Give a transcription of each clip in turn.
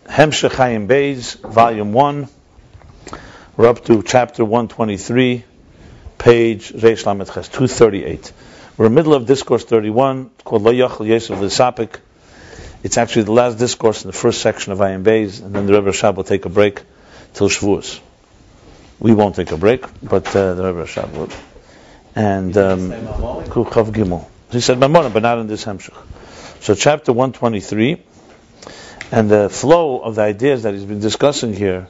Ayin Beis, Volume 1. We're up to chapter 123, page Reish Lamed Ches, 238. We're in the middle of discourse 31, called Lo Yachal Yosef L'Sapik. It's actually the last discourse in the first section of Ayin Beis, and then the Rebbe Rashab will take a break till Shavuos. We won't take a break, but the Rebbe Rashab will. And Chav Gimel. He said Mamona, but not in this Hemshech. So chapter 123, and the flow of the ideas that he's been discussing here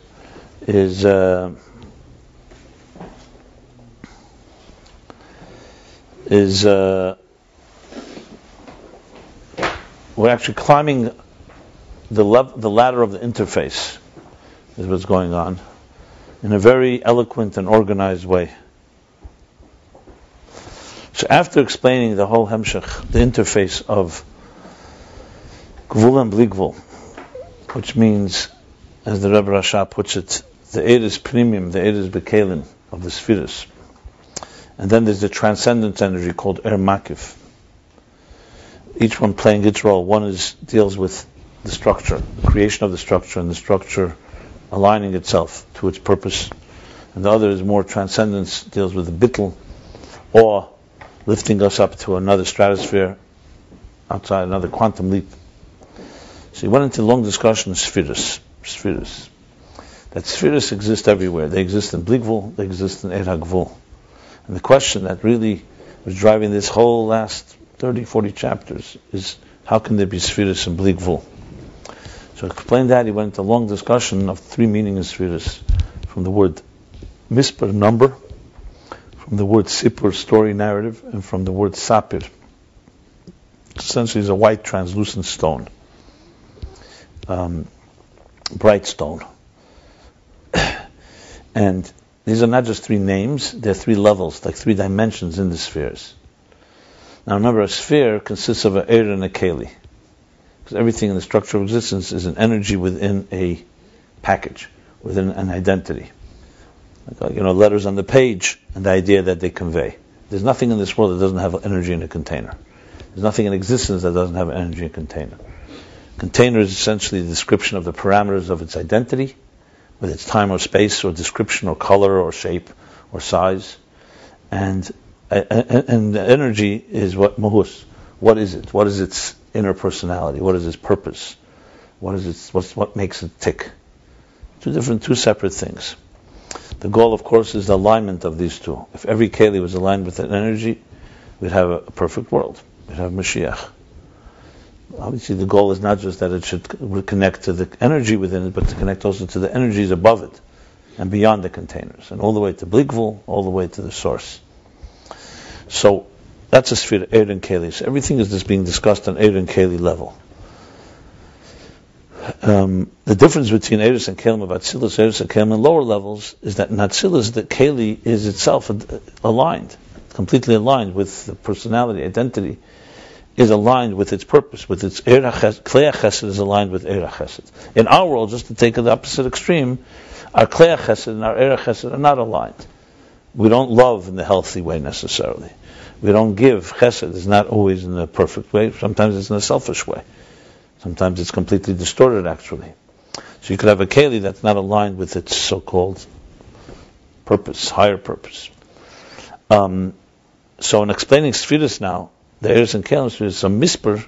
is we're actually climbing the ladder of the interface, is what's going on, in a very eloquent and organized way. So after explaining the whole Hemshech, the interface of Gvul and Bli Gvul, which means, as the Rebbe Rashab puts it, the Eres Premium, the Eres Bekelim of the Sefirah. And then there's the transcendent energy called Er Makif. Each one playing its role. One deals with the structure, the creation of the structure, and the structure aligning itself to its purpose. And the other is more transcendence, deals with the bittul, or lifting us up to another stratosphere, outside another quantum leap. So he went into a long discussion of Sefirah. That Sefirah exist everywhere. They exist in Bli Gvul, they exist in Er HaGvul. And the question that really was driving this whole last 30, 40 chapters is, how can there be Sefirah in Bli Gvul? So to explain that, he went into a long discussion of three meanings of Sefirah. From the word misper, number, from the word sipur, story, narrative, and from the word sapir. Essentially, it's a white translucent stone. Bright stone. And these are not just three names, they're three levels, like three dimensions in the spheres. Now remember, a sphere consists of an Er and a Keli. Because everything in the structure of existence is an energy within a package, within an identity. Like, letters on the page and the idea that they convey. There's nothing in this world that doesn't have energy in a container. There's nothing in existence that doesn't have energy in a container. Container is essentially the description of the parameters of its identity, with its time or space or description or color or shape or size. And the energy is what mahus. What is it? What is its inner personality? What is its purpose? What makes it tick? Two separate things. The goal, of course, is the alignment of these two. If every Keli was aligned with that energy, we'd have a perfect world. We'd have Mashiach. Obviously, the goal is not just that it should connect to the energy within it, but to connect also to the energies above it and beyond the containers, and all the way to Bli Gvul, all the way to the source. So that's a sphere, Er and Keli. So everything is just being discussed on Er and Keli level. The difference between Eres and Kelim of Atzilus, Eres and Kelim in lower levels, is that in Atzilus, the Keli is itself aligned, completely aligned with the personality, identity, is aligned with its purpose, with its Er HaChesed. Klei HaChesed is aligned with Er HaChesed. In our world, just to take the opposite extreme, our Klei HaChesed and our Er HaChesed are not aligned. We don't love in the healthy way necessarily. We don't give. Chesed is not always in the perfect way. Sometimes it's in a selfish way. Sometimes it's completely distorted, actually. So you could have a Keli that's not aligned with its so-called purpose, higher purpose. So in explaining Sefirah now, the Eres and Kelim Sefirah, so Misper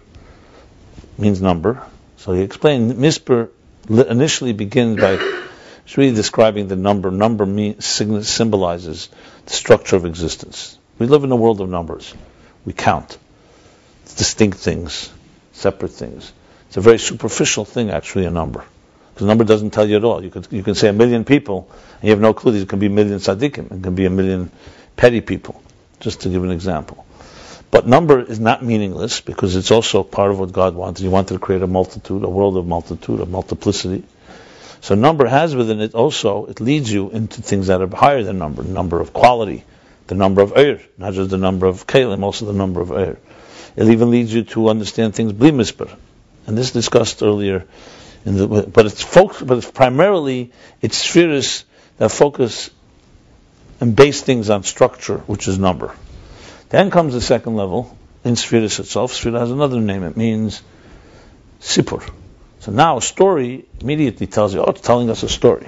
means number. So he explained, Misper initially begins by really describing the number. Number symbolizes the structure of existence. We live in a world of numbers. We count distinct things, separate things. It's a very superficial thing, actually, a number. Because a number doesn't tell you at all. You can say 1 million people, and you have no clue. There can be 1 million tzaddikim, it can be 1 million petty people, just to give an example. But number is not meaningless, because it's also part of what God wanted. He wanted to create a multitude, a world of multitude, of multiplicity. So number has within it also, it leads you into things that are higher than number of quality, the number of not just the number of kelim, also the number of It even leads you to understand things bli misper. And this discussed earlier, but it's primarily it's spheres that focus and base things on structure, which is number. Then comes the second level in Sefirah itself. Sefirah has another name. It means sipur. So now a story immediately tells you, it's telling us a story.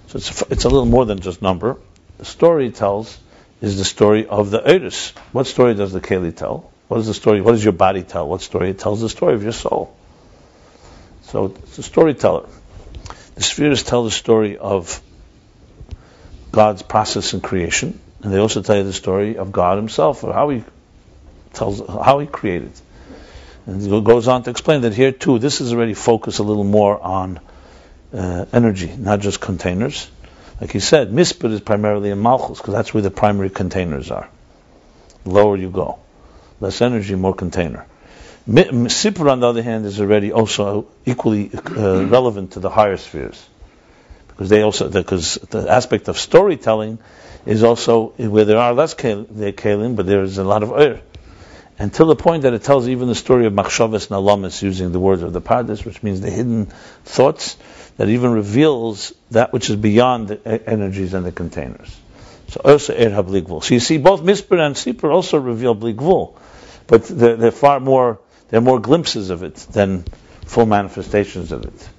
So it's a little more than just number. The story is the story of the Eirus. What story does the Keli tell? What is the story? What does your body tell? What story? It tells the story of your soul. So it's a storyteller. The Sefirahs tell the story of God's process in creation, and they also tell you the story of God Himself, or how He created. And it goes on to explain that here too, this is already focused a little more on energy, not just containers. Like he said, Mispet is primarily in Malchus, because that's where the primary containers are. The lower you go, less energy, more container. Sefirah, on the other hand, is already also equally relevant to the higher spheres, because the aspect of storytelling is also where there are less kelim, but there is a lot of oir. Until the point that it tells even the story of machshavas and alamis, using the words of the Pardes, which means the hidden thoughts, that even reveals that which is beyond the energies and the containers. So also er habligvul. So you see, both Misper and Sefirah also reveal bligvul, but they're far more. They're more glimpses of it than full manifestations of it.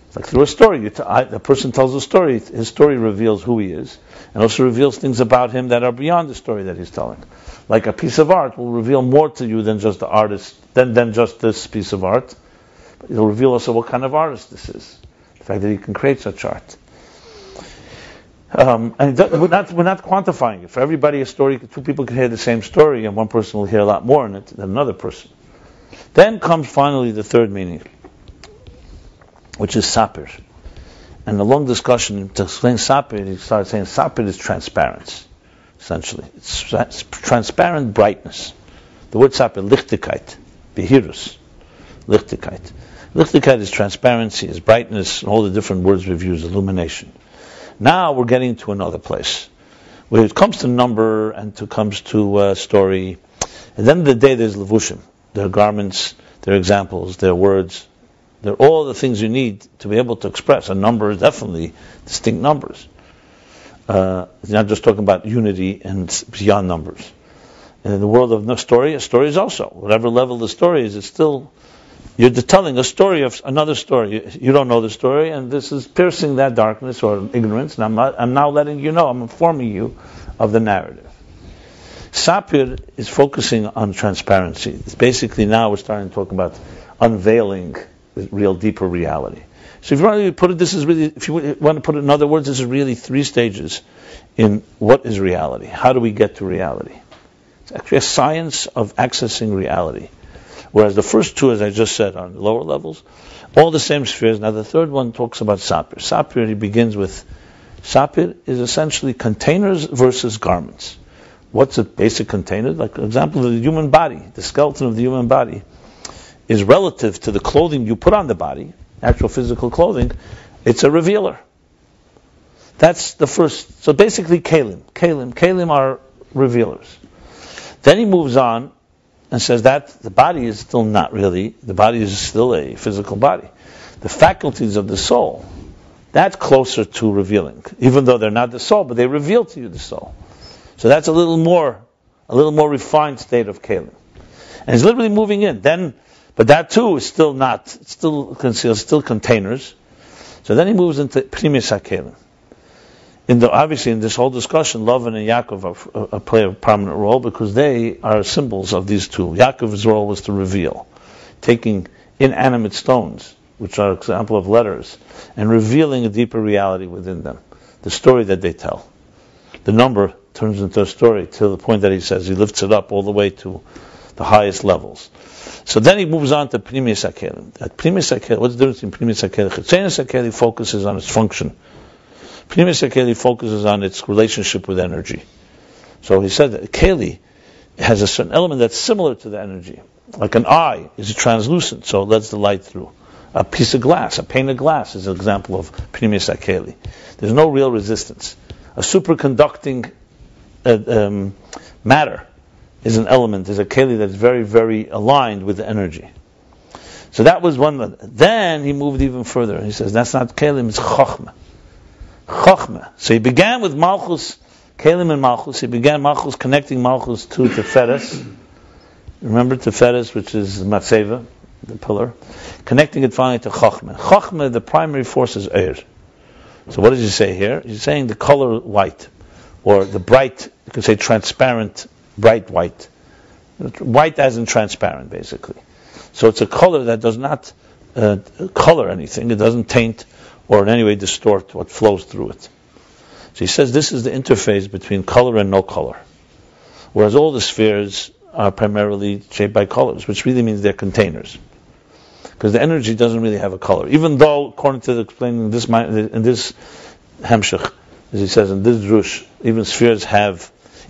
It's like through a story. The person tells a story. His story reveals who he is, and also reveals things about him that are beyond the story that he's telling. Like a piece of art will reveal more to you than just the artist, than just this piece of art. But it'll reveal also what kind of artist this is. The fact that he can create such art. And we're not quantifying it. For everybody, a story, two people can hear the same story, and one person will hear a lot more in it than another person. Then comes finally the third meaning, which is sapir. And a long discussion to explain sapir, he started saying sapir is transparency, essentially. It's transparent brightness. The word sapir, lichtigkeit, behirus, lichtigkeit. Lichtigkeit is transparency, is brightness, and all the different words we've used, illumination. Now we're getting to another place, where it comes to number and comes to story. At the end of the day, there's levushim. Their garments, their examples, their words. They're all the things you need to be able to express. A number is definitely distinct numbers. It's not just talking about unity and beyond numbers. And in the world of a story is also. Whatever level the story is, it's still, you're telling a story of another story. You don't know the story, and this is piercing that darkness or ignorance, and I'm now letting you know, I'm informing you of the narrative. Sapir is focusing on transparency. It's basically now we're starting to talk about unveiling the real deeper reality. So if you want to put it, if you want to put it in other words, this is really 3 stages in what is reality. How do we get to reality? It's actually a science of accessing reality. Whereas the first 2, as I just said, are on the lower levels, all the same spheres. Now the third one talks about sapir. Sapir, he begins with, sapir is essentially containers versus garments. What's a basic container? Like, for example, the human body, the skeleton of the human body, is relative to the clothing you put on the body, actual physical clothing. It's a revealer. That's the first. So basically, kalim are revealers. Then he moves on and says that the body is still not really. The body is still a physical body. The faculties of the soul, that's closer to revealing, even though they're not the soul, but they reveal to you the soul. So that's a little more refined state of kalim, and he's literally moving in. But that too is still still containers. So then he moves into primis hakelim. Obviously, in this whole discussion, Lavan and Yaakov play a prominent role because they are symbols of these two. Yaakov's role was to reveal, taking inanimate stones, which are an example of letters, and revealing a deeper reality within them, the story that they tell. The number turns into a story to the point that he says he lifts it up all the way to the highest levels. So then he moves on to Primis HaKelim. At Primis HaKelim, what's the difference in Primis HaKelim? Chetzenis HaKelim focuses on its function. Primis HaKelim focuses on its relationship with energy. So he said that Keli has a certain element that's similar to the energy. Like an eye is translucent, so it lets the light through. A piece of glass, a pane of glass is an example of Primis HaKelim. There's no real resistance. A superconducting matter is an element, is a keli that's very, very aligned with the energy. So that was one. Then he moved even further. He says, that's not kelim, it's chokhmah. Chokhmah. So he began with Malchus, kelim and Malchus. He began Malchus, connecting Malchus to Teferes. Remember Teferes, which is Matseva, the pillar, connecting it finally to Chochmah. Chochmah, the primary force is Eir. So what does he say here? He's saying the color white, or the bright, you could say transparent, bright white. White as in transparent, basically. So it's a color that does not color anything. It doesn't taint or in any way distort what flows through it. So he says this is the interface between color and no color. Whereas all the spheres are primarily shaped by colors, which really means they're containers. Because the energy doesn't really have a color. Even though, according to the explaining in this Hemshech, as he says in this Drush,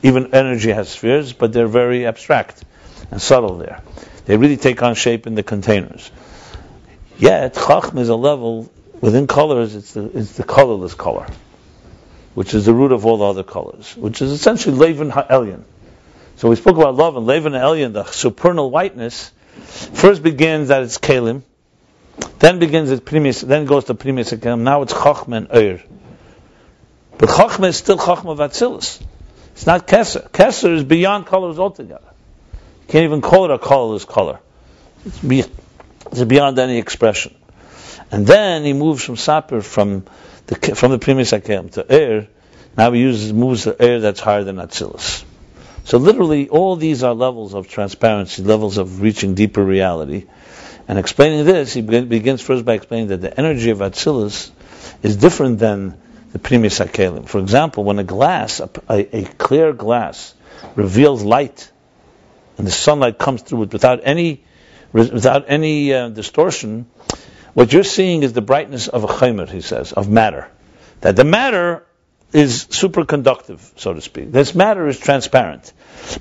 even energy has spheres, but they're very abstract and subtle there. They really take on shape in the containers. Yet, Chachma is a level, within colors, it's the colorless color, which is the root of all the other colors, which is essentially Levin Ha'elyon. So we spoke about love and Levin Ha'elyon, the supernal whiteness, first begins that it's Kalim, then goes to Primis Hakelim, now it's Chachma and Eir. But Chachma is still Chachma of Atzilus. It's not Keser. Keser is beyond colors altogether. You can't even call it a colorless color. It's beyond any expression. And then he moves from Sapir, from the Primis Hakelim to Eir. Now he moves the Eir that's higher than Atzilus. So literally, all these are levels of transparency, levels of reaching deeper reality. And explaining this, he begins first by explaining that the energy of Atzilus is different than the Primis Hakelim. For example, when a clear glass, reveals light, and the sunlight comes through it without any distortion, what you're seeing is the brightness of a chaymer, he says, of matter. That the matter is superconductive, so to speak. This matter is transparent.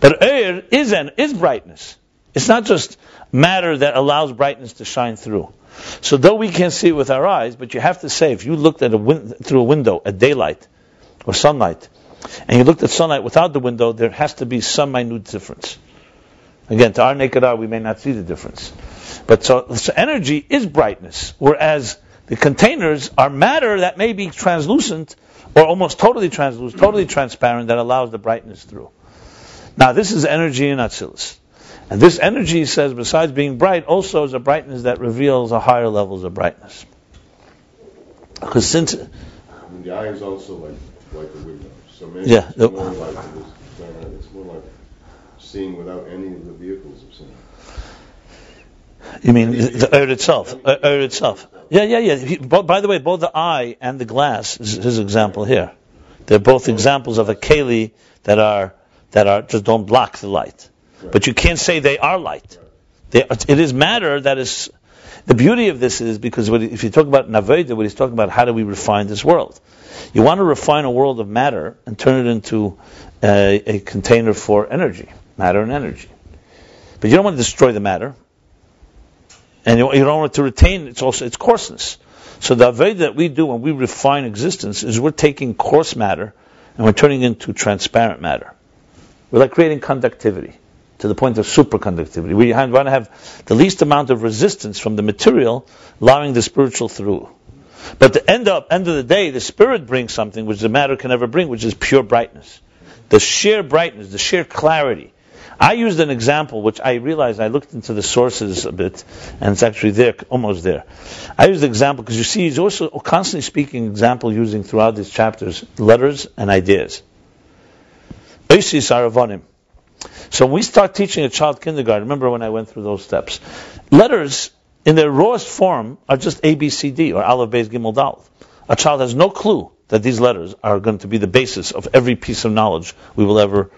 But air is brightness. It's not just matter that allows brightness to shine through. So though we can't see it with our eyes, but you have to say, if you looked at through a window at daylight or sunlight, and you looked at sunlight without the window, there has to be some minute difference. Again, to our naked eye, we may not see the difference. But so energy is brightness, whereas the containers are matter that may be translucent or almost totally translucent, totally transparent, that allows the brightness through. Now, this is energy in Atzilus. And this energy, he says, besides being bright, also is a brightness that reveals a higher levels of brightness. Because the eye is also like a window. So maybe it's more like seeing without any of the vehicles of seeing. You mean the earth itself? Earth itself. Yeah. By the way, both the eye and the glass is his example here. They're both examples of a keli that are just don't block the light. Right. But you can't say they are light. It is matter that is. The beauty of this is because if you talk about Naveda, what he's talking about, how do we refine this world? You want to refine a world of matter and turn it into a container for energy, matter and energy. But you don't want to destroy the matter. And you don't want it to retain its coarseness. So the Aveda that we do when we refine existence is we're taking coarse matter and we're turning it into transparent matter. We're like creating conductivity to the point of superconductivity. We want to have the least amount of resistance from the material, allowing the spiritual through. But the end of the day, the spirit brings something which the matter can never bring, which is pure brightness. The sheer brightness, the sheer clarity. I used an example, which I realized I looked into the sources a bit, and it's actually there, almost there. I used the example because you see he's also constantly speaking example using throughout these chapters letters and ideas. Oisis aravanim. So when we start teaching a child kindergarten, remember when I went through those steps, letters in their rawest form are just A, B, C, D, or Aleph, Beis, Gimel, Dal. A child has no clue that these letters are going to be the basis of every piece of knowledge we will ever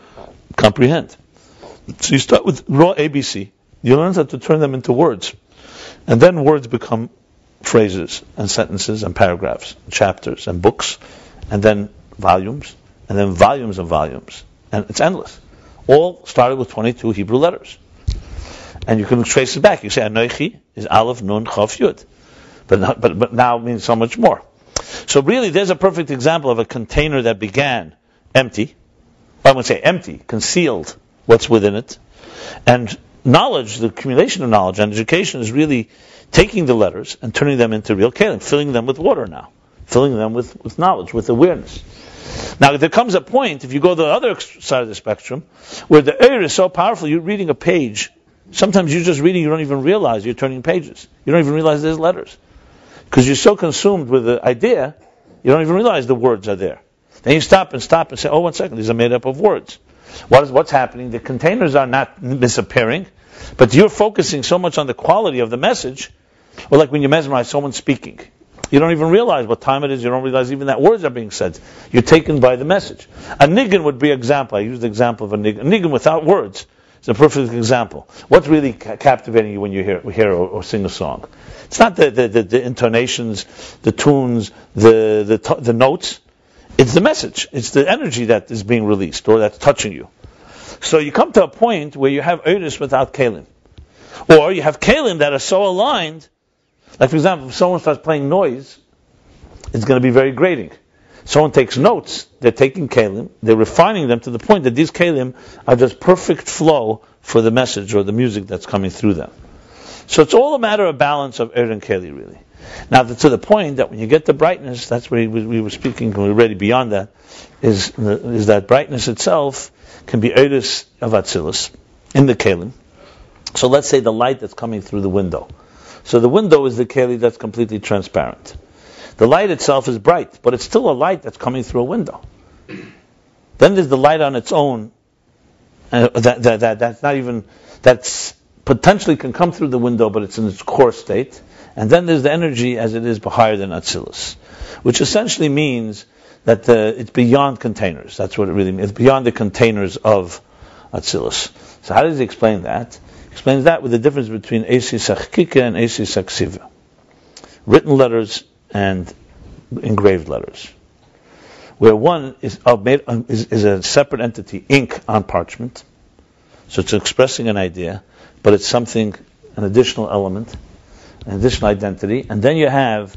comprehend. So you start with raw ABC. You learn how to turn them into words. And then words become phrases and sentences and paragraphs, and chapters and books, and then volumes, and then volumes and volumes. And it's endless. All started with 22 Hebrew letters. And you can trace it back. You say Anochi is Aleph, Nun, Chaf, Yud. But now means so much more. So really there's a perfect example of a container that began empty. I would say empty, concealed what's within it. And knowledge, the accumulation of knowledge and education is really taking the letters and turning them into real kelim, filling them with water now, filling them with knowledge, with awareness. Now there comes a point, if you go to the other side of the spectrum, where the air is so powerful, you're reading a page Sometimes you're just reading, you don't even realize you're turning pages. You don't even realize there's letters. Because you're so consumed with the idea, you don't even realize the words are there. Then you stop and say, oh, 1 second, these are made up of words. What's happening? The containers are not disappearing, but you're focusing so much on the quality of the message, or like when you mesmerize someone speaking. You don't even realize what time it is, you don't realize even that words are being said. You're taken by the message. A niggun would be an example. I used the example of a niggun. A niggun without words is a perfect example. What's really captivating you when you hear or sing a song? It's not the intonations, the tunes, the notes. It's the message. It's the energy that is being released or that's touching you. So you come to a point where you have Eidus without Kalim. Or you have Kalim that are so aligned. Like, for example, if someone starts playing noise, it's going to be very grating. Someone takes notes, they're taking Kalim, they're refining them to the point that these Kalim are just perfect flow for the message or the music that's coming through them. So it's all a matter of balance of Eir and Keli, really. Now, to the point that when you get the brightness, that's where we were speaking, we're already beyond that, is that brightness itself can be Eidus of Atzilus in the Kalim. So let's say the light that's coming through the window. So the window is the Keli that's completely transparent. The light itself is bright, but it's still a light that's coming through a window. Then there's the light on its own, that's potentially can come through the window, but it's in its core state. And then there's the energy as it is higher than Atzilus, which essentially means that it's beyond containers. That's what it really means. It's beyond the containers of Atzilus. So how does he explain that? He explains that with the difference between Eisi Sachkika and Eisi Saksiva. Written letters and engraved letters. Where one is a separate entity, ink on parchment. So it's expressing an idea, but it's something, an additional element, an additional identity. And then you have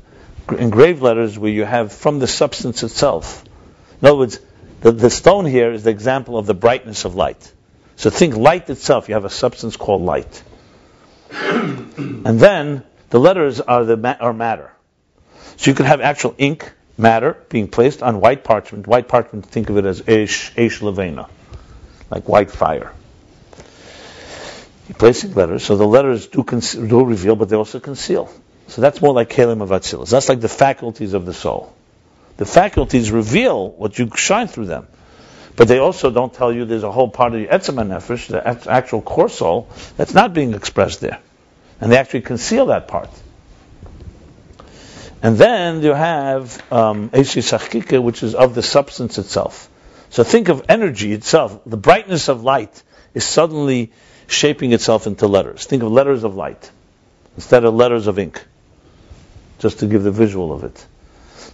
engraved letters where you have from the substance itself. In other words, the stone here is the example of the brightness of light. So think light itself, you have a substance called light. And then the letters are matter. So you can have actual ink, matter, being placed on white parchment. White parchment, think of it as eish levena, like white fire. You're placing letters, so the letters do reveal, but they also conceal. So that's more like Kelim of Atzilus. That's like the faculties of the soul. The faculties reveal what you shine through them, but they also don't tell you there's a whole part of the Etzem HaNefesh, the actual core soul, that's not being expressed there. And they actually conceal that part. And then you have Eisi Sachkika, which is of the substance itself. So think of energy itself. The brightness of light is suddenly shaping itself into letters. Think of letters of light instead of letters of ink, just to give the visual of it.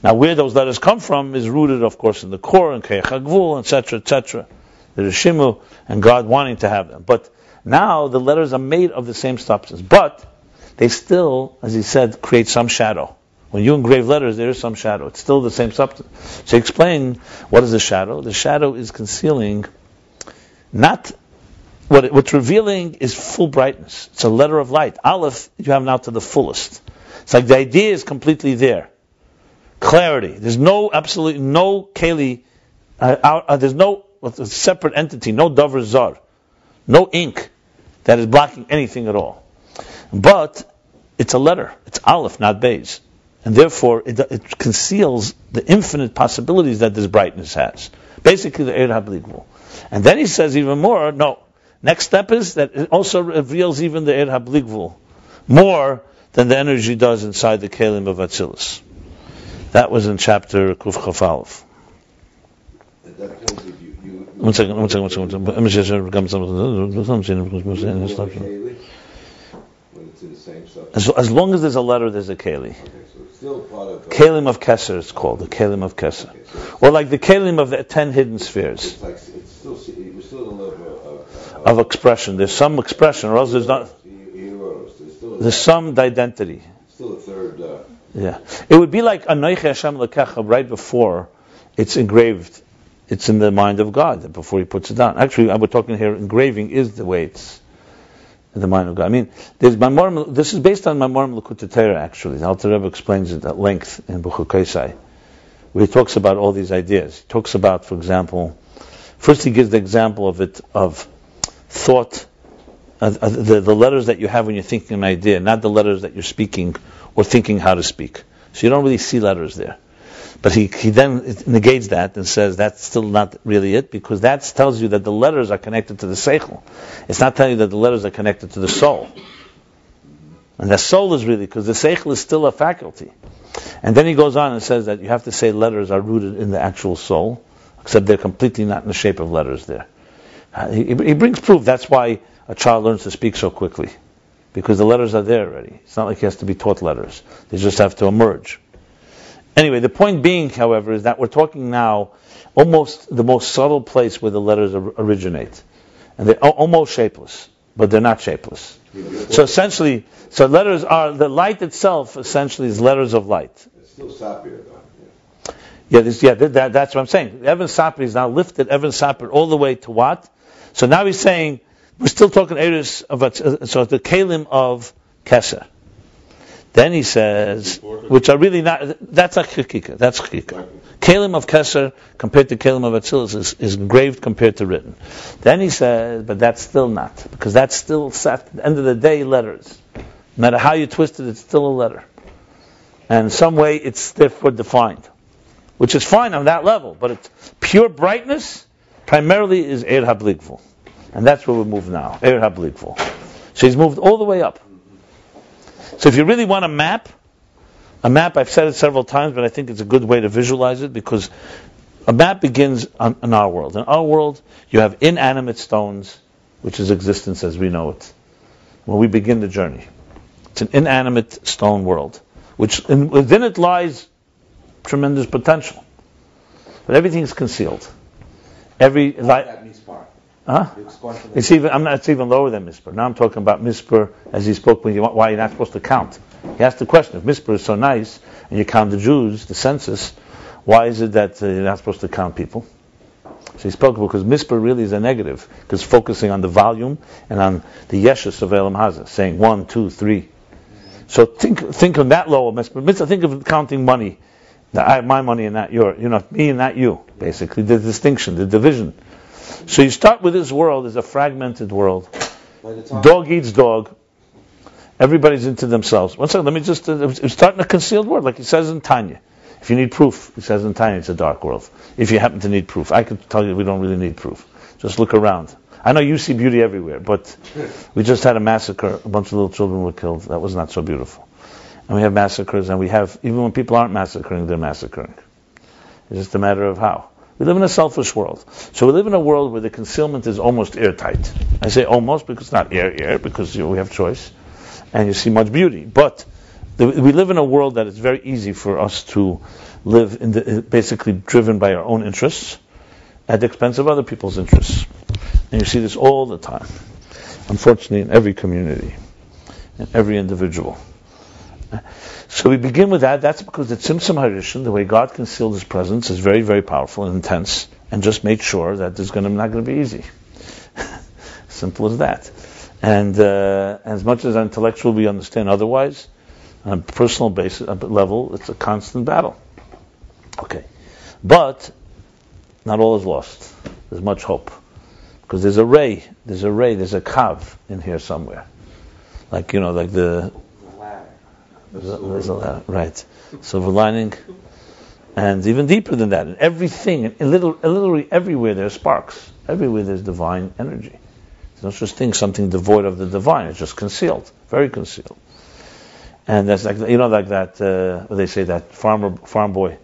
Now, where those letters come from is rooted, of course, in the core, and Keich HaGvul, etc., etc. The Rishimu, and God wanting to have them. But now the letters are made of the same substance. But they still, as he said, create some shadow. When you engrave letters, there is some shadow. It's still the same substance. So explain, what is the shadow? The shadow is concealing, not, what's revealing is full brightness. It's a letter of light. Aleph, you have now to the fullest. It's like the idea is completely there. Clarity. There's absolutely no Keli, there's no separate entity, no Davar Zar, no ink that is blocking anything at all. But it's a letter. It's Aleph, not Beis. And therefore, it conceals the infinite possibilities that this brightness has. Basically, the Eir HaBligvul. And then he says even more, no. Next step is that it also reveals even the Eir HaBligvul more than the energy does inside the Kelim of Atzilus. That was in chapter Kuf Chaf Aleph. At that point, you One second. when it's in the same substance. As long as there's a letter, there's a Keli. Okay, so it's still part of Kelim of Keser, it's called, the Kelim of Keser. Okay, so Or like the Kelim of the 10 hidden spheres it's like we're still in the level of expression. There's some expression, or else there's not. There's some identity. Still a third. Yeah, it would be like Anoichi Hashem Lekecha right before it's engraved. It's in the mind of God before He puts it down. Actually, we're talking here. Engraving is the way it's in the mind of God. I mean, this is based on Mamorim L'Kutei Torah. Actually, the Alter Rebbe explains it at length in B'chukai, where he talks about all these ideas. He talks about, for example, first he gives the example of thought the letters that you have when you're thinking an idea, not the letters that you're speaking or thinking how to speak. So you don't really see letters there. But he then negates that and says that's still not really it, because that tells you that the letters are connected to the seichel. It's not telling you that the letters are connected to the soul. And the soul is really, because the seichel is still a faculty. And then he goes on and says that you have to say letters are rooted in the actual soul, except they're completely not in the shape of letters there. He brings proof. That's why a child learns to speak so quickly, because the letters are there already. It's not like he has to be taught letters. They just have to emerge. Anyway, the point being, however, is that we're talking now almost the most subtle place where the letters originate. And they're almost shapeless, but they're not shapeless. So essentially, letters are, the light itself essentially is letters of light. It's still Sefirah, though. That's what I'm saying. Evan Sefirah is now lifted, Evan Sefirah, all the way to what? So now he's saying, we're still talking Eris of, so the Kalim of Keser. Then he says, which are really not, that's a chikika, that's chikika. Kalim of Keser compared to Kalim of Atzilus is engraved compared to written. Then he says, but that's still not, because that's still, at the end of the day, letters. No matter how you twist it, it's still a letter. And in some way, it's therefore defined, which is fine on that level, but it's pure brightness primarily is Eir HaBligvul. And that's where we move now, Eir HaBligvul. So he's moved all the way up. So if you really want a map, I've said it several times, but I think it's a good way to visualize it, because a map begins in our world. In our world, you have inanimate stones, which is existence as we know it, when we begin the journey. It's an inanimate stone world, which within it lies tremendous potential. But everything is concealed. It's even lower than Mispur. Now I'm talking about Mispur as he spoke why you're not supposed to count. He asked the question, if Mispur is so nice and you count the Jews, the census, why is it that you're not supposed to count people? So he spoke because Mispur really is a negative, because focusing on the volume and on the yeshus of Elam Hazah, saying 1, 2, 3. So think of that lower Mispur. Think of counting money. I have my money and not yours. Me and not you, basically. The distinction, the division. So you start with this world as a fragmented world. Dog eats dog. Everybody's into themselves. One second, let me just start in a concealed world, like he says in Tanya. If you need proof, he says in Tanya, it's a dark world. If you happen to need proof, I could tell you we don't really need proof. Just look around. I know you see beauty everywhere, but we just had a massacre. A bunch of little children were killed. That was not so beautiful. And we have massacres, and we have, even when people aren't massacring, they're massacring. It's just a matter of how. We live in a selfish world. So we live in a world where the concealment is almost airtight. I say almost because it's not air, because we have choice. And you see much beauty. But we live in a world that it's very easy for us to live basically driven by our own interests at the expense of other people's interests. And you see this all the time. Unfortunately, in every community, in every individual. So we begin with that. That's because the Tzimtzum HaRishon, the way God concealed His presence, is very, very powerful and intense, and just made sure that there's not going to be easy. Simple as that. And as much as intellectually we understand otherwise, on a personal basis level, it's a constant battle. Okay, but not all is lost. There's much hope, because there's a ray, there's a kav in here somewhere, like the. There's a ladder, right? Silver lining, and even deeper than that. And everything, literally everywhere there's sparks. Everywhere there's divine energy. There's no such thing, something devoid of the divine. It's just concealed, very concealed. And that's like that. They say that farm boy,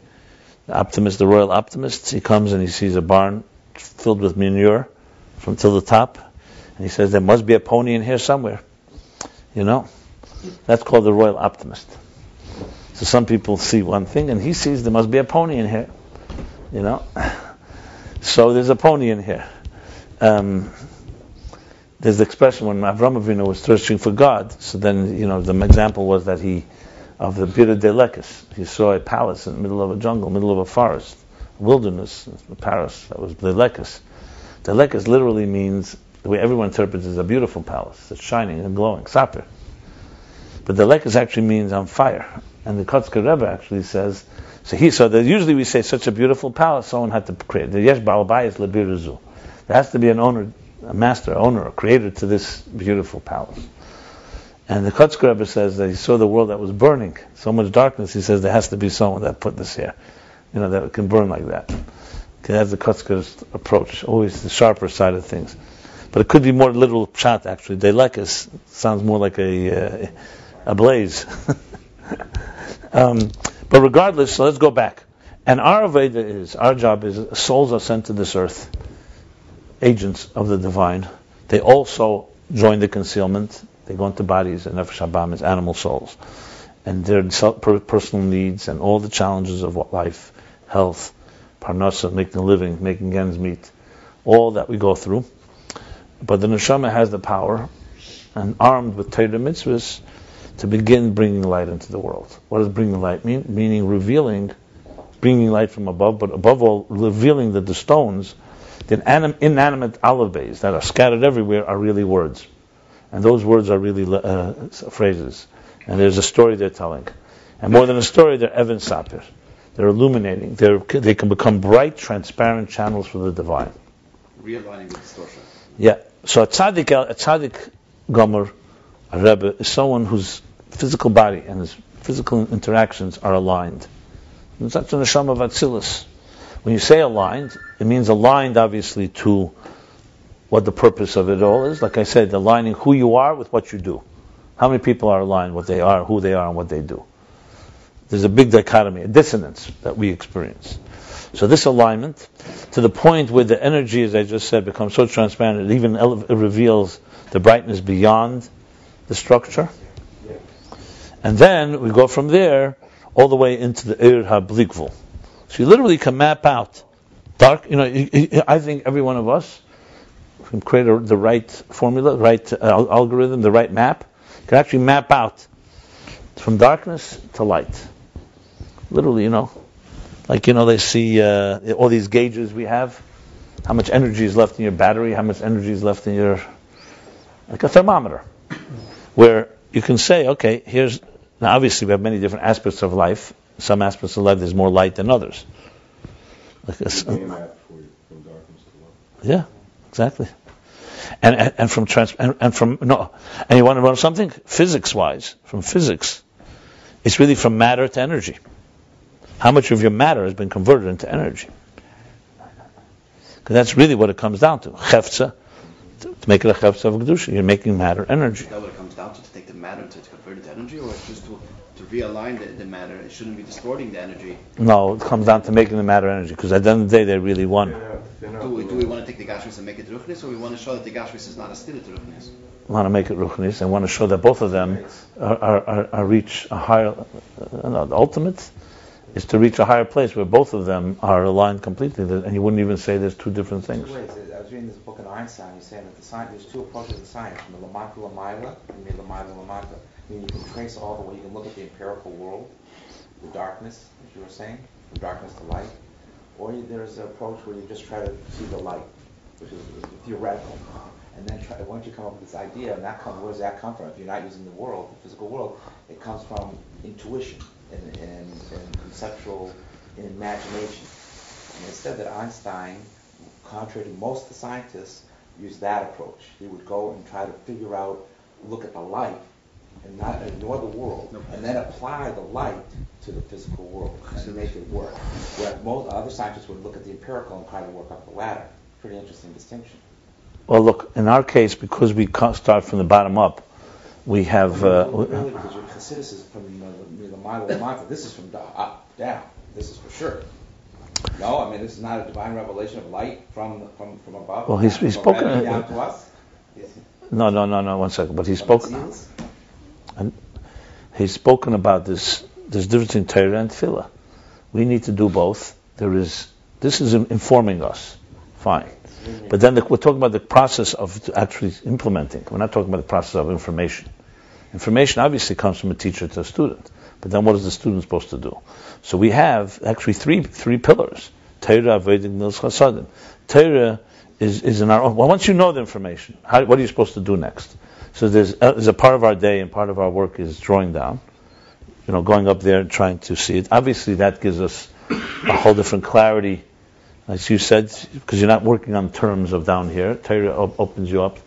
the optimist, the royal optimist. He comes and he sees a barn filled with manure from till the top, and he says there must be a pony in here somewhere. That's called the royal optimist. So some people see one thing, and he sees there must be a pony in here. So there's a pony in here. There's the expression when Avram Avinu was thirsting for God. So then, the example was that of the Bir Delekes, he saw a palace in the middle of a jungle, middle of a forest, wilderness, Paris. That was Delekes. Delekes literally means, the way everyone interprets it, is a beautiful palace. It's shining and glowing. Sapir. But the lekes actually means on fire. And the Kotzker Rebbe actually says, usually we say such a beautiful palace, someone had to create. The yesh ba'al bayis lebirazu. There has to be an owner a master, owner, a creator to this beautiful palace. And the Kotzker Rebbe says that he saw the world that was burning, so much darkness. He says there has to be someone that put this here, that can burn like that. That's the Kotzker's approach, always the sharper side of things. But it could be more literal pshat, actually. Deilekus sounds more like a blaze. But regardless, so let's go back. And our job is, souls are sent to this earth, agents of the divine. They also join the concealment. They go into bodies, and Nefesh Habam is animal souls. And their personal needs and all the challenges of life, health, parnasa, making a living, making ends meet, all that we go through. But the neshama has the power, and armed with Torah mitzvahs, to begin bringing light into the world. What does bringing light mean? Meaning bringing light from above, but above all, revealing that the stones, the inanimate olive bays that are scattered everywhere, are really words. And those words are really phrases. And there's a story they're telling. And more than a story, they're Evan Sapir. They're illuminating. They can become bright, transparent channels for the divine. Realigning the distortion. Yeah. So a tzaddik gomer, a rebbe, is someone whose physical body and his physical interactions are aligned. And that's the neshama of Atzilus. When you say aligned, it means aligned, obviously, to what the purpose of it all is. Like I said, aligning who you are with what you do. How many people are aligned, what they are, who they are, and what they do? There's a big dichotomy, a dissonance that we experience. So this alignment, to the point where the energy, as I just said, becomes so transparent, it even reveals the brightness beyond the structure. And then we go from there all the way into the Ir HaBlikvul. So you literally can map out dark. I think every one of us can create the right formula, right algorithm, the right map. Can actually map out from darkness to light. Literally, they see all these gauges we have. How much energy is left in your battery? How much energy is left in your, like a thermometer, where you can say, okay, now obviously we have many different aspects of life. Some aspects of life there's more light than others. Like from darkness to light. Yeah, exactly. And you want to know something? Physics-wise, from physics, it's really from matter to energy. How much of your matter has been converted into energy? Because that's really what it comes down to. Chefza, to make it a chefza of kedusha, you're making matter energy. Is that what it comes down to take the matter to convert it to energy, or just to realign the matter? It shouldn't be distorting the energy. No, it comes down to making the matter energy, because at the end of the day, they really won. Do we want to take the gashmis and make it ruchnis, or we want to show that the gashmis is not a stila to ruchnis? We want to make it ruchnis, and want to show that both of them are reach a higher. The ultimate is to reach a higher place where both of them are aligned completely, and you wouldn't even say there's two different things. Two ways. I was reading this book on Einstein. He's saying that there's two approaches to science: from the lamata lamaila and the lamaila lamata. I mean, you can trace all the way. You can look at the empirical world, the darkness, as you were saying, from darkness to light. Or there's an approach where you just try to see the light, which is theoretical. And then once you come up with this idea, and where does that come from? If you're not using the world, the physical world, it comes from intuition and conceptual and imagination. And instead that Einstein, contrary to most of the scientists, used that approach. He would go and try to figure out, look at the light, and not ignore the world, and then apply the light to the physical world and make it work. Whereas most other scientists would look at the empirical and try to work up the ladder. Pretty interesting distinction. Well, look, in our case, because we start from the bottom up, we have... really, because your Chassidus is from the Mila Lamata. This is from up, down. This is for sure. No, I mean, this is not a divine revelation of light from above. Well, he's spoken... down to us. No, 1 second. But he's spoken... And he's spoken about this. There's a difference in Torah and Tefillah. We need to do both. This is informing us. Fine. But then we're talking about the process of actually implementing. We're not talking about the process of information. Information obviously comes from a teacher to a student. But then what is the student supposed to do? So we have actually three pillars. Torah, Vedic, Nils Chasadim. Torah is in our own. Well, once you know the information, what are you supposed to do next? So there's a part of our day and part of our work is drawing down, going up there and trying to see it. Obviously, that gives us a whole different clarity as you said, because you're not working on terms of down here. Torah opens you up.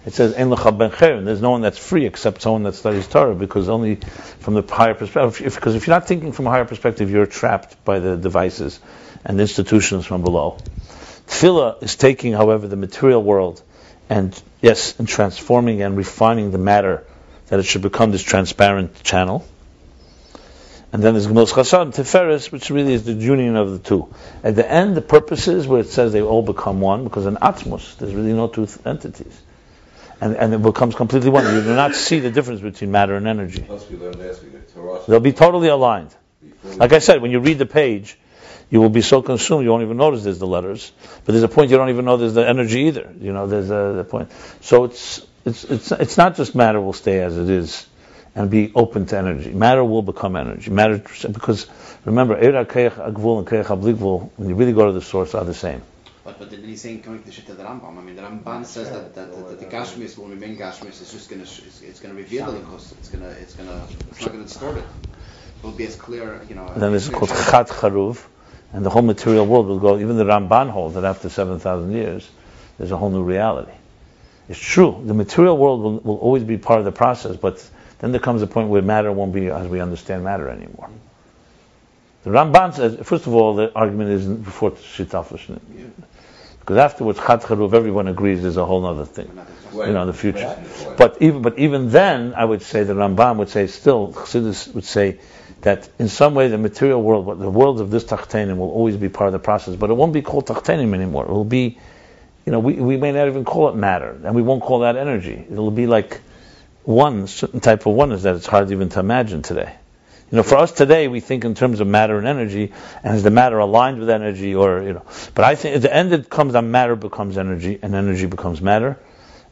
It says, "Ein lecha ben cher," there's no one that's free except someone that studies Torah, because only from the higher perspective. Because if you're not thinking from a higher perspective, you're trapped by the devices and institutions from below. Tefillah is taking, however, the material world and transforming and refining the matter, that it should become this transparent channel. And then there's Gemilas Chasad and Tiferes, which really is the union of the two. At the end, the purpose is where it says they all become one, because in Atmos, there's really no two entities. And it becomes completely one. You do not see the difference between matter and energy. They'll be totally aligned. Like I said, when you read the page, you will be so consumed you won't even notice there's the letters. But there's a point you don't even know there's the energy either. There's the point. So it's not just matter will stay as it is and be open to energy. Matter will become energy. Matter, because remember, Eira Keich Agvul and Keich Ablikvul, when you really go to the source, are the same. But then he's saying coming to the shit of the Rambam. I mean, the Ramban says that the Gashmis will remain Gashmis. It's just gonna reveal the Likus. It's not gonna distort it. It will be as clear, And then it's called Chat Charuv, and the whole material world will go. Even the Ramban holds that after 7,000 years, there's a whole new reality. It's true. The material world will always be part of the process, but then there comes a point where matter won't be as we understand matter anymore. The Ramban says, first of all, the argument isn't before Shitafashnim. Because afterwards, Chat Charuv, everyone agrees there's a whole other thing. The future. But even then, I would say the Rambam would say still, Chassidus would say that in some way the material world, the world of this Tachtenim will always be part of the process, but it won't be called Tachtenim anymore. It will be, we may not even call it matter, and we won't call that energy. It'll be like one certain type of oneness that it's hard even to imagine today. For us today, we think in terms of matter and energy, and is the matter aligned with energy, But I think at the end it comes that matter becomes energy, and energy becomes matter,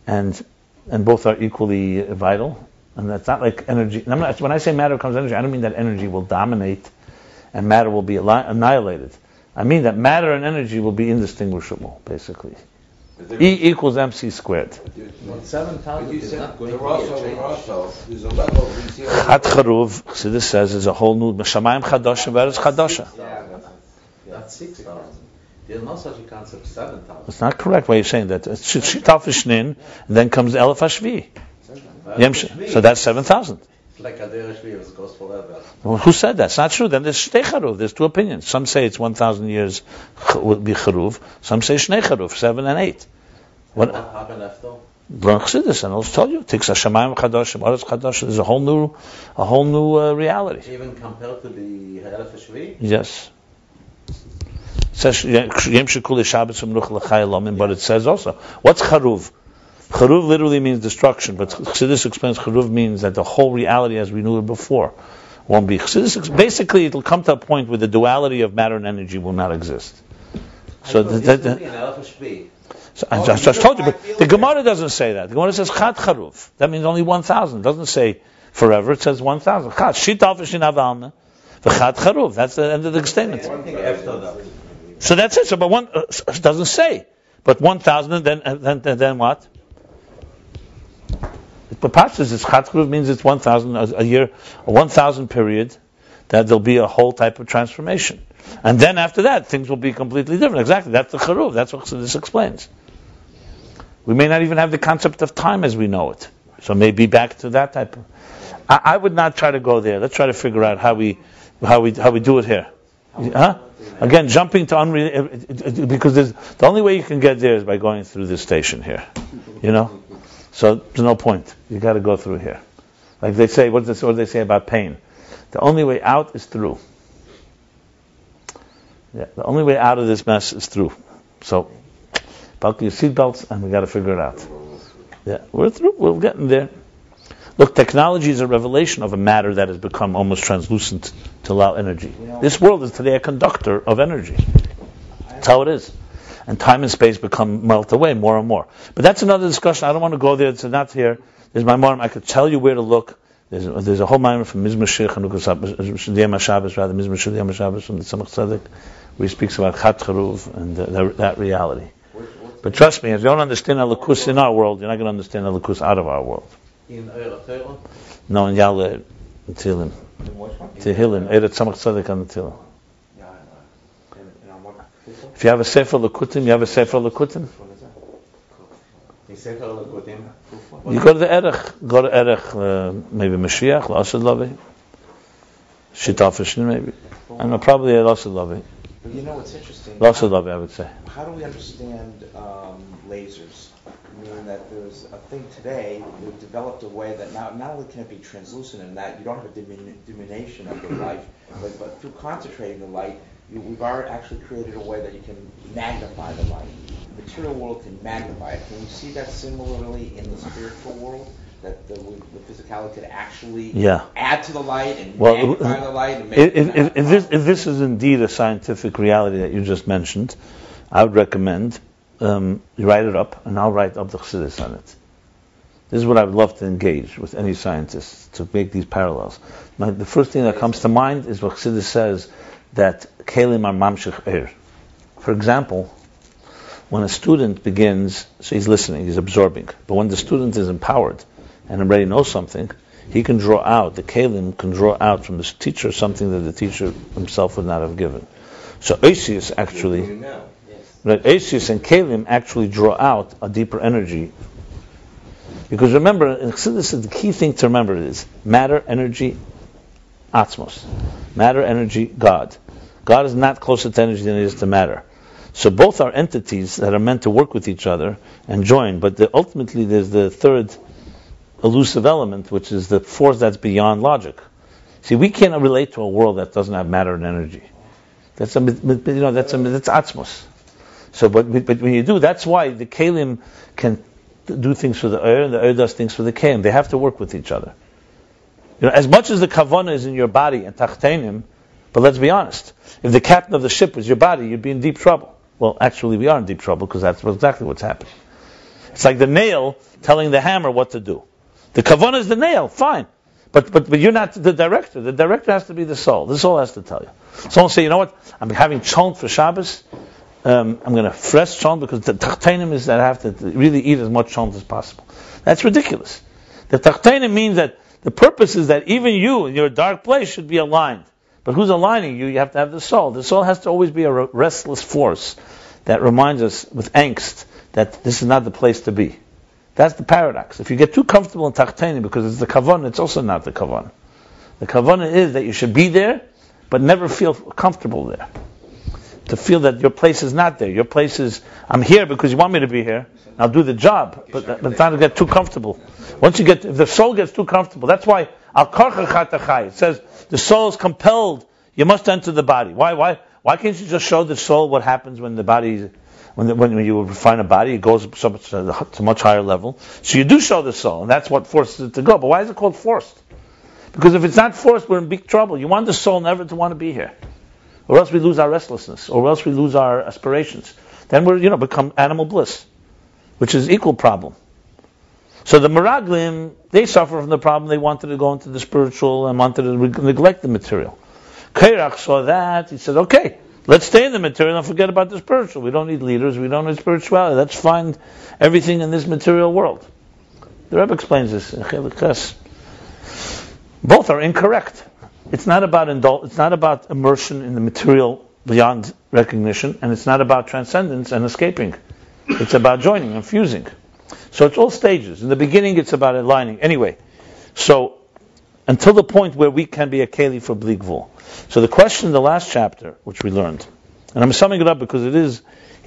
and both are equally vital. And that's not like energy. And when I say matter becomes energy, I don't mean that energy will dominate and matter will be annihilated. I mean that matter and energy will be indistinguishable, basically. E equals MC squared. 7,000 is not going to be a change. There's a level. Chat Charuv, Chassidus says, is a whole new Shamayim Chadosha, Veretz Chadosha. That's 6,000. There's no such a concept, 7,000. It's not correct why you're saying that. It's Shitaf Shnin, and then comes Elef Hashvi. So that's 7,000. It's like Adar Hashvi, it goes forever. Well, who said that? It's not true. Then there's Shtei Charuv. There's two opinions. Some say it's 1,000 years would be Charuv. Some say Shnei Charuv, 7 and 8. What happened after? Chassidus, and I also told you, Tiks Hashamayim Chadosh, Baruch Chadosh. There's a whole new reality. Even compared to the Elef Hashvi? Yes. It says Yem Shekul Shabbos Umruch L'Chai Lomim, but it says also, what's Charuv? Charuv literally means destruction, but Chassidus explains Charuv means that the whole reality as we knew it before won't be. Basically, it'll come to a point where the duality of matter and energy will not exist. So I just told you, but the Gemara doesn't say that. The Gemara says Chat Charuv. That means only 1,000. It doesn't say forever. It says 1,000. Chat Shitaf Shinavalna, the Chat Charuv. That's the end of the statement. So that's it. So, but it doesn't say. But 1,000, and then what? But Pashtus is Chat Charuv means it's 1,000 a year, a 1,000 period, that there'll be a whole type of transformation. And then after that, things will be completely different. Exactly, that's the Charuv. That's what this explains. We may not even have the concept of time as we know it. So maybe back to that type of... I would not try to go there. Let's try to figure out how we do it here. Huh? Again, jumping to unreal, because the only way you can get there is by going through this station here. So there's no point. You got to go through here. Like they say, what do they say about pain? The only way out is through. Yeah, the only way out of this mess is through. So, buckle your seatbelts, and we got to figure it out. Yeah, we're through. We're getting there. Look, technology is a revelation of a matter that has become almost translucent to allow energy. This world is today a conductor of energy. That's how it is. And time and space melt away more and more. But that's another discussion. I don't want to go there. It's not here. There's my Marim. I could tell you where to look. There's a whole Marim from Mizmor Shir Chanukah Shabbos, rather Mizmor Shir Shabbos from the Tzemach Tzedek, where he speaks about Chat Charuv and that reality. But trust me, if you don't understand Alakus in our world, you're not going to understand Alakus out of our world. In Eretz? No, in Yaleh, in Tehillim. Tehillim, Eretz Tzemach Tzedek on the Tehillim. If you have a Sefer Lekutim, you have a Sefer Lekutim. You go to the Erech, maybe Mashiach, L'Asad Lavi, Shitafishin maybe. I don't know, probably L'Asad Lavi. But you know what's interesting? L'Asad Lavi, I would say. How do we understand lasers? Meaning that there's a thing today, we've developed a way that not only can it be translucent in that you don't have a diminution of the light, but through concentrating the light, we've already actually created a way that you can magnify the light. The material world can magnify it. Can we see that similarly in the spiritual world? That the physicality could actually add to the light and magnify the light? And make if this is indeed a scientific reality that you just mentioned, I would recommend you write it up, and I'll write up the Chassidus on it. This is what I would love to engage with any scientists, to make these parallels. The first thing that comes to mind is what Chassidus says, that kelim are mamshich er. For example, when a student begins, so he's listening, he's absorbing, but when the student is empowered and already knows something, he can draw out, the kelim can draw out from his teacher something that the teacher himself would not have given. So Oisius actually, Oisius and kelim actually draw out a deeper energy. Because remember, in Chassidus, the key thing to remember is matter, energy, Atzmos. Matter, energy, God. God is not closer to energy than it is to matter. So both are entities that are meant to work with each other and join, but ultimately there's the third elusive element, which is the force that's beyond logic. See, we can't relate to a world that doesn't have matter and energy. That's Atzmos. So, but when you do, that's why the Kelim can do things for the Eir, and the Eir does things for the Kelim. They have to work with each other. As much as the kavanah is in your body and tachtenim, but let's be honest, if the captain of the ship was your body, you'd be in deep trouble. Well, actually, we are in deep trouble because that's exactly what's happening. It's like the nail telling the hammer what to do. The kavanah is the nail, fine, but you're not the director. The director has to be the soul. The soul has to tell you. Someone say, you know what? I'm having cholent for Shabbos. I'm going to fresh cholent because the tachtenim is that I have to really eat as much cholent as possible. That's ridiculous. The tachtenim means that the purpose is that even you in your dark place should be aligned. But who's aligning you? You have to have the soul. The soul has to always be a restless force that reminds us with angst that this is not the place to be. That's the paradox. If you get too comfortable in tachtenim because it's the kavanah, it's also not the kavanah. The kavanah is that you should be there, but never feel comfortable there. To feel that your place is not there. Your place is, I'm here because you want me to be here. I'll do the job, but not to get too comfortable. If the soul gets too comfortable, that's why it says the soul is compelled. You must enter the body. Why can't you just show the soul what happens when the body, when you refine a body, it goes to a much higher level. So you do show the soul, and that's what forces it to go. But why is it called forced? Because if it's not forced, we're in big trouble. You want the soul never to want to be here, or else we lose our restlessness, or else we lose our aspirations. Then we're become animal bliss, which is equal problem. So the Meraglim, they suffer from the problem. They wanted to go into the spiritual and wanted to neglect the material. Kairach saw that. He said, okay, let's stay in the material and forget about the spiritual. We don't need leaders. We don't need spirituality. Let's find everything in this material world. The Rebbe explains this in Chelik Ches. Both are incorrect. It's not about it's not about immersion in the material beyond recognition, and it's not about transcendence and escaping. It's about joining and fusing. So it's all stages. In the beginning, it's about aligning. Anyway, so until the point where we can be a keli for Bli Gvul. So the question in the last chapter, which we learned, and I'm summing it up because he's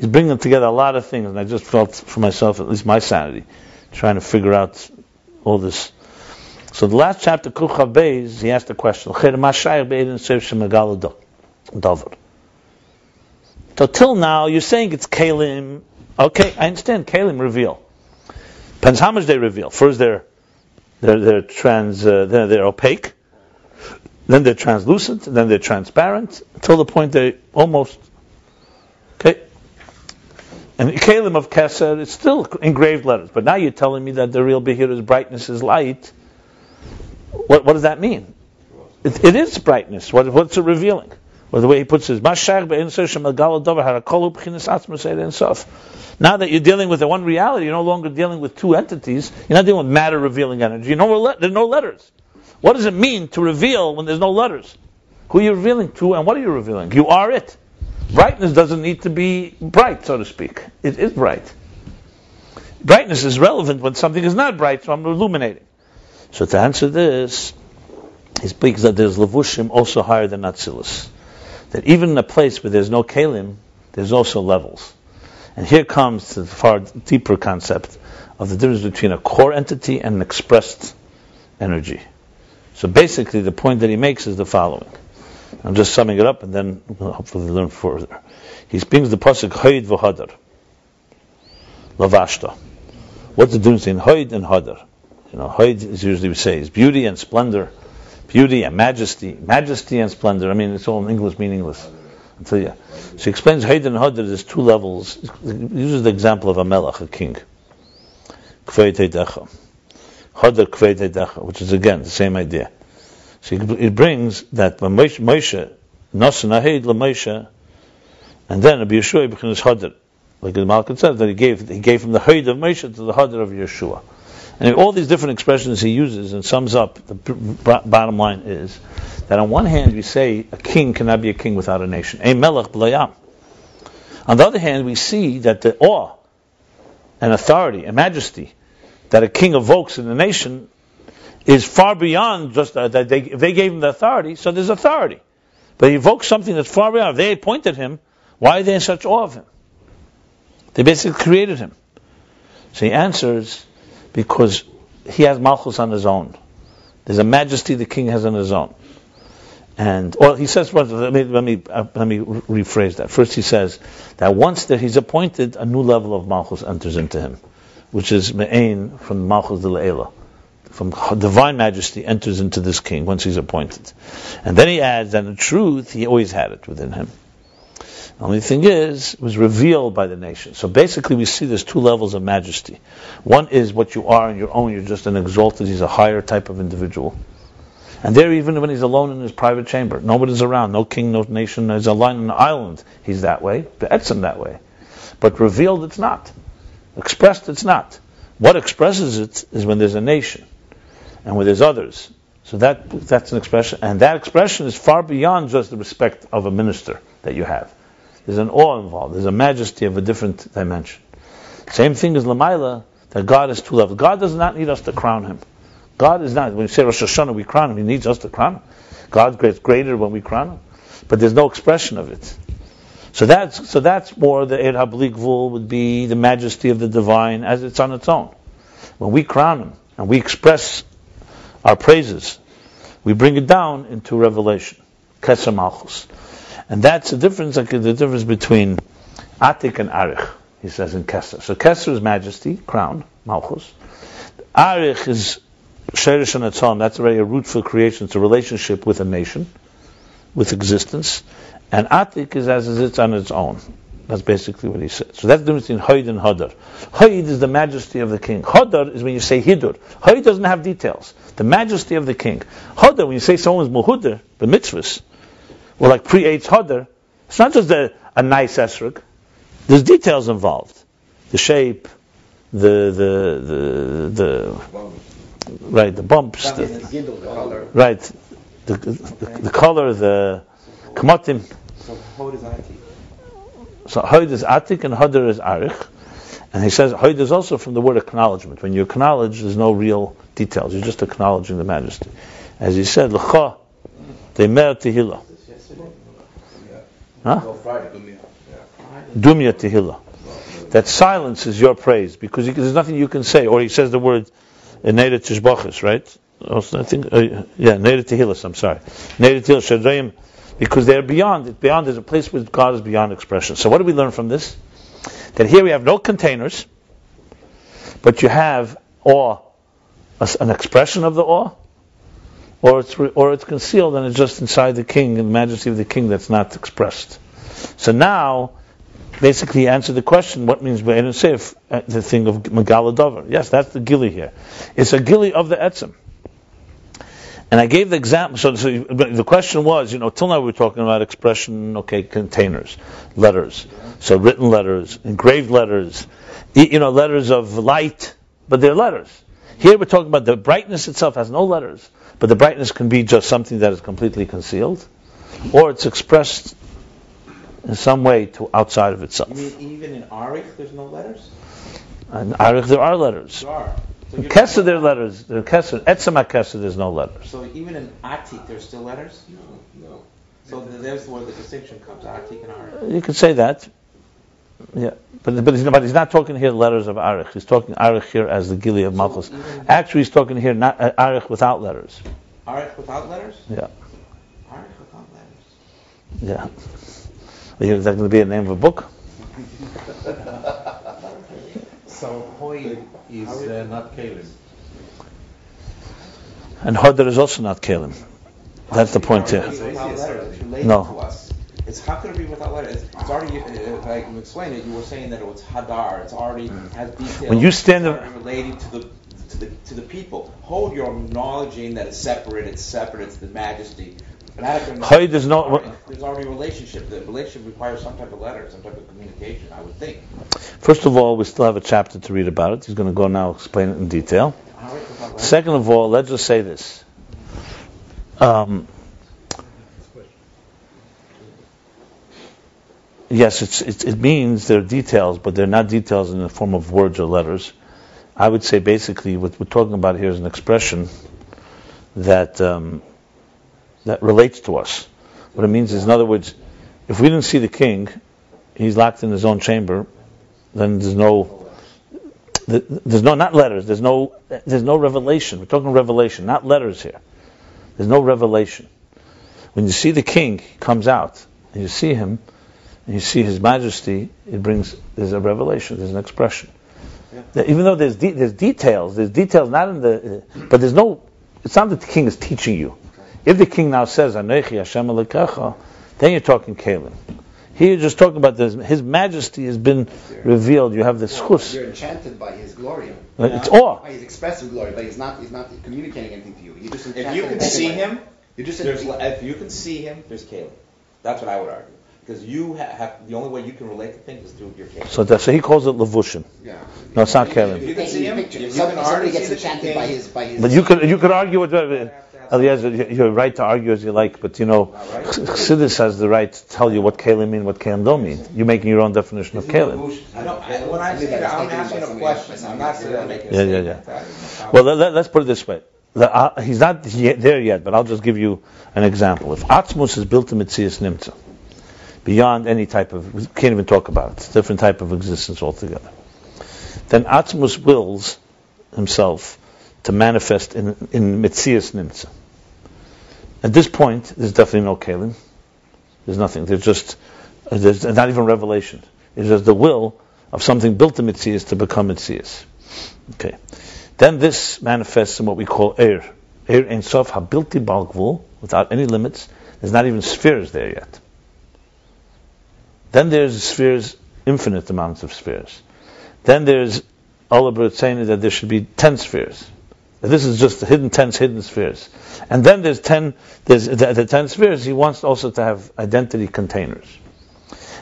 bringing together a lot of things, and I just felt for myself, at least my sanity, trying to figure out all this. So the last chapter, Kuchav Beis, he asked a question. So till now, you're saying it's kelim. Okay, I understand. Kelim reveal. Depends how much they reveal. First, they're opaque. Then they're translucent. Then they're transparent. Until the point they almost. Okay. And kelim of Keser, it's still engraved letters. But now you're telling me that the real Behir's brightness is light. What does that mean? It is brightness. What's it revealing? Well, the way he puts it, now that you're dealing with the one reality, you're no longer dealing with two entities. You're not dealing with matter revealing energy. There are no letters. What does it mean to reveal when there's no letters? Who are you revealing to and what are you revealing? You are it. Brightness doesn't need to be bright, so to speak. It is bright. Brightness is relevant when something is not bright, so I'm illuminating. So to answer this, he speaks that there's levushim also higher than Atzilus. That even in a place where there's no kelim, there's also levels. And here comes the far deeper concept of the difference between a core entity and an expressed energy. So basically the point that he makes is the following. I'm just summing it up and then we'll hopefully learn further. He brings the pasuk Hoid v'Hadar. Lavashta. What's the difference between Hoid and Hadar? Hoid is usually we say is beauty and splendor. Beauty and majesty. Majesty and splendor. I mean, it's all in English meaningless. I'll tell you. So he explains Hoid and Hadar, there's two levels. He uses the example of a melech, a king. Kvei Teidecha. Hadar Kvei Teidecha, which is again the same idea. So it brings that when Moshe, Nasan Ahed LaMoshe, and then Rabbi Yeshua became his Hadar. Like the Malachim says, that he gave from the Hayd of Moshe to the Hadar of Yeshua. And all these different expressions he uses and sums up, the bottom line is that on one hand we say a king cannot be a king without a nation. Ein melech b'layam. On the other hand, we see that the awe and authority and majesty that a king evokes in a nation is far beyond just that if they gave him the authority, so there's authority. But he evokes something that's far beyond. If they appointed him, why are they in such awe of him? They basically created him. So he answers, because he has malchus on his own. There's a majesty the king has on his own. And he says, let me rephrase that. First he says that once that he's appointed, a new level of malchus enters into him, which is me'ain from malchus de le'ela. From divine majesty enters into this king once he's appointed. And then he adds that in truth, he always had it within him. The only thing is, it was revealed by the nation. So basically we see there's two levels of majesty. One is what you are on your own, you're just an exalted, he's a higher type of individual. And there, even when he's alone in his private chamber, nobody's around, no king, no nation, he's alone on an island, he's that way, be'etzem that way. But revealed, it's not. Expressed, it's not. What expresses it is when there's a nation, and when there's others. So that's an expression, and that expression is far beyond just the respect of a minister that you have. There's an awe involved. There's a majesty of a different dimension. Same thing as Lamaila, that God has two levels. God does not need us to crown him. God is not, when you say Rosh Hashanah, we crown him, he needs us to crown him. God gets greater when we crown him. But there's no expression of it. So that's more the Eir HaBli Gvul would be the majesty of the divine as it's on its own. When we crown him and we express our praises, we bring it down into revelation. Keser Malchus. And that's the difference between Atik and Arich, he says in Keser. So Keser is majesty, crown, Malchus. Arich is Sheresh on its own, that's already a root for creation, it's a relationship with a nation, with existence. And Atik is as it's on its own. That's basically what he says. So that's the difference between Hoid and Hadar. Hoid is the majesty of the king. Hadar is when you say Hidur. Hoid doesn't have details. The majesty of the king. Hadar, when you say someone's Muhudar, the mitzvahs, or like pre-Eitz Hadar, it's not just a nice esrog. There's details involved. The shape, the bumps, the color, the kamatim. So Hod is Atik. So Hod is Atik and Hadar is Arich. And he says Hod is also from the word acknowledgement. When you acknowledge, there's no real details. You're just acknowledging the majesty. As he said, L'cha Demer Tehillah. Huh? Dumya Tehillah. That silence is your praise, because there's nothing you can say. Or he says the word Neira Tishbachis, right? I think, Neira Tehillah, I'm sorry. Neira Tehillah Shadrayim, because they're beyond it. Beyond, there's a place where God is beyond expression. So what do we learn from this? That here we have no containers, but you have awe, an expression of the awe, or it's concealed and it's just inside the king and the majesty of the king that's not expressed. So now, basically, answer the question: what means Be'en Seif? The thing of Megala Dover. Yes, that's the gili here. It's a gili of the etzem. And I gave the example. So the question was, till now we were talking about expression, containers, letters. So written letters, engraved letters, letters of light, but they're letters. Here we're talking about the brightness itself has no letters, but the brightness can be just something that is completely concealed, or it's expressed in some way to outside of itself. You mean even in Arich there's no letters? In Arich there are letters. There are. So In Kesser there are letters. In Kesser, Etzema Kesser there's no letters. So even in Atik there's still letters? No. So there's where the distinction comes, Atik and Arich. You could say that. Yeah, but he's not talking here letters of Arich. He's talking Arich here as the Gili of Malchus. Actually, he's talking here not Arich without letters. Arich without letters? Yeah. Arich without letters. Yeah. Is that going to be a name of a book? So Hoi is not Kalim. And Hodar is also not Kalim. That's the point here. It's without letters. It's related No. to us. It's how could it be without letters? It's already. If I can explain it, you were saying that it was Hadar. It's already has details. When you stand it's already relating to the people. Hold, you're acknowledging that it's separate. It's the majesty. But There's already a relationship. The relationship requires some type of letter, some type of communication, I would think. First of all, we still have a chapter to read about it. He's going to go now explain it in detail. Second of all, let's just say this. Yes, it means there are details, but they're not details in the form of words or letters. I would say basically what we're talking about here is an expression that that relates to us. What it means is, in other words, if we didn't see the king, he's locked in his own chamber, then there's no not letters, there's no revelation. We're talking revelation, not letters here. There's no revelation. When you see the king, he comes out, and you see him, and you see his majesty, there's a revelation, there's an expression. Yeah. Even though there's details not in the, but it's not that the king is teaching you. If the king now says, Anechi Hashem Elokecha, then you're talking Kalim. Here you're just talking about his majesty has been revealed. You have the schus. You're enchanted by his glory. It's awe. By his expressive glory, but he's not communicating anything to you. You're just if you can see him, if you can see him, there's Kalim. That's what I would argue. Because you have the only way you can relate to things is through your Kalim. So he calls it Levushim. Yeah. No, it's not Kalim. If you can see him, somebody gets enchanted by his. But you could argue with Eliezer, you're right to argue as you like, but Chassidus has the right to tell you what Kalim mean, what Kalim don't mean. You're making your own definition of Kalim. When I say that, I'm asking a question. I'm not saying I'm making a statement. Yeah. Well, let's put it this way. He's not there yet, but I'll just give you an example. If Atzmus is built in Metzias Nimtza, beyond any type of, we can't even talk about it, it's a different type of existence altogether, then Atzmus wills himself to manifest in Metzias Nimtza. At this point, there's definitely no Kalim. There's nothing. There's not even revelation. It's just the will of something built in Metzias to become Metzias. Okay. Then this manifests in what we call Eir. Eir Ein Sof HaBilti Bal Gvul, without any limits. There's not even spheres there yet. Then there's spheres, infinite amounts of spheres. Then there's Olaber saying that there should be 10 spheres. This is just the hidden spheres. And then there's the 10 spheres, he wants also to have identity containers.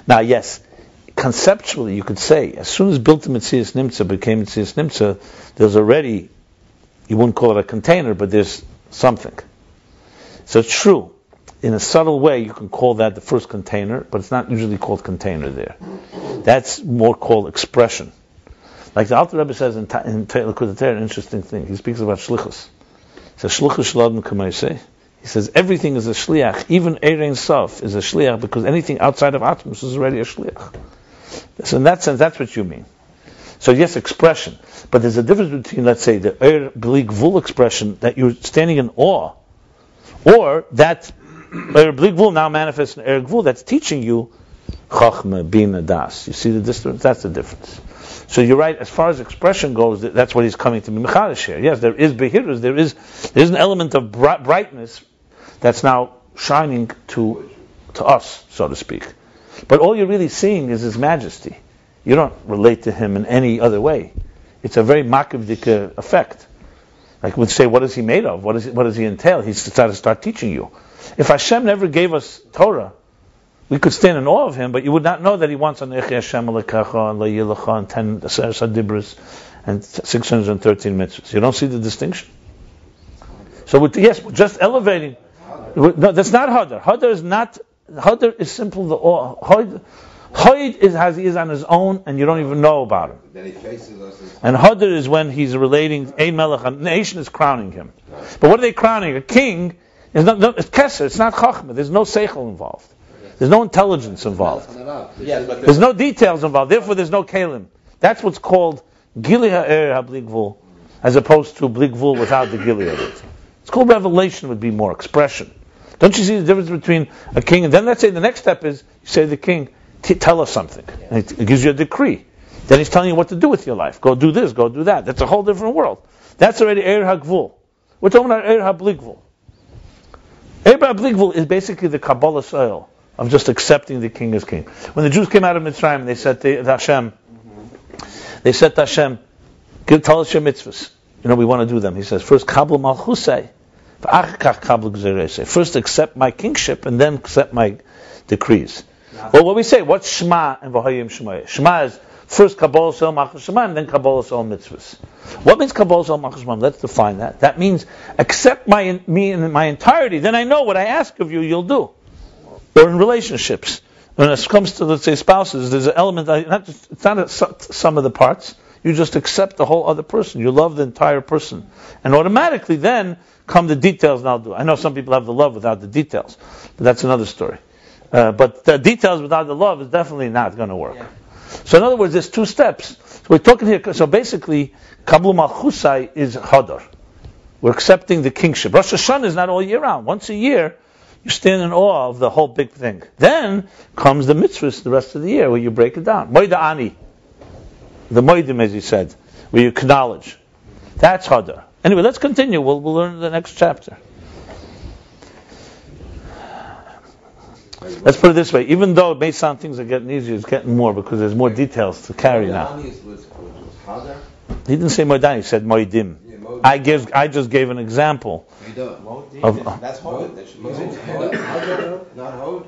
Now, yes, conceptually you could say, as soon as built Metzias Nimtza became Metzias Nimtza, there's already, you wouldn't call it a container, but there's something. So it's true. In a subtle way, you can call that the first container, but it's not usually called container there. That's more called expression. Like the Alter Rebbe says in Likud HaTorah, an interesting thing. He speaks about shlichus. He says, shlichus shladim k'maiseh. He says, everything is a shliach. Even Erein Sof is a shliach, because anything outside of Atmos is already a shliach. So in that sense, that's what you mean. So yes, expression. But there's a difference between, let's say, the Er Bli Gvul expression, that you're standing in awe, or that Er Bli Gvul now manifests in Er Gvul, that's teaching you Chachma, Bina, Das. You see the difference? That's the difference. So you're right, as far as expression goes, that's what he's coming to be Mechadish here. Yes, there is Behirus, there is an element of brightness that's now shining to us, so to speak. But all you're really seeing is his majesty. You don't relate to him in any other way. It's a very makivdik effect. Like we'd say, what is he made of? What does he entail? He's to start teaching you. If Hashem never gave us Torah, we could stand in awe of him, but you would not know that he wants an Echi Hashem Elokecha and Layilacha and 10 Sadibras and 613 mitzvahs. You don't see the distinction? So we're just elevating. No, that's not Hadar. Hadar is not Hadar is simple. The Hoid is as he is on his own, and you don't even know about him. Then he faces us. And Hadar is when he's relating. Ein Melech, a nation is crowning him. But what are they crowning? A king is not. It's Keser. It's not Chachma. There's no seichel involved. There's no intelligence involved. There's no details involved. Therefore, there's no kelim. That's what's called Gili ha'er ha'bli gvul, as opposed to bli gvul without the Gili of it. It's called revelation. Would be more expression. Don't you see the difference between a king and then let's say the next step is you say to the king, tell us something. And it gives you a decree. Then he's telling you what to do with your life. Go do this. Go do that. That's a whole different world. That's already er ha'gvul. We're talking about er ha'bli gvul. Er ha'bli gvul is basically the Kabbalah soil of just accepting the king as king. When the Jews came out of Mitzrayim, they said to Hashem, tell us your mitzvahs. We want to do them. He says, first kabul malchusay, first accept my kingship and then accept my decrees. Well, what we say, what's Shema and V'hayim Shema? Shema is first Kabbalah Sol Machas Shema and then Kabbalah Sol Mitzvahs. What means Kabbalah Sol Machas Shema? Let's define that. That means accept me in my entirety. Then I know what I ask of you, you'll do. Or in relationships, when it comes to, let's say, spouses, there's an element, it's not some of the parts. You just accept the whole other person. You love the entire person. And automatically then come the details and I'll do. I know some people have the love without the details, but that's another story. But the details without the love is definitely not going to work. Yeah. So in other words, there's two steps. So we're talking here, so basically, Kablu Malchusai is Hadar. We're accepting the kingship. Rosh Hashanah is not all year round. Once a year, you stand in awe of the whole big thing. Then comes the mitzvahs the rest of the year where you break it down. Moida Ani. The Moidim, as he said, where you acknowledge. That's Hadar. Anyway, let's continue. We'll learn in the next chapter. Let's put it this way. Even though it may sound things are getting easier, it's getting more because there's more details to carry now. He didn't say Moidani, he said Moidim. I just gave an example. Of, that's Hod. Not Hod.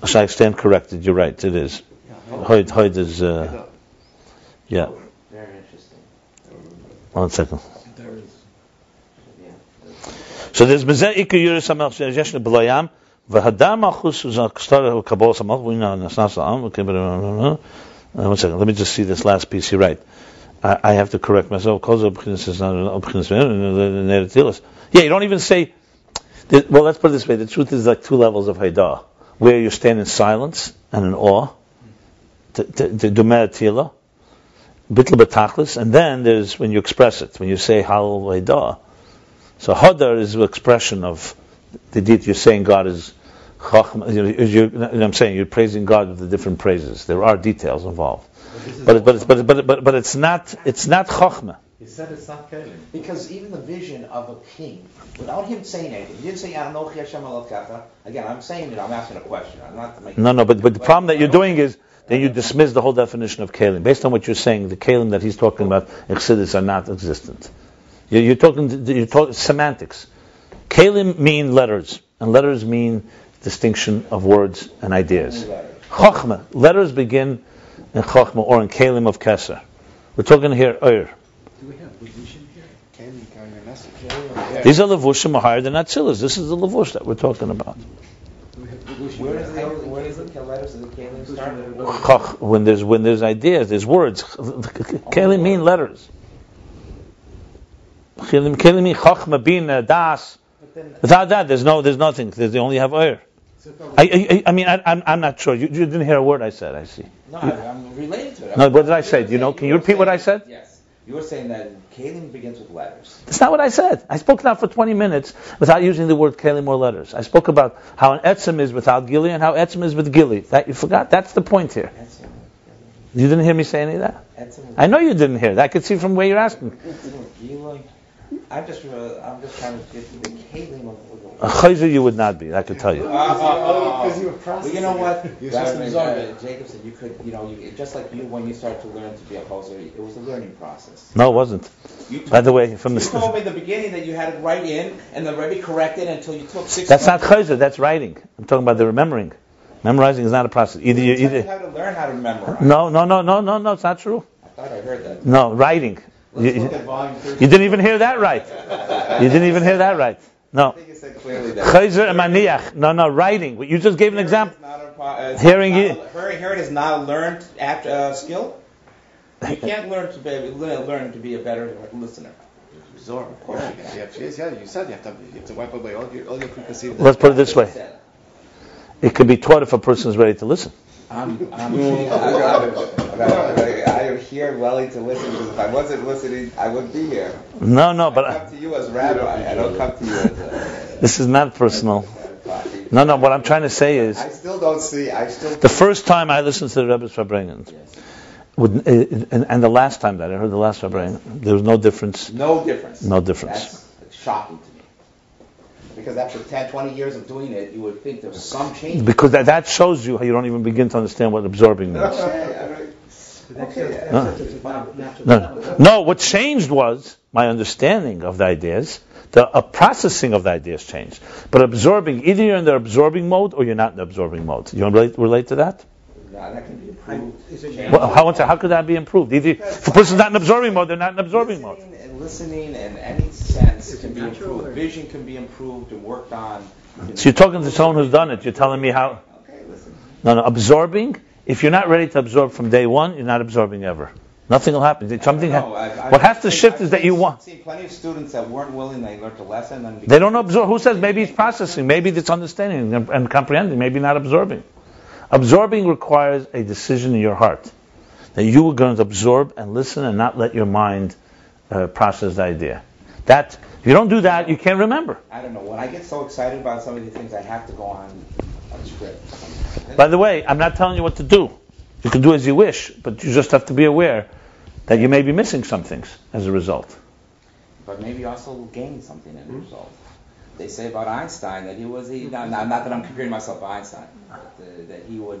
I stand corrected. You're right. It is. Hod is. Yeah. Very interesting. 1 second. So there's Bezeh Iker Yuris Hamach Sheyesh B'Layam v'Hadam Malchus Uzakstara Kabbalah Samach. We know that's not Sam. 1 second. Let me just see this last piece. You're right. I have to correct myself. Because is not. Yeah, you don't even say. Well, let's put it this way. The truth is like two levels of Haidah, where you stand in silence and in awe, to Dumer Tila, Bitl B'Tachlis, and then there's when you express it, when you say Halal Haidah. So Hadar is the expression of the deed. You're saying God is Chachma. I'm saying you're praising God with the different praises. There are details involved, but it's not Chachma. He said it's not Kelim. Because even the vision of a king, without him saying anything, he didn't say Anochi Hashem Elokecha. Again, I'm saying it. I'm asking a question. I'm not making. No. But the problem that you're doing is then you dismiss the whole definition of Kelim. Based on what you're saying, the Kelim that he's talking about, Chassidus, are not existent. You're talking semantics. Kelim mean letters, and letters mean distinction of words and ideas. Chochmah, letters begin in Chochmah or in Kelim of Keser. We're talking here Ur. Do we have Levushim here? Kelim carrying a message. These are Levushim higher than Atzilas. This is the Levush that we're talking about. Where is the letters of the Kelim start? When there's ideas, there's words. Kelim mean letters. Kelim mean Chachma, Bina, Das. Without that, there's nothing. They only have Ur. I'm not sure. You didn't hear a word I said. I see. No, I'm related to it. No, what did I say? Do you know? Can you repeat what I said? Yes. You were saying that Kelim begins with letters. That's not what I said. I spoke now for 20 minutes without using the word Kelim or letters. I spoke about how an Etzem is without Gili and how Etzem is with Gili. That you forgot? That's the point here. You didn't hear me say any of that? I know you didn't hear that. I could see from where you're asking. I'm just trying to get to the Kelim of a chayzer you would not be, I could tell you. Because you were processing. Well, you know what? Jacobson, you could, just like you, when you started to learn to be a poser, it was a learning process. No, it wasn't. By the way, you told me in the beginning that you had it right in, and the Rabbi corrected until you took 6 That's not chayzer, that's writing. I'm talking about the remembering. Memorizing is not a process. You have to learn how to memorize. No, it's not true. I thought I heard that. No, writing. You didn't even hear that right. You didn't even hear that right. No. I think you said clearly that. Chayzer and maniach. No, writing. You just gave an example. Hearing is not a learned skill. You can't learn to be a better listener. Absorb, of course. You said you have to wipe away all your preconceived. Let's put it this way. It can be taught if a person is ready to listen. I am here willing to listen, because if I wasn't listening, I wouldn't be here. No, but I come to you as Rabbi. I don't come to you as this is not personal. No, what I'm trying to say is, I still don't see. The first time I listened to the Rebbe's Farbrengen, and the last time that I heard the last Farbrengen, there was no difference. No difference. That's shocking to me. Because after 10, 20 years of doing it, you would think there's some change. Because that shows you how you don't even begin to understand what absorbing means. No, what changed was my understanding of the ideas. The processing of the ideas changed. But absorbing, either you're in the absorbing mode or you're not in the absorbing mode. You want to relate to that? Yeah, that can be improved. How could that be improved? Either, if a person's not in absorbing mode, they're not in absorbing mode. Listening and any sense can be improved. Vision can be improved and worked on. So you're talking to someone who's done it. You're telling me how. Okay, listen. No, absorbing. If you're not ready to absorb from day one, you're not absorbing ever. Nothing will happen. What has to shift is that you want. I've seen plenty of students that weren't willing. They learned a lesson. And they don't absorb. Who says maybe it's processing? Maybe it's understanding and comprehending. Maybe not absorbing. Absorbing requires a decision in your heart that you are going to absorb and listen and not let your mind process the idea. That if you don't do that, you can't remember. I don't know. When I get so excited about some of these things, I have to go on a script. By the way, I'm not telling you what to do. You can do as you wish, but you just have to be aware that you may be missing some things as a result. But maybe also gain something as a result. They say about Einstein that not that I'm comparing myself to Einstein, but that he was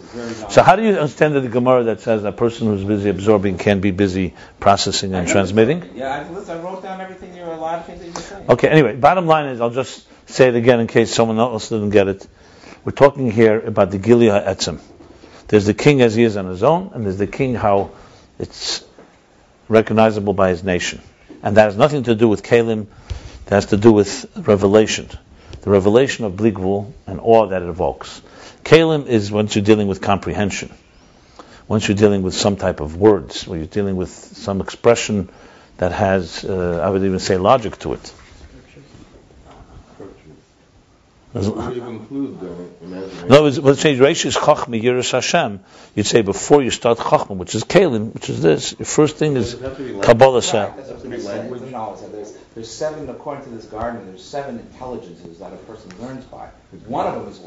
very. So how do you understand the Gemara that says a person who's busy absorbing can be busy processing and transmitting? Yeah, I wrote down everything. A lot of things that you were saying. Okay. Anyway, bottom line is, I'll just say it again in case someone else didn't get it. We're talking here about the Gili HaEtzem. There's the king as he is on his own, and there's the king how it's recognizable by his nation, and that has nothing to do with Kalim. That has to do with revelation, the revelation of Bligvul and awe that it evokes. Kalim is once you're dealing with comprehension, once you're dealing with some type of words, or you're dealing with some expression that has, I would even say, logic to it. Would you include the imagination? In other words, let's say Reish is Chachma Yiras Hashem. You'd say before you start Chachma, which is Kalim, which is this. Your first thing is Kabbalah Shah. There's 7, according to this garden, there's 7 intelligences that a person learns by. One of them is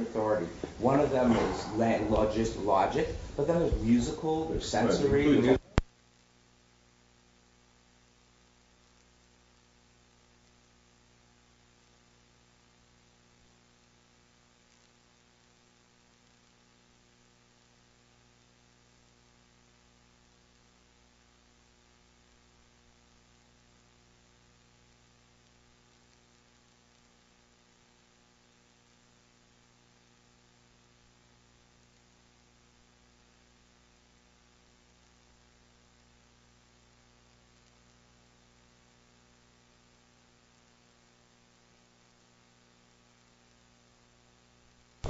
authority. One of them is logic, but then there's musical, there's sensory.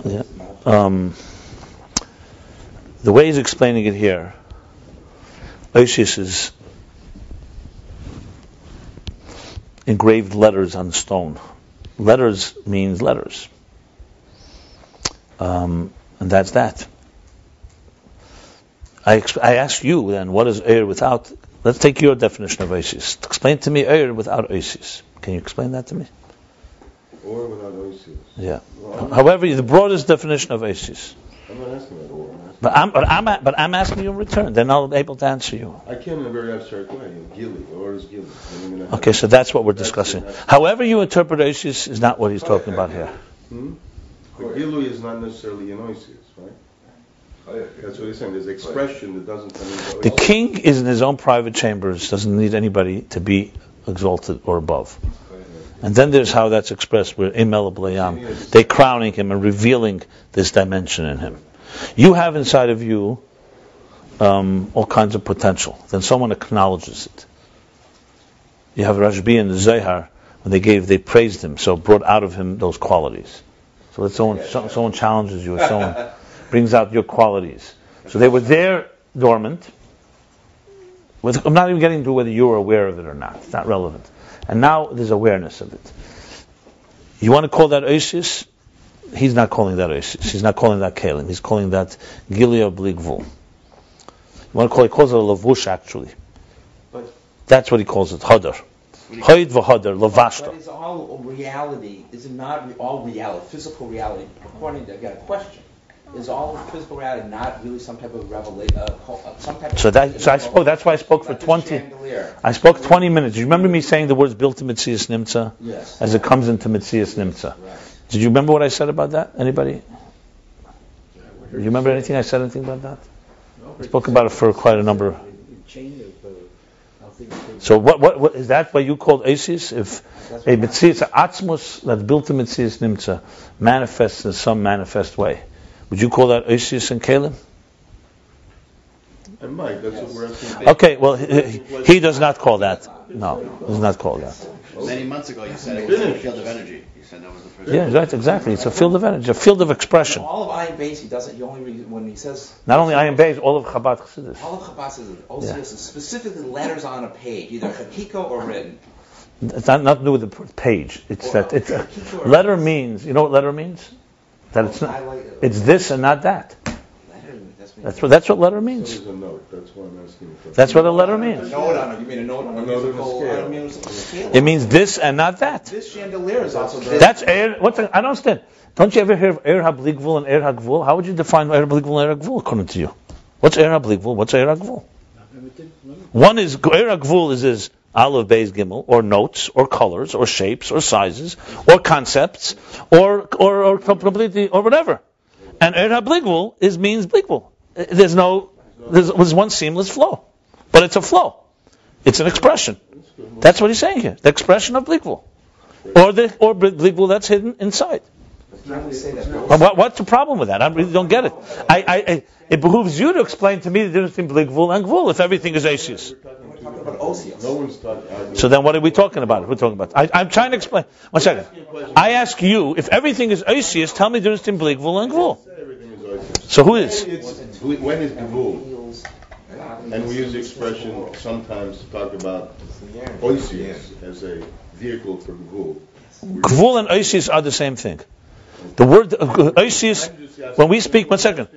Yeah. The way he's explaining it here, Oishis is engraved letters on stone. Letters means letters. And that's that. I ask you then, what is Eir without? Let's take your definition of Oishis. Explain to me Eir without Oishis. Can you explain that to me? Or without Oishis. Yeah. However, the broadest definition of Oishis. I'm not asking that or. But I'm asking you in return. Then I'll be able to answer you. I can in a very abstract way. Gili, or is Gili? Okay, so that's what we're discussing. However you interpret Oishis is not what he's talking about here. The Gili is not necessarily an Oishis, right? That's what he's saying. There's expression that doesn't come into Oishis. The king is in his own private chambers, doesn't need anybody to be exalted or above. And then there's how that's expressed. We're Imel B'layam. They're crowning him and revealing this dimension in him. You have inside of you all kinds of potential. Then someone acknowledges it. You have Rashbi in the Zohar when they praised him, so brought out of him those qualities. So if someone challenges you, or someone brings out your qualities. So they were there dormant. I'm not even getting into whether you were aware of it or not. It's not relevant. And now there's awareness of it. You want to call that Oisius? He's not calling that Oisius. He's not calling that Kalim. He's calling that Gilia Bligvul. You want to call it, he calls it a Lavush actually. But that's what he calls it, Hadar. Hoid v'Hadar, Lavashta. But is all reality, is it not all reality, physical reality, according to, again, a question, is all physical reality not really some type of revelation, some type of... So I spoke, that's why I spoke for 20... I spoke 20 minutes. Do you remember me saying the words built to Metzias Nimtza? Yes. As it comes into Metzias Nimtza. Right. Did you remember what I said about that? Anybody? Do you remember anything I said anything about that? I spoke about it for quite a number. So what is that what you called Asis? If a Metzias Atzmus that's built to Metzias Nimtza manifests in some manifest way, would you call that Asis and Kalim? And Mike, that's what we're asking. Okay, well, he does not call that. No, does not call that. Many months ago, you said it was a field of energy. You said that was the first. Yeah, right, exactly. It's a field of energy, a field of expression. All of Ayin Beis, he doesn't. He only when he says. Not only Ayin Beis, all of Chabad Chassidus. All of Chabad says OCS is specifically letters on a page, either Hakiko or written. It's not to do with the page. It's that it's a letter means. You know what letter means? That it's not. It's this and not that. That's what letter means. So there's a note. That's why I'm asking. That's what a letter means. A note on it. You mean a note on a scale. It means this and not that. This chandelier is also. That's air. I don't understand. Don't you ever hear of Eir HaBligvul and Eir HaGvul? How would you define Eir HaBligvul and Eir HaGvul according to you? What's Eir HaBligvul? What's Eir HaGvul? One is Eir HaGvul is Aleph, Beis, Gimel, or notes, or colors, or shapes, or sizes, or concepts, or completely, or whatever. And Eir HaBligvul means Bligvul. There's one seamless flow, but it's a flow. It's an expression. That's what he's saying here. The expression of Bligvul, or Bligvul that's hidden inside. What's the problem with that? I really don't get it. It behooves you to explain to me the difference between Bligvul and Gvul if everything is Asius. So then what are we talking about? We're talking about. I'm trying to explain. 1 second. I ask you, if everything is Asius, tell me the difference between Bligvul and Gvul. So who is? When is Gvul? And we use the expression sometimes to talk about Oisius as a vehicle for Gvul. Gvul and Oisius are the same thing. The word Oisius, when we speak, 1 second.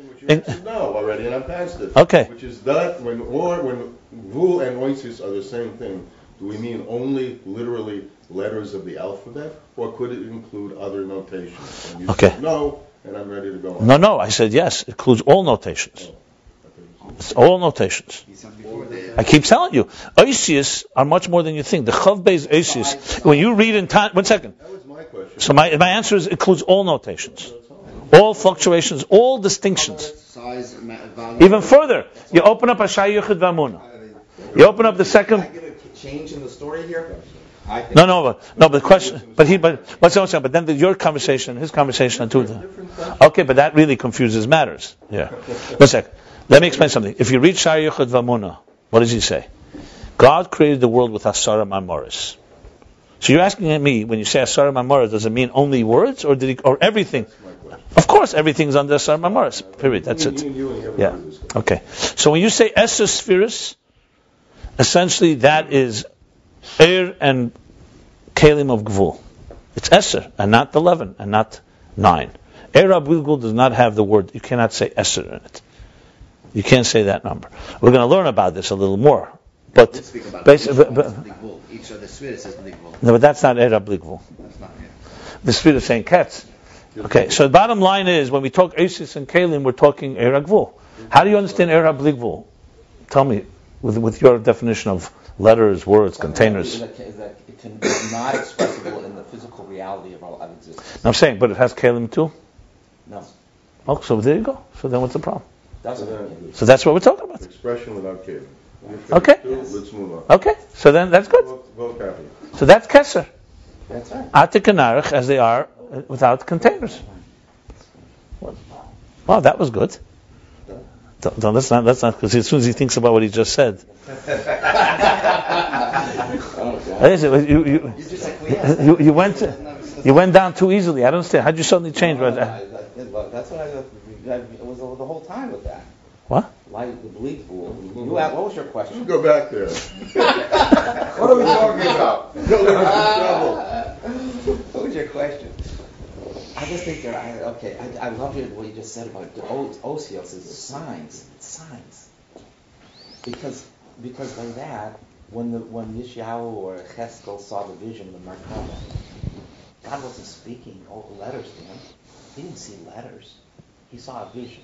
No, already, and I'm past it. Okay. Which is that when Gvul and Oisius are the same thing, do we mean only literally letters of the alphabet, or could it include other notations? And you said no, and I'm ready to go on. No, I said yes. It includes all notations. It's all notations. I keep telling you, Oisius are much more than you think. The Chav Beis Oisius, when you read in time, 1 second. That was my question. So my answer is it includes all notations. All fluctuations, all distinctions. Even further, you open up Ashai Yuchid V'Amuna. You open up the second. Can I get a change in the story here? No, but the question, but then your conversation, his conversation, okay, but that really confuses matters. Yeah. 1 second. Let me explain something. If you read Shai Yuchid V'Amuna, what does he say? God created the world with Asara Mamoris. So you're asking me, when you say Asara Mamoris, does it mean only words, or everything? Of course, everything's under Asara Mamoris. Period. That's it. Yeah. Okay. So when you say Eser Sefirah, essentially that is Eir and Kalim of Gvul. It's Eser, and not 11, and not 9. Eir HaBligvul does not have the word. You cannot say Eser in it. You can't say that number. We're going to learn about this a little more. But basically, each of the Sefirah says Bligvul. No, but that's not Eir HaBligvul. That's not it. The Sefirah is saying Ketz. Okay, so the bottom line is, when we talk Oisius and Kalim, we're talking Eir HaGvul. How do you understand Eir HaBligvul? Tell me, with your definition of letters, words, containers. Is that it's not expressible in the physical reality of our existence. I'm saying, but it has Kalim too? No. Oh, so there you go. So then what's the problem? Doesn't. So that's what we're talking about. Expression without Kalim. Okay. Let's move on. Okay, so then that's good. Vote happy. So that's Kesser. That's right. Atik and Narich as they are without containers. Wow, that was good. Let's not, because as soon as he thinks about what he just said. You went down too easily. I don't understand. How'd you suddenly change? That's what I was the whole time with that. What? Like the bleed pool. What was your question? Go back there. What are we talking about? What was your question? I just think I love what you just said about the Osios is signs. It's signs. Because by that, when Yeshayahu or Cheskel saw the vision of the Merkava, God wasn't speaking letters to him. He didn't see letters. He saw a vision.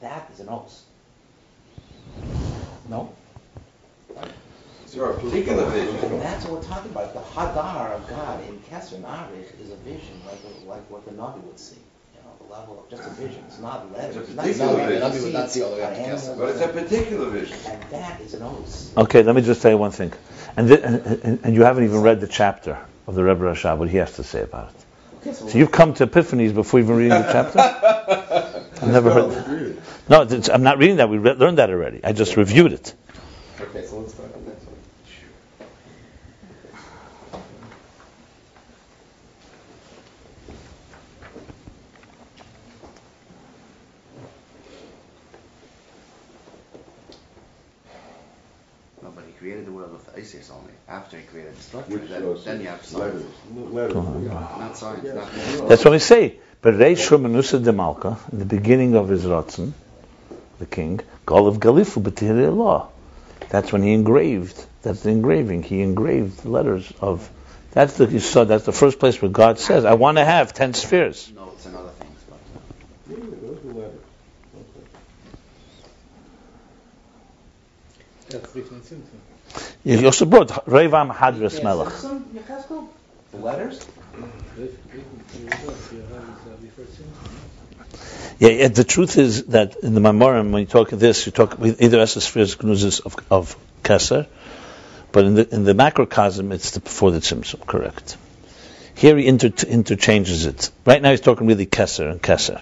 That is an os. No? It's your particular vision. And that's what we're talking about. The Hadar of God in Keser and Arich is a vision, like what the Navi would see. The level of just a vision. It's not letters. It's a particular vision. Navi would not see all the way up to Keser. But it's a particular vision. And that is an os. Okay, let me just tell you one thing. And you haven't even read the chapter of the Rebbe Rashab, what he has to say about it. Okay, So you've come to Epiphanies before even reading the chapter? I've never heard that. No, I'm not reading that. We learned that already. I just reviewed it. Okay, so let's start the next one. No, but he created the world with Isis only. After he created the structure, Which then you have signs. letters. Not signs. Not That's what we say. But Reish Menusa de Malka, in the beginning of his Ratzon, the king, Galav Galifu B'Tirei Law. That's when he engraved. That's the engraving. He engraved letters of. That's the first place where God says, "I want to have 10 spheres." notes and other things. But, Yeah, those were letters. You also brought Reivam Hadras Melech. The letters? Yeah, the truth is that in the Mamorim, when you talk of this, you talk with either as spheres gnuzes of Keser, but in the macrocosm, it's before the Tzimtzum, correct. Here he interchanges it. Right now he's talking really Keser and Keser.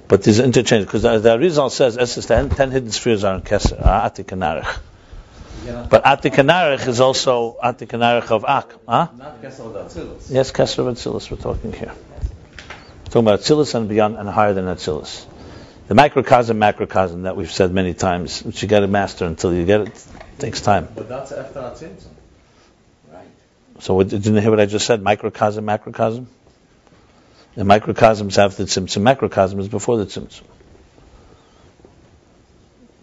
But there's interchange, because the Arizal says, the 10 hidden spheres are in Keser, Atik and Narech. But Atik and Narech is also Atik and Narech of Ak. Huh? Not Kesel of Atzilus. Yes, Keser of Atzilus we're talking here. We're talking about Atzilus and beyond and higher than Atzilus. The macrocosm that we've said many times, which you got to master until you get it, takes time. But that's after Atzimtzum. Right. So did you hear what I just said? Microcosm. The microcosms after the Tzimtzum. Macrocosm is before the Tzimtzum.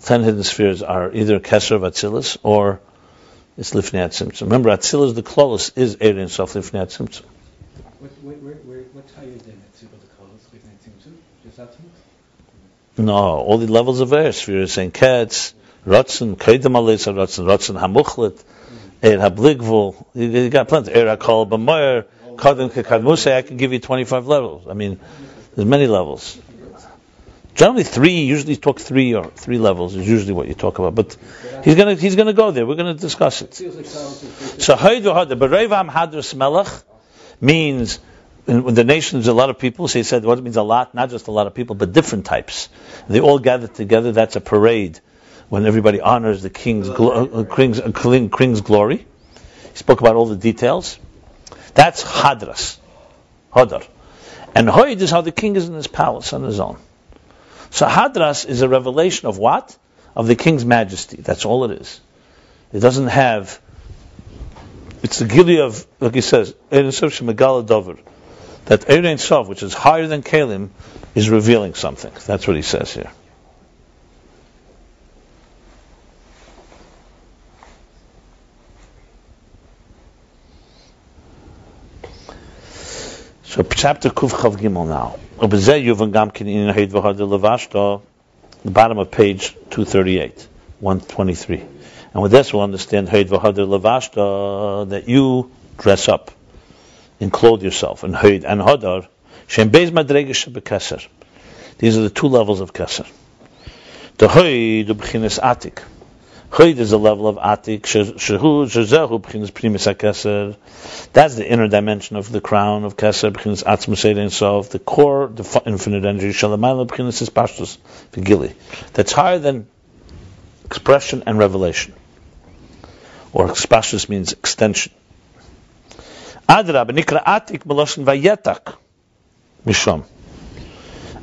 10 hidden spheres are either Keser of Atzilus or it's Lifnei Tzimtzum. Remember, Atzilus, the Klolos, is Ein Sof Lifnei Tzimtzum. What's how you did it? The Klolos Lifnei Tzimtzum? Just Atzilus? No, all the levels of air spheres, saying Ketz, Ratzon, Kedem Alesa Ratzon Hamuchlet, Eir Habligvul, you got plenty. Eir HaKol B'Moyer, Kadem Kekadmusei, I can give you 25 levels. I mean, there's many levels. Generally 3, usually talk 3 levels is usually what you talk about. But he's gonna go there. We're gonna discuss it. So Bereivam Hadras Melech means in the nations a lot of people. So he said what it means a lot, not just a lot of people, but different types. And they all gather together. That's a parade when everybody honors the king's glory. He spoke about all the details. That's Hadras, Hadar, and Hoyd is how the king is in his palace on his own. So Hadras is a revelation of what? Of the king's majesty. That's all it is. It doesn't have. It's the gili of, like he says, Ein Sof Shemegala Dover. That Ein Sof, which is higher than Kalim, is revealing something. That's what he says here. So chapter Kuf Chav Gimel now. The bottom of page 238, 123. And with this we'll understand Heid V'Hadir Levashta, that you dress up and clothe yourself. And Heid and Hadar, Shem Beis Madregesh B'Keser. These are the 2 levels of Keser. The Heid B'Chinas Atik. Heid is a level of Atik, Shehu Shezehu B'Chinas Primis HaKeser. That's the inner dimension of the crown of Keser, B'Chinas Atzmus Ein Sof, the core, the infinite energy, Shalamayla B'Chinas Ispashtus V'Gili. That's higher than expression and revelation. Or Ispashtus means extension. Adrab, nikra atik meloshen vayetak misham.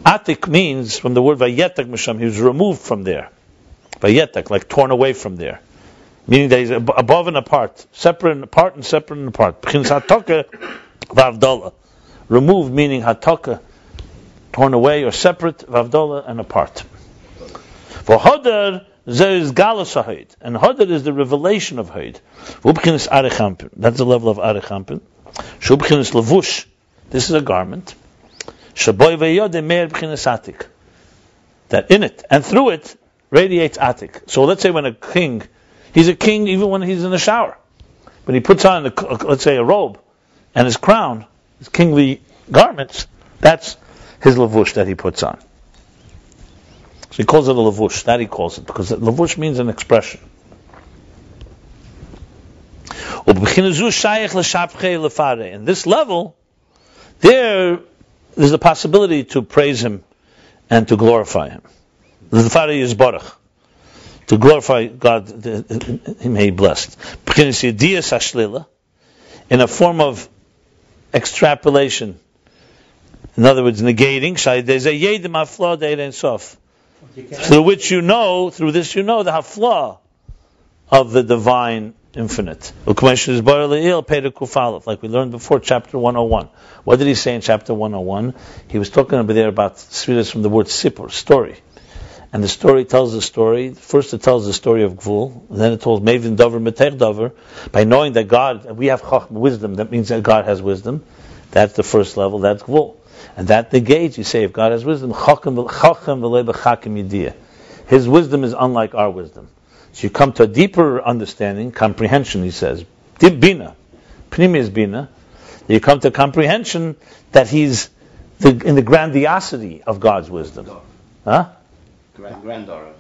Atik means from the word vayetak misham, he was removed from there. Vayetak, like torn away from there. Meaning that he's above and apart, separate and apart and separate and apart. B'chinas hatoka v'avdola. Removed meaning hatoka, torn away or separate, v'avdola and apart. For hodar, there is galus ha'hoid. And hodar is the revelation of hoid. V'ub'chinas arechampin. That's the level of arechampin. Shub'chinas levush. This is a garment. Shaboy ve'yode me'er b'chinas atik. That in it and through it radiates atik. So let's say when a king, he's a king even when he's in the shower. When he puts on, let's say, a robe and his crown, his kingly garments, that's his levush that he puts on. So he calls it a levush. That he calls it, because levush means an expression. In this level, there's a possibility to praise him and to glorify him. L'farei is barach. To glorify God, he may be blessed. In a form of extrapolation, in other words, negating, through which you know, through this you know the haflah of the divine infinite. Like we learned before, chapter 101. What did he say in chapter 101? He was talking over there about Sefirah from the word sipur, story. And the story tells the story. First it tells the story of Gvul, and then it tells Mevin Dover Metech Dover. By knowing that God, we have chachma, wisdom, that means that God has wisdom. That's the first level, that's Gvul. And that negates, you say, if God has wisdom, his wisdom is unlike our wisdom. So you come to a deeper understanding, comprehension, he says. Bina. Pnimi is Bina. You come to comprehension that he's in the grandiosity of God's wisdom. Huh? Grandeur,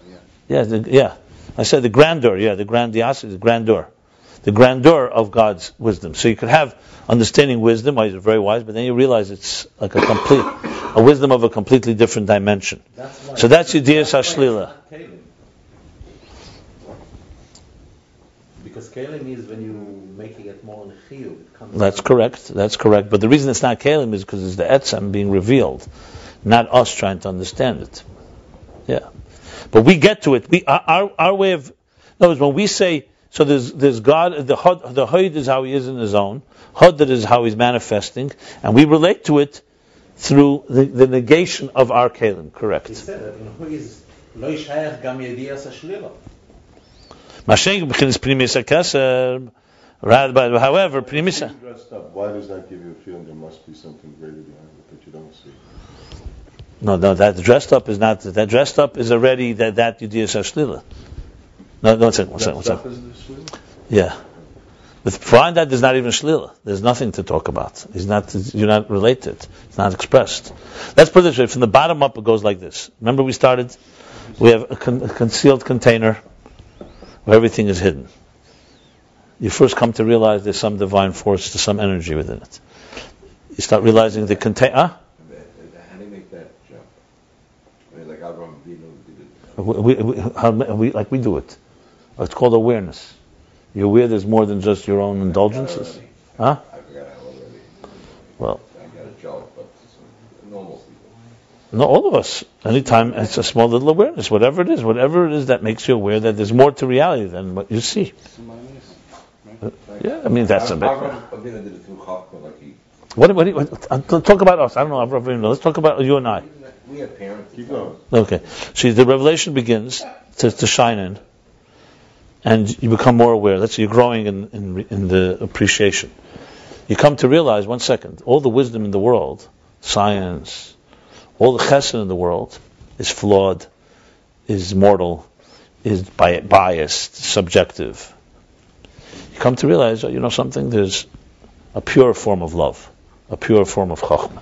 yeah. I said the grandeur, the grandiosity, the grandeur of God's wisdom. So you could have understanding wisdom, why he's very wise, but then you realize it's like a wisdom of a completely different dimension. So that's Yediyas HaShlila. Because Kalim is when you making it more in chiyuv. That's correct. But the reason it's not Kalim is because it's the Etzem being revealed, not us trying to understand it. Yeah, but we get to it. Our way of, in other words, when we say, so there's God, the Hoid is how he is in his own, Hodad is how he's manifesting, and we relate to it through the negation of our Kalim. Correct. He said that in Hoid is lo yishayach gam yediyas hashlila. However, Primis. Why does that give you a feeling there must be something greater behind it that you don't see? No, that dressed up is not. That dressed up is already that Yediyas HaShlila. No, one second. Yeah, but behind that there's not even Shlila. There's nothing to talk about. You're not related. It's not expressed. Let's put it this way: from the bottom up, it goes like this. Remember, we started. We have a concealed container where everything is hidden. You first come to realize there's some divine force, there's some energy within it. You start realizing the container. How do you make that jump? I mean, like Abraham did it. We do it. It's called awareness. You're aware there's more than just your own indulgences. Huh? I forgot how already. Well, I got a joke, but normal people. No, all of us. Anytime it's a small little awareness, whatever it is that makes you aware that there's more to reality than what you see. Yeah, I mean that's a bit. What talk about us? I don't know. Let's talk about you and I. We have parents. Keep going. Okay. See, the revelation begins to shine in, and you become more aware. Let's say you're growing in the appreciation. You come to realize, 1 second, all the wisdom in the world, science, all the chesed in the world is flawed, is mortal, is biased, subjective. You come to realize, something, there's a pure form of love, a pure form of chachma.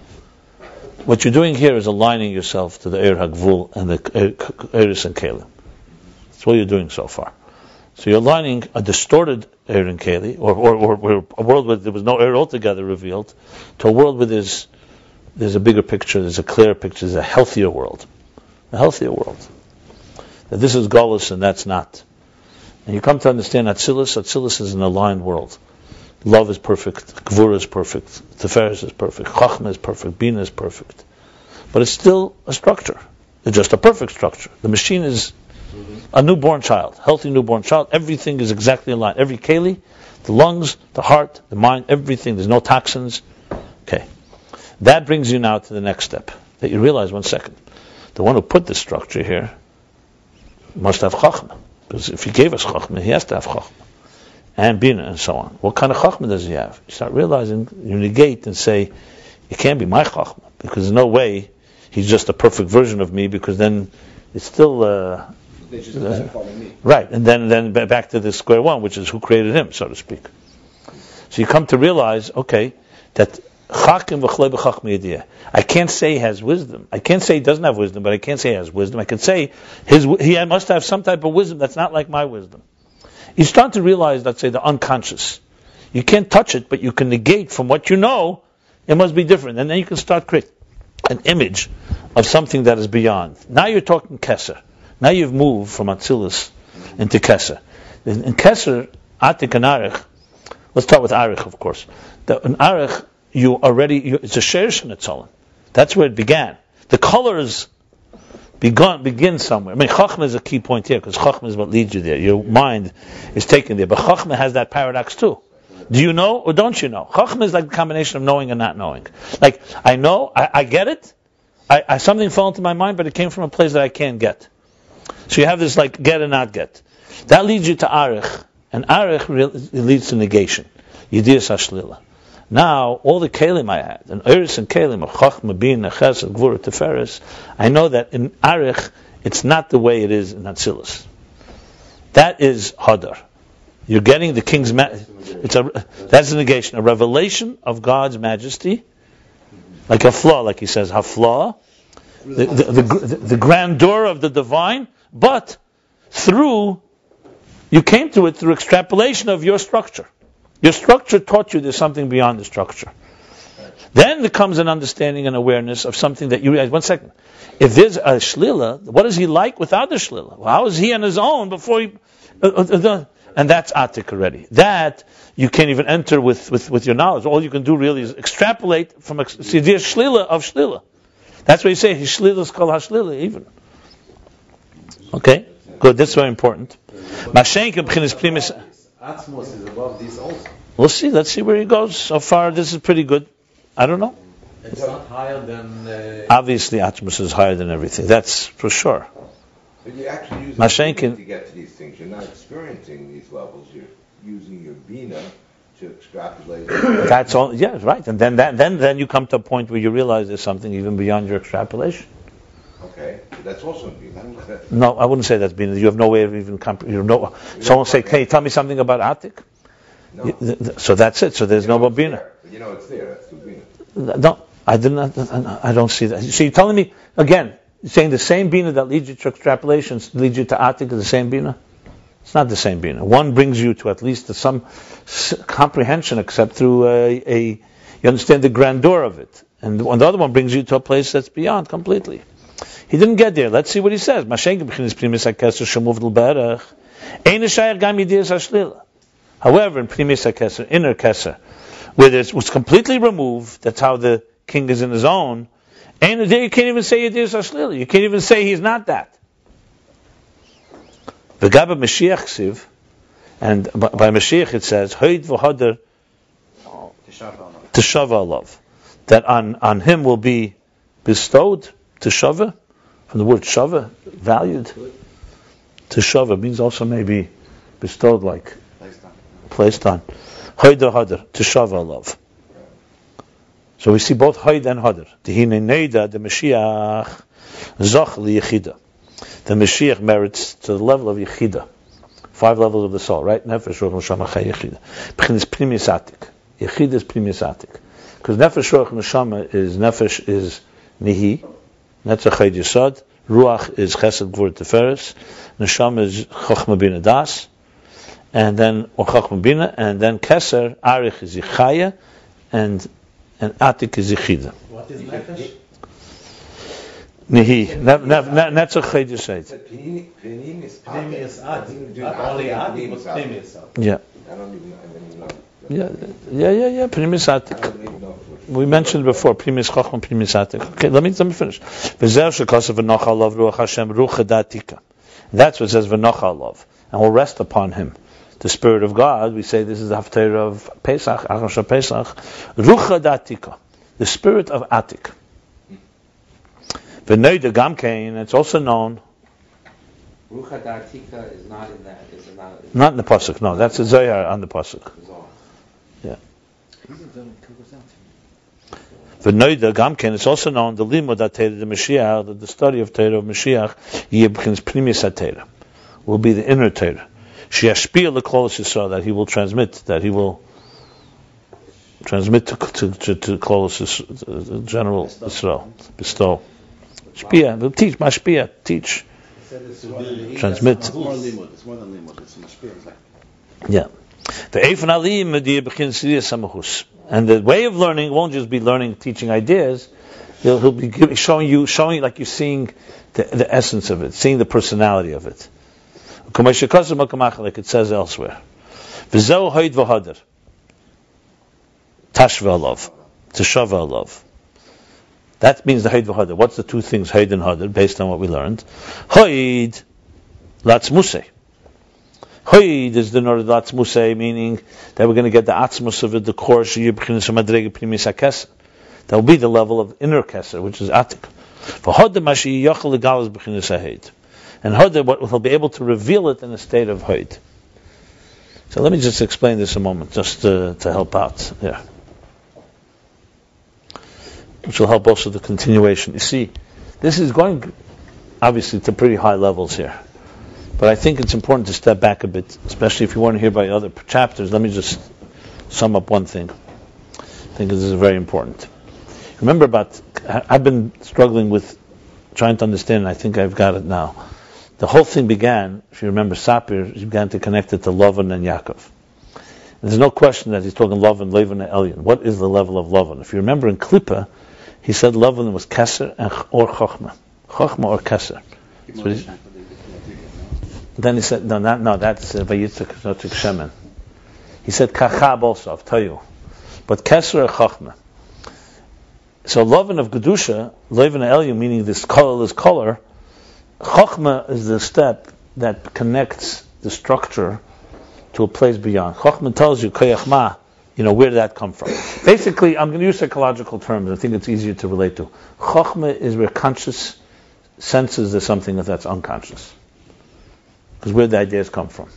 What you're doing here is aligning yourself to the Eir HaGvul and the Eiris and Kalim. That's what you're doing so far. So you're aligning a distorted Eir and Kali, or a world where there was no Eir altogether revealed, to a world where there's a bigger picture, there's a clearer picture, there's a healthier world. A healthier world. That this is Golus and that's not. And you come to understand Atzilus is an aligned world. Love is perfect, Gvura is perfect, Sefer is perfect, Chachma is perfect, Bina is perfect. But it's still a structure. It's just a perfect structure. The machine is a newborn child, healthy newborn child. Everything is exactly aligned. Every keli, the lungs, the heart, the mind, everything. There's no toxins. Okay. That brings you now to the next step. That you realize, one second, the one who put this structure here must have Chachma. Because if he gave us Chachma, he has to have Chachma. And Bina and so on. What kind of Chachma does he have? You start realizing, you negate and say, it can't be my Chachma. Because there's no way he's just a perfect version of me, because then it's still... right, and then back to the square one, which is who created him, so to speak. So you come to realize, okay, that I can't say he has wisdom. I can't say he doesn't have wisdom, but I can't say he has wisdom. I can say he must have some type of wisdom that's not like my wisdom. You start to realize, let's say, the unconscious. You can't touch it, but you can negate from what you know, it must be different. And then you can start creating an image of something that is beyond. Now you're talking Keser. Now you've moved from Atzilus into Keser. In Keser, Atik and Arich, let's start with Arich, of course. In Arich, it's a Sherish Netzalan. That's where it began. The colors begin somewhere. I mean, Chachma is a key point here, because Chachma is what leads you there. Your mind is taken there. But Chachma has that paradox too. Do you know or don't you know? Chachma is like a combination of knowing and not knowing. Like, I know, I get it, something fell into my mind, but it came from a place that I can't get. So you have this like get and not get. That leads you to Arich, and Arich leads to negation. Yidiyas Hashlila. Now, all the Kelim I had, and Eris and Kelim, Chachma, Bina, Chesed, Gvura, Teferes, I know that in Arich, it's not the way it is in Atzilus. That is Hadar. You're getting the king's that's a negation, a revelation of God's majesty, like a flaw, like he says, haflaw, the grandeur of the divine, but you came to it through extrapolation of your structure. Your structure taught you there's something beyond the structure. Then there comes an understanding and awareness of something that you realize, one second, if there's a shlila, what is he like without the shlila? Well, how is he on his own before he... and that's atik already. That you can't even enter with your knowledge. All you can do really is extrapolate from there's shlila of shlila. That's why you say his shlila is called hashlila even. Okay, good. That's very important. Atmos is above these also. We'll see. Let's see where he goes. So far, this is pretty good. I don't know. It's not higher than... Obviously, Atmos is higher than everything. That's for sure. But you're actually using Bina to get to these things. You're not experiencing these levels. You're using your Bina to extrapolate. That's all. Yeah, right. And then you come to a point where you realize there's something even beyond your extrapolation. Okay, that's also Bina. No, I wouldn't say that's Bina. You have no way of even someone will say, "Can you tell me something about Atik?" No. So that's it. So there's no Bina. But you know it's there. That's the Bina. No, I didn't. I don't see that. So you're telling me again? You're saying the same Bina that leads you to extrapolations leads you to Atik is the same Bina? It's not the same Bina. One brings you to at least some comprehension, except through you understand the grandeur of it, and the other one brings you to a place that's beyond completely. He didn't get there. Let's see what he says. However, in Primis HaKeser, inner Keser, where it was completely removed, that's how the king is in his own, and there you can't even say Yidiyas Hashlila. You can't even say he's not that. V'gaba Mashiach Ksiv, and by Mashiach it says, Hoid v'hodar Teshava Alav, that on him will be bestowed, Teshava, from the word Shava, valued. Teshava means also maybe bestowed, like placed on. Hoid v'hodar Teshava Alav. So we see both Hoid and Hodar. Tehine Neida, the Mashiach, Zoch li-Yechida. The Mashiach merits to the level of Yechida. 5 levels of the soul, right? Nefesh, Ruach, Neshama, Chai, Yechida. Bechin is Primis Atik. Yechida is Primis Atik. Because Nefesh, Ruach, Neshama is Nihi. Netzach, Chai, Yesod. Ruach is Chesed, Gvur, Teferes. Neshama is Chochma, Bina, Das. And then Chochma, Bina. And then Keser, Arich is Yechaya. And Atik is Yechida. What is Nefesh? Nihi. Netzach Ched Yesed. Pnimius Atik. Only Atik was Pnimius Atik. Yeah. I don't even know. Primis Atik. We mentioned before, Primis Chachma, Primis Atik. Okay, let me finish. That's what it says, V'nocha alav. And we'll rest upon him. The Spirit of God, we say this is the Haftarah of Pesach, Achashah Pesach, Rucha Datika, the Spirit of Atik. V'noida Gamkein, it's also known. Rucha Datika is not in that. Not in the pasuk. No, that's a Zohar on the pasuk. Yeah. V'noida Gamkein, it's also known the Limud HaTeirah, the Mashiach, the study of Teirah of Mashiach, Yibchins Primis HaTeirah, will be the inner Teirah. Shiashpia l'Klal Yisrael, that he will transmit to Klal Yisrael, general Israel, bestow. Shpia, will teach, mashpia, teach, transmit. It's more limud. It's more than limud. It's mashpia. Yeah. The Eifan Alim begins samachus, and the way of learning won't just be learning, teaching ideas. He'll be showing you, like you're seeing the essence of it, seeing the personality of it. Like it says elsewhere. Tashva alav. Teshava alav. That means the Haid v'Hadar. What's the two things, Haid and Hadar, based on what we learned? Haid, Latzmusei. Haid is the Nord Latzmusei, meaning that we're going to get the Atzmus of it, the core, that will be the level of inner Keser, which is Atik. And Hadar, what he'll be able to reveal it in a state of Haid. So let me just explain this a moment, just to help out. Yeah. Which will help also the continuation. You see, this is going, obviously, to pretty high levels here. But I think it's important to step back a bit, especially if you want to hear about other chapters. Let me just sum up one thing. I think this is very important. Remember I've been struggling with trying to understand, and I think I've got it now. The whole thing began, if you remember Sapir, he began to connect it to Lavan and Yaakov. And there's no question that he's talking Lavan, Lavan, and Elyon. What is the level of Lavan? If you remember in Klippa, he said Lavan was Keser or Chochma. Chochma or Keser. Then he said, that's Vayitzak Shemen. He said Kachab also, I'll tell you. But Keser or Chochma. So Lavan of Gedusha, Lavan and Elyon, meaning this colorless color, Chochma is the step that connects the structure to a place beyond. Chochma tells you, Koyach Ma, where did that come from? Basically, I'm going to use psychological terms. I think it's easier to relate to. Chochma is where conscious senses there's something that's unconscious. Because where the ideas come from.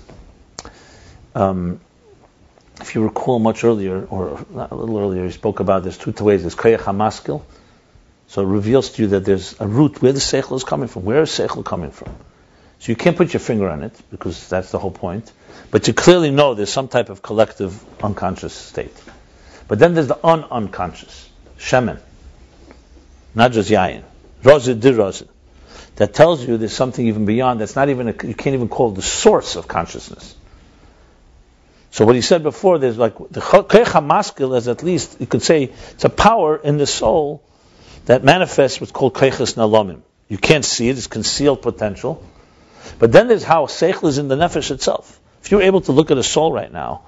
If you recall much earlier, or a little earlier, he spoke about there's two ways. There's Koyach HaMaskil. So it reveals to you that there's a root where the Seichel is coming from. Where is Seichel coming from? So you can't put your finger on it, because that's the whole point. But you clearly know there's some type of collective unconscious state. But then there's the unconscious, Shemen. Not just Yayin. Rozid di Rozid. That tells you there's something even beyond, that's not even, you can't even call it the source of consciousness. So what he said before, there's like, the Koyach HaMaskil is at least, you could say, it's a power in the soul that manifests what's called Koyches Nalamim. You can't see it, it's concealed potential. But then there's how Seichel is in the Nefesh itself. If you were able to look at a soul right now,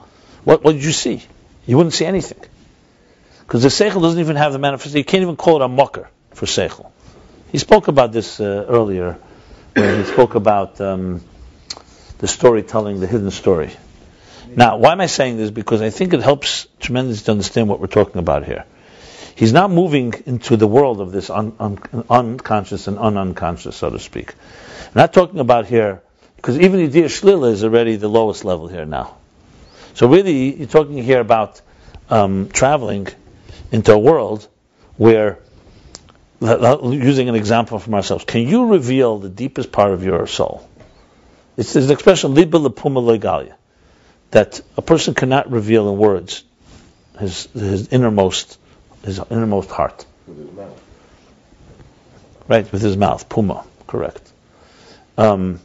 what did you see? You wouldn't see anything. Because the Seichel doesn't even have the manifestation. You can't even call it a mucker for Seichel. He spoke about this earlier, when he spoke about the storytelling, the hidden story. Now, why am I saying this? Because I think it helps tremendously to understand what we're talking about here. He's now moving into the world of this unconscious and unconscious, so to speak. I'm not talking about here, because even Yediyah Shlila is already the lowest level here now. So really, you're talking here about traveling into a world where, using an example from ourselves, can you reveal the deepest part of your soul? It's an expression, Liba Lepuma Legalia, that a person cannot reveal in words his innermost heart. With his mouth. Right, with his mouth, Puma, correct. And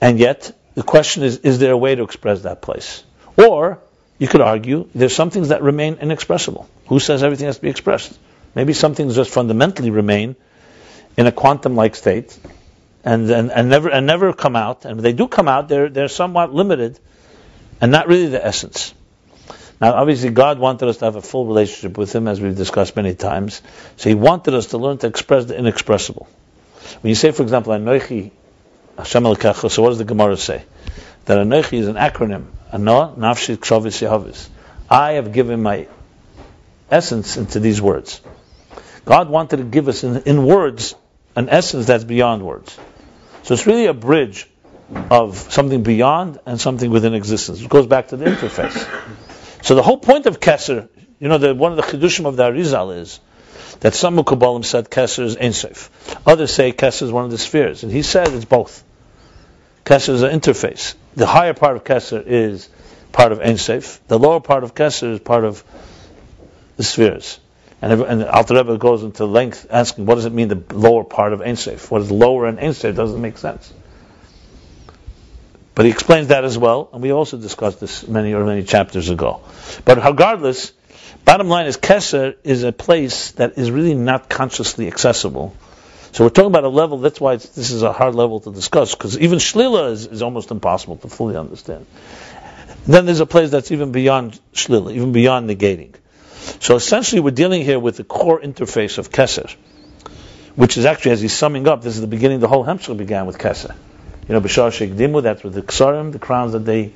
yet, the question is there a way to express that place? Or, you could argue, there's some things that remain inexpressible. Who says everything has to be expressed? Maybe some things just fundamentally remain in a quantum-like state, and never come out. And when they do come out, they're somewhat limited, and not really the essence. Now, obviously, God wanted us to have a full relationship with Him, as we've discussed many times. So He wanted us to learn to express the inexpressible. When you say, for example, Anochi Hashem Elokecha, so what does the Gemara say? That Anochi is an acronym. Ano, Nafshi, Kshavis, Yehavis. I have given my essence into these words. God wanted to give us in words an essence that's beyond words. So it's really a bridge of something beyond and something within existence. It goes back to the interface. So the whole point of Keser, one of the chidushim of the Arizal is that some Mukabalim said Keser is Ein Sof. Others say Keser is one of the spheres. And he said it's both. Keser is an interface. The higher part of Keser is part of Ein Sof. The lower part of Keser is part of the spheres. And Alter Rebbe goes into length asking, what does it mean, the lower part of Ein Sof? What is lower in Ein Sof? Doesn't make sense. But he explains that as well, and we also discussed this many chapters ago. But regardless, bottom line is Keser is a place that is really not consciously accessible. So we're talking about a level, that's why this is a hard level to discuss, because even Shlila is almost impossible to fully understand. And then there's a place that's even beyond Shlila, even beyond negating. So essentially we're dealing here with the core interface of Keser, which is actually, as he's summing up, this is the beginning, the whole Hemshech began with Keser. B'shar Shekdimu, that's with the Ksarim, the crowns that they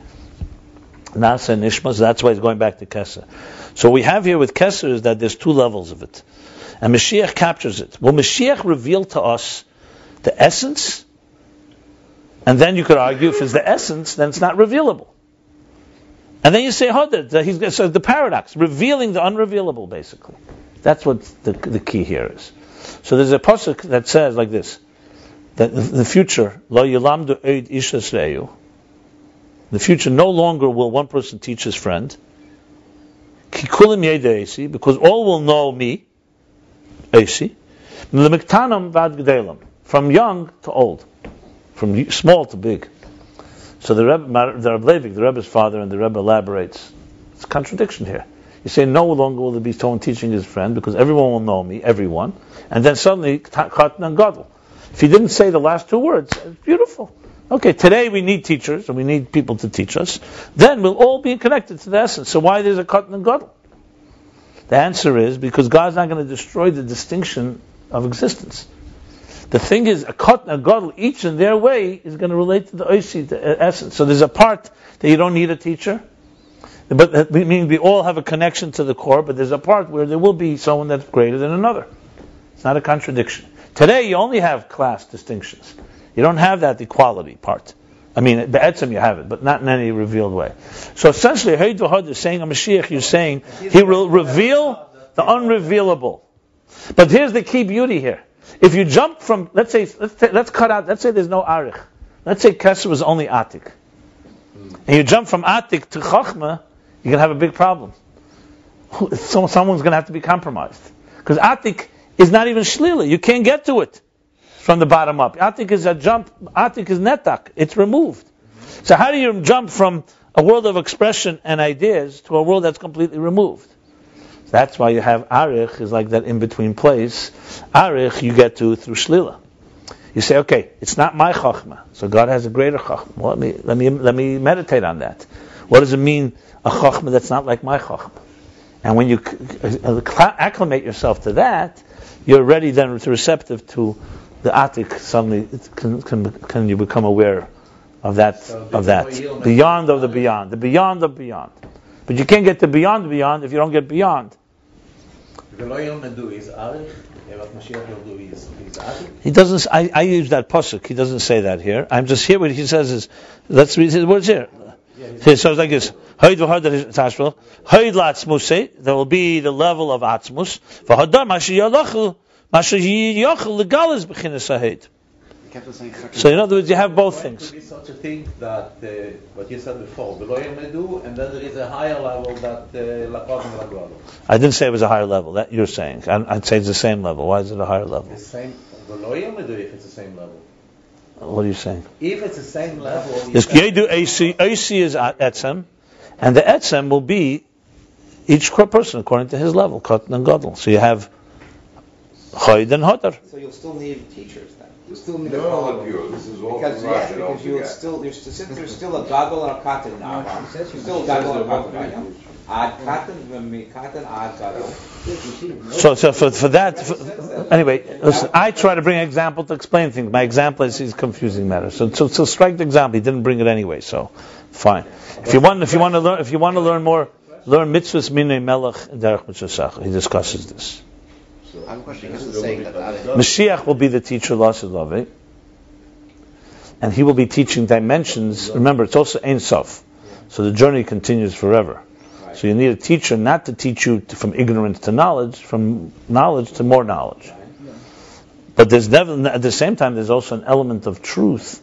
Nasa and Ishmas, that's why it's going back to Keser. So what we have here with Keser is that there's two levels of it. And Mashiach captures it. Will Mashiach reveal to us the essence? And then you could argue, if it's the essence, then it's not revealable. And then you say, so the paradox, revealing the unrevealable, basically. That's what the key here is. So there's a pasuk that says like this, that in the future, Lo Yilamdu Eid Ishas Re'u, in the future, no longer will one person teach his friend, Kikulim Yedeisi, because all will know me, Eisi, L'miktanam Vad G'delam, from young to old, from small to big. So the Rebbe's father, and the Rebbe elaborates, it's a contradiction here. You say no longer will there be someone teaching his friend, because everyone will know me, everyone, and then suddenly, Katan and Gadol. If he didn't say the last two words, it's beautiful. Okay, today we need teachers, and we need people to teach us. Then we'll all be connected to the essence. So why there's a Katan and Gadol? The answer is because God's not going to destroy the distinction of existence. The thing is, a Katan and a Gadol, each in their way, is going to relate to the Oisi, the essence. So there's a part that you don't need a teacher, but meaning we all have a connection to the core, but there's a part where there will be someone that's greater than another. It's not a contradiction. Today you only have class distinctions. You don't have that equality part. I mean, be'etzem you have it, but not in any revealed way. So essentially, Hayd is saying a Mashiach, you're saying he will reveal the unrevealable. But here's the key beauty here. If you jump from, let's say there's no arich. Let's say Keser was only atik. And you jump from atik to chachma, you're going to have a big problem. Someone's going to have to be compromised. Because atik is not even shlila. You can't get to it from the bottom up. Atik is a jump. Atik is netak. It's removed. So how do you jump from a world of expression and ideas to a world that's completely removed? That's why you have arich is like that in-between place. Arich you get to through shlila. You say, okay, it's not my chachma, so God has a greater chachma. Well, let me meditate on that. What does it mean, a chachma that's not like my chachma? And when you acclimate yourself to that, you're ready then receptive to the atik. Suddenly, can you become aware of that? Beyond of the beyond, the beyond of beyond. But you can't get to beyond beyond if you don't get beyond. He doesn't. I use that pasuk. He doesn't say that here. I'm just here. What he says is, let's read his words here. So it's like this. There will be the level of atzmus. So in other words, you have both things. There is such a thing that what you said before, and then there is a higher level that I didn't say it was a higher level. That you're saying. I'd say it's the same level. Why is it a higher level? The same. If it's the same level. What are you saying? If it's the same level, yes, AC is etzem, and the etzem will be each person according to his level, Katan and Gadol. So you have Choyd and Hodar. So you'll still need teachers then. You still need a Politburo. This is all Because from yes, Russia, because you'll still there's still a gaggle and a katan in our house. There's still a gaggle and a katan. Ad katan ad gaggle. So for that, anyway, listen, I try to bring an example to explain things. My example is confusing matters. So strike the example. He didn't bring it anyway, so fine. If you want to learn more, learn mitzvahs minei melech and derech mitzvah. He discusses this. I have a question. This is saying that Mashiach will be the teacher, Lassad, and he will be teaching dimensions. Remember, it's also Ein Sof, so the journey continues forever. So you need a teacher not to teach you from ignorance to knowledge, from knowledge to more knowledge. But there's never, at the same time, there's also an element of truth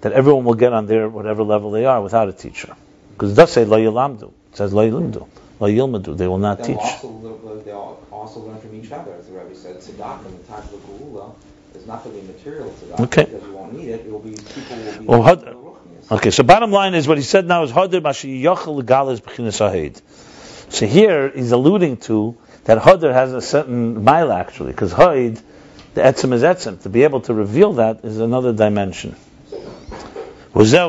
that everyone will get on their whatever level they are without a teacher. Because it does say Lo Yilamdu. It says Lo Yilamdu. Lo Yilmadu. They will not teach. They'll also learn from each other, as the Rabbi said. Tzedakah in the time of the Geula is not going to be material tzedakah because you won't need it. It will be people will be. Okay, so bottom line is what he said now is Hadar Mashi Yachal Galas B'chinas Haid. So here he's alluding to that Hadar has a certain mile actually, because Haid, the Etzem is Etzem. To be able to reveal that is another dimension. And this is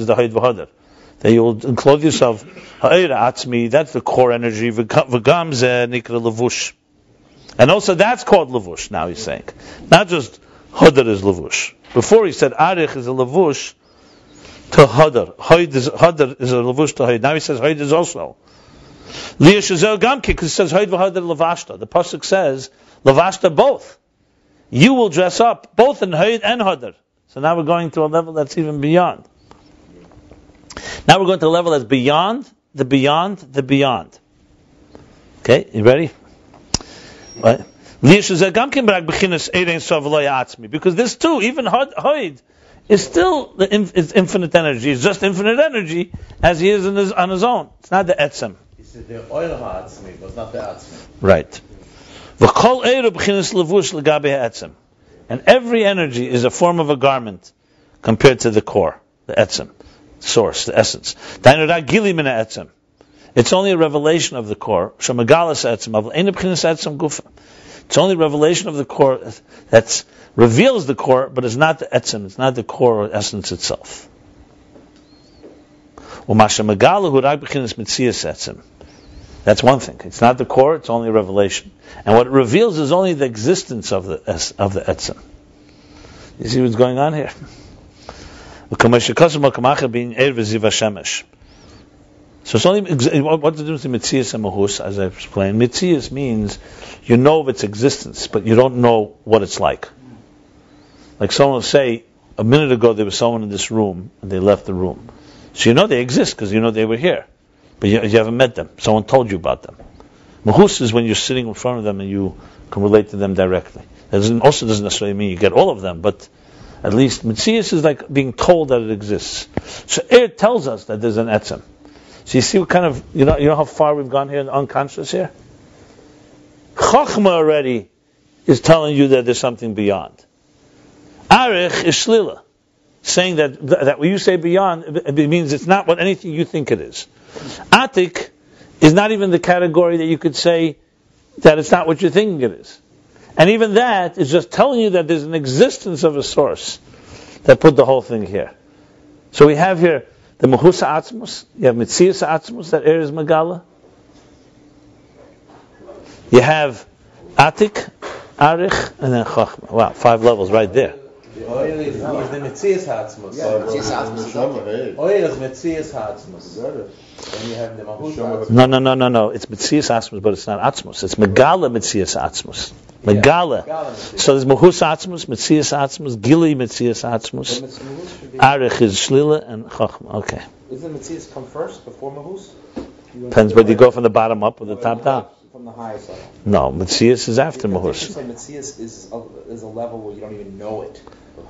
the Haid V'Hadar. That you will enclose yourself. That's the core energy. And also that's called Levush, now he's saying. Not just Hadar is Levush. Before he said Arich is a Levush to Hadar. Hadar is a Levush to Haid. Now he says Haid is also. Because it says Haid V'Hadar Levashta. The Pasuk says Levashta both. You will dress up both in Haid and Hadar. So now we're going to a level that's even beyond. Now we're going to a level that's beyond the beyond the beyond. Okay, you ready? Right. Because this too, even Haid, is still is infinite energy. It's just infinite energy as he is on his own. It's not the Etzem. He said the oil ha'atzmi, but not the atzmi. Right. And every energy is a form of a garment compared to the core, the Etzem, source, the essence. It's only a revelation of the core. It's only a revelation of the core that reveals the core, but it's not the Etzem, it's not the core or essence itself. That's one thing. It's not the core, it's only a revelation. And what it reveals is only the existence of the Etzem. You see what's going on here? So it's only, what's the difference between Metzias and Mahus, as I explained? Metzias means you know of its existence, but you don't know what it's like. Like someone will say, a minute ago there was someone in this room, and they left the room. So you know they exist, because you know they were here. But you haven't met them. Someone told you about them. Mahus is when you're sitting in front of them and you can relate to them directly. That also doesn't necessarily mean you get all of them, but at least Metzias is like being told that it exists. So it tells us that there's an Etzem. So you see what kind of, you know how far we've gone here in unconscious here? Chachma already is telling you that there's something beyond. Arich is Shlila, saying that when you say beyond, it means it's not what anything you think it is. Atik is not even the category that you could say that it's not what you're thinking it is. And even that is just telling you that there's an existence of a source that put the whole thing here. So we have here the Mahusa Atzmus, you have Metzias Atzmus, that is Megala. You have Atik, Arich, and then Chachma. Wow, 5 levels right there. The oil is the Metzias Ha'atzmus. Oil is Metzias Ha'atzmus. Then you have the Mahus Ha'atzmus. No. It's Metzias Atzmus, but it's not Atzmus. It's Megala Metzias Atzmus. Megala. So there's Mahus Atzmus, Metzias Atzmus, Gili Metzias Atzmus. Arich is Shlila and Chachma. Okay. Doesn't Metzias come first before Mahus? Depends whether you go from the bottom up or the top down. From the highest level. No, Metzias is after Mahus. You say Metzias is a level where you don't even know it.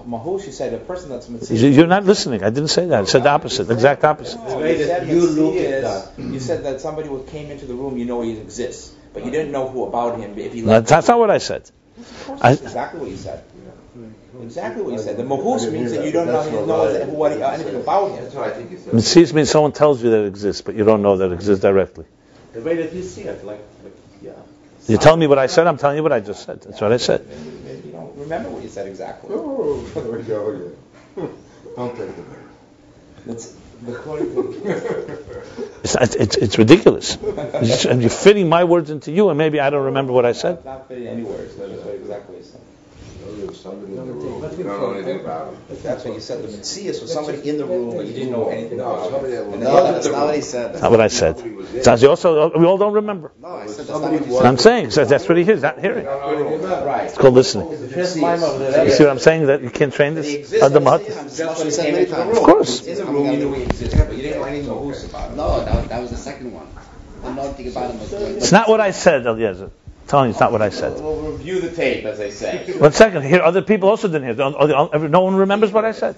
Mahus, you said a person that's Metzias. You're not listening. I didn't say that. I said the opposite, the exact opposite. You said that somebody who came into the room, you know he exists, but you didn't know who about him. If he left, that's not what I said. That's exactly what you said. Exactly what you said. The Mahus means that you don't know anything about him. That's what I think you said. Metzias means someone tells you that it exists, but you don't know that it exists directly. The way that you see it, like Yeah. You tell me what I said, I'm telling you what I just said. That's what I said. Maybe you don't remember what you said exactly. Oh, there we go. Yeah. Don't take it. That's according to... It's ridiculous. You're fitting my words into you, and maybe I don't remember what I said. Not fitting any words. That's exactly what you said. There's somebody in the room. You don't know anything about him. That's what you said. The Metzias was somebody in the room, but you didn't know anything about somebody it. that No, that's not what he said. That's not what I said. We all don't remember. No, I said that's not what you And I'm saying, so that's what he hears, not hearing. Right. It's called listening. The first line of the You see what I'm saying? That you can't train this? Of course. In the room, you knew he existed, but you didn't know anything about him. No, that was the second one. The nothing about him was It's not what I said, Eliezer. I'm telling you, it's not what I said. We'll review the tape, as they say. 1 second. Here, other people also didn't hear. No one remembers what I said.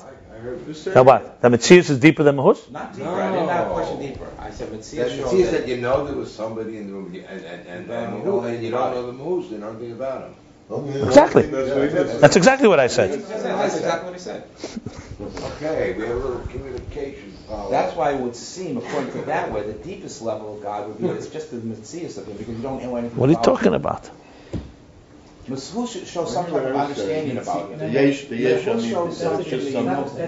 Now what? The Metzias is deeper than Mahus? Not deeper. I didn't have a question deeper. I said Metzias. Metzias that you know there was somebody in the room, and you don't know the moves, you know nothing about him. Exactly. That's exactly what I said. That's exactly what he said. Okay, we have a little communication power. That's why it would seem, according to that way, the deepest level of God would be it's just the Metzias of him, because you don't know anything What are you about talking him. about? Who should show some type of understanding about him. The Yesh That's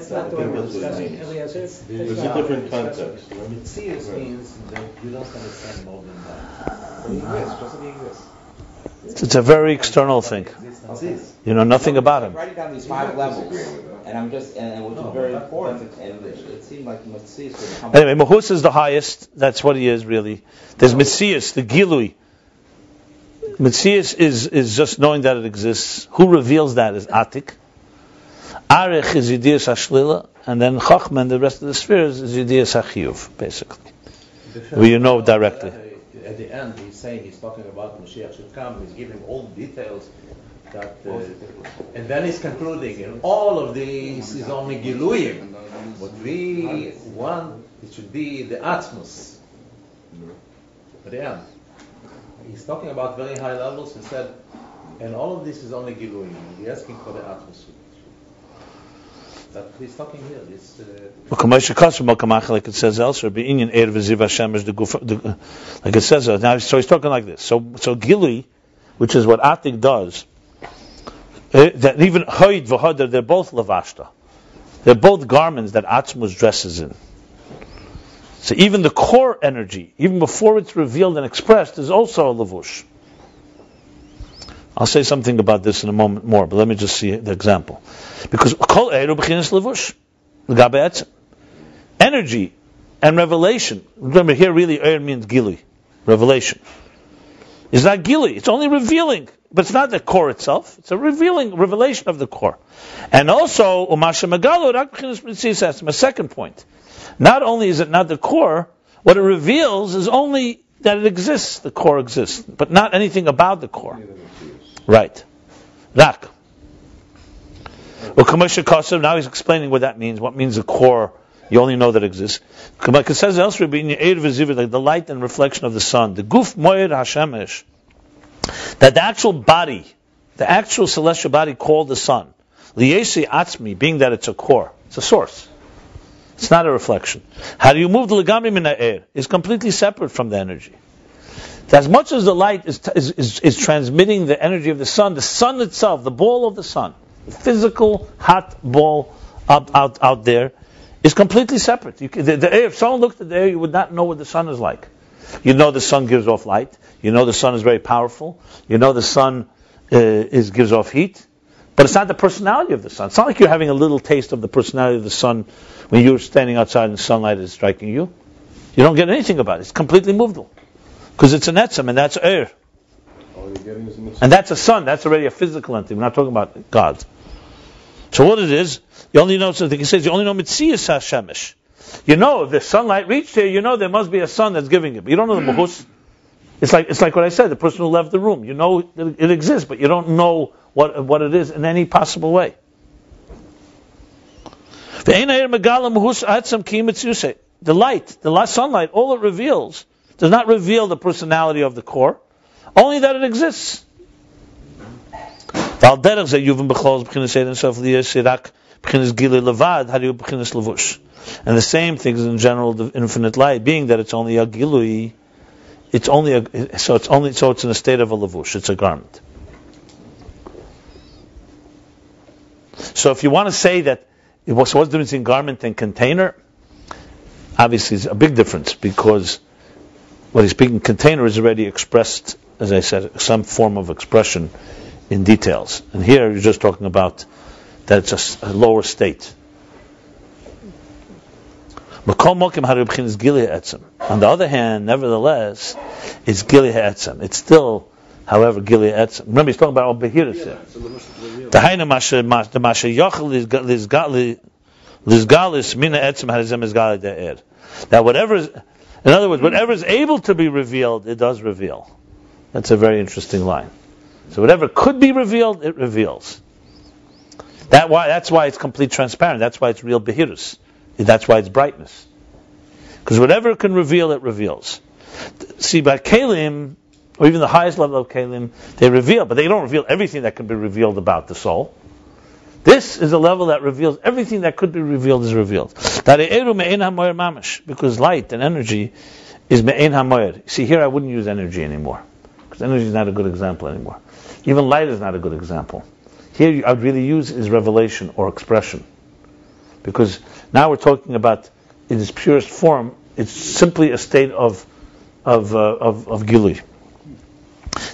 not the way we're discussing Eliezer. It's a different context. Metzias means that you don't understand more than that. But he exists, just like he exists. It's a very external thing. You know nothing about him. I'm writing down these 5 levels, and I'm just, and which is very important, and it seemed like Metzias would come. Anyway, Mahus is the highest. That's what he is, really. There's Metzias, the Gilui. Metzias is just knowing that it exists. Who reveals that is Atik. Arich is Yidiyas HaShlila, and then Chachma and the rest of the spheres is Yidiyas HaChiyuv, basically. Where you know directly. At the end, he's talking about Mashiach should come. He's giving all the details. And then he's concluding, and all of this is only Giluyim. What we want, it should be the Atzmus. At the end. He's talking about very high levels. He said, and all of this is only Giluyim. He's asking for the Atzmus. But he's talking here. Like it says elsewhere, like it says now. So he's talking like this. So Gilui, which is what Atik does, that even Hoid v'Hodar, they're both lavashta. They're both garments that Atzmus dresses in. So even the core energy, even before it's revealed and expressed, is also a lavush. I'll say something about this in a moment more, but let me just see the example. Because kol eiru b'chinas lavush, l'gabe etzem. Energy and revelation. Remember here, really, eir means gili, revelation. It's not gili; it's only revealing, but it's not the core itself. It's a revelation of the core. And also, umasha magalu rak b'chinas mitzias. My second point. Not only is it not the core, what it reveals is only that it exists. The core exists, but not anything about the core. Right. Rak. Now he's explaining what that means. What means the core? You only know that it exists. Like it says elsewhere, like the light and reflection of the sun. The guf moed hashemesh. That the actual body, the actual celestial body called the sun, liyesi atzmi, being that it's a core, it's a source. It's not a reflection. How do you move the legamri min ha'er? It's completely separate from the energy. As much as the light is transmitting the energy of the sun itself, the ball of the sun, the physical hot ball out there, is completely separate. The air, if someone looked at the air, you would not know what the sun is like. You know the sun gives off light. You know the sun is very powerful. You know the sun gives off heat. But it's not the personality of the sun. It's not like you're having a little taste of the personality of the sun when you're standing outside and the sunlight is striking you. You don't get anything about it. It's completely movable. Because it's an etzem, and that's air. And that's a sun. That's already a physical entity. We're not talking about God. So what it is, you only know something. He says you only know mitzias hashemesh. You know if the sunlight reached here, you know there must be a sun that's giving it. But you don't know the mahus. It's like what I said. The person who left the room. You know it exists, but you don't know what it is in any possible way. The light, the sunlight, all it reveals does not reveal the personality of the core, only that it exists. And the same thing is in general the infinite light, being that it's only a gilui, it's in a state of a lavush. It's a garment. So if you want to say that, what's the difference in garment and container? Obviously, it's a big difference, because what he's speaking container is already expressed, as I said, some form of expression in details. And here you're just talking about that it's a lower state. On the other hand, nevertheless, it's Gili Ha'etzem. It's still, however, Gili Ha'etzem. Remember, he's talking about all Behiris here. That whatever is, in other words, whatever is able to be revealed, it does reveal. That's a very interesting line. So whatever could be revealed, it reveals. That's why it's complete transparent. That's why it's real Behirus. That's why it's brightness. Because whatever can reveal, it reveals. See, by Kalim, or even the highest level of Kalim, they reveal, but they don't reveal everything that can be revealed about the soul. This is a level that reveals everything that could be revealed is revealed. Because light and energy is me'ein hamoyer. See, here I wouldn't use energy anymore, because energy is not a good example anymore. Even light is not a good example. Here I would really use is revelation or expression, because now we're talking about in its purest form. It's simply a state of gilui.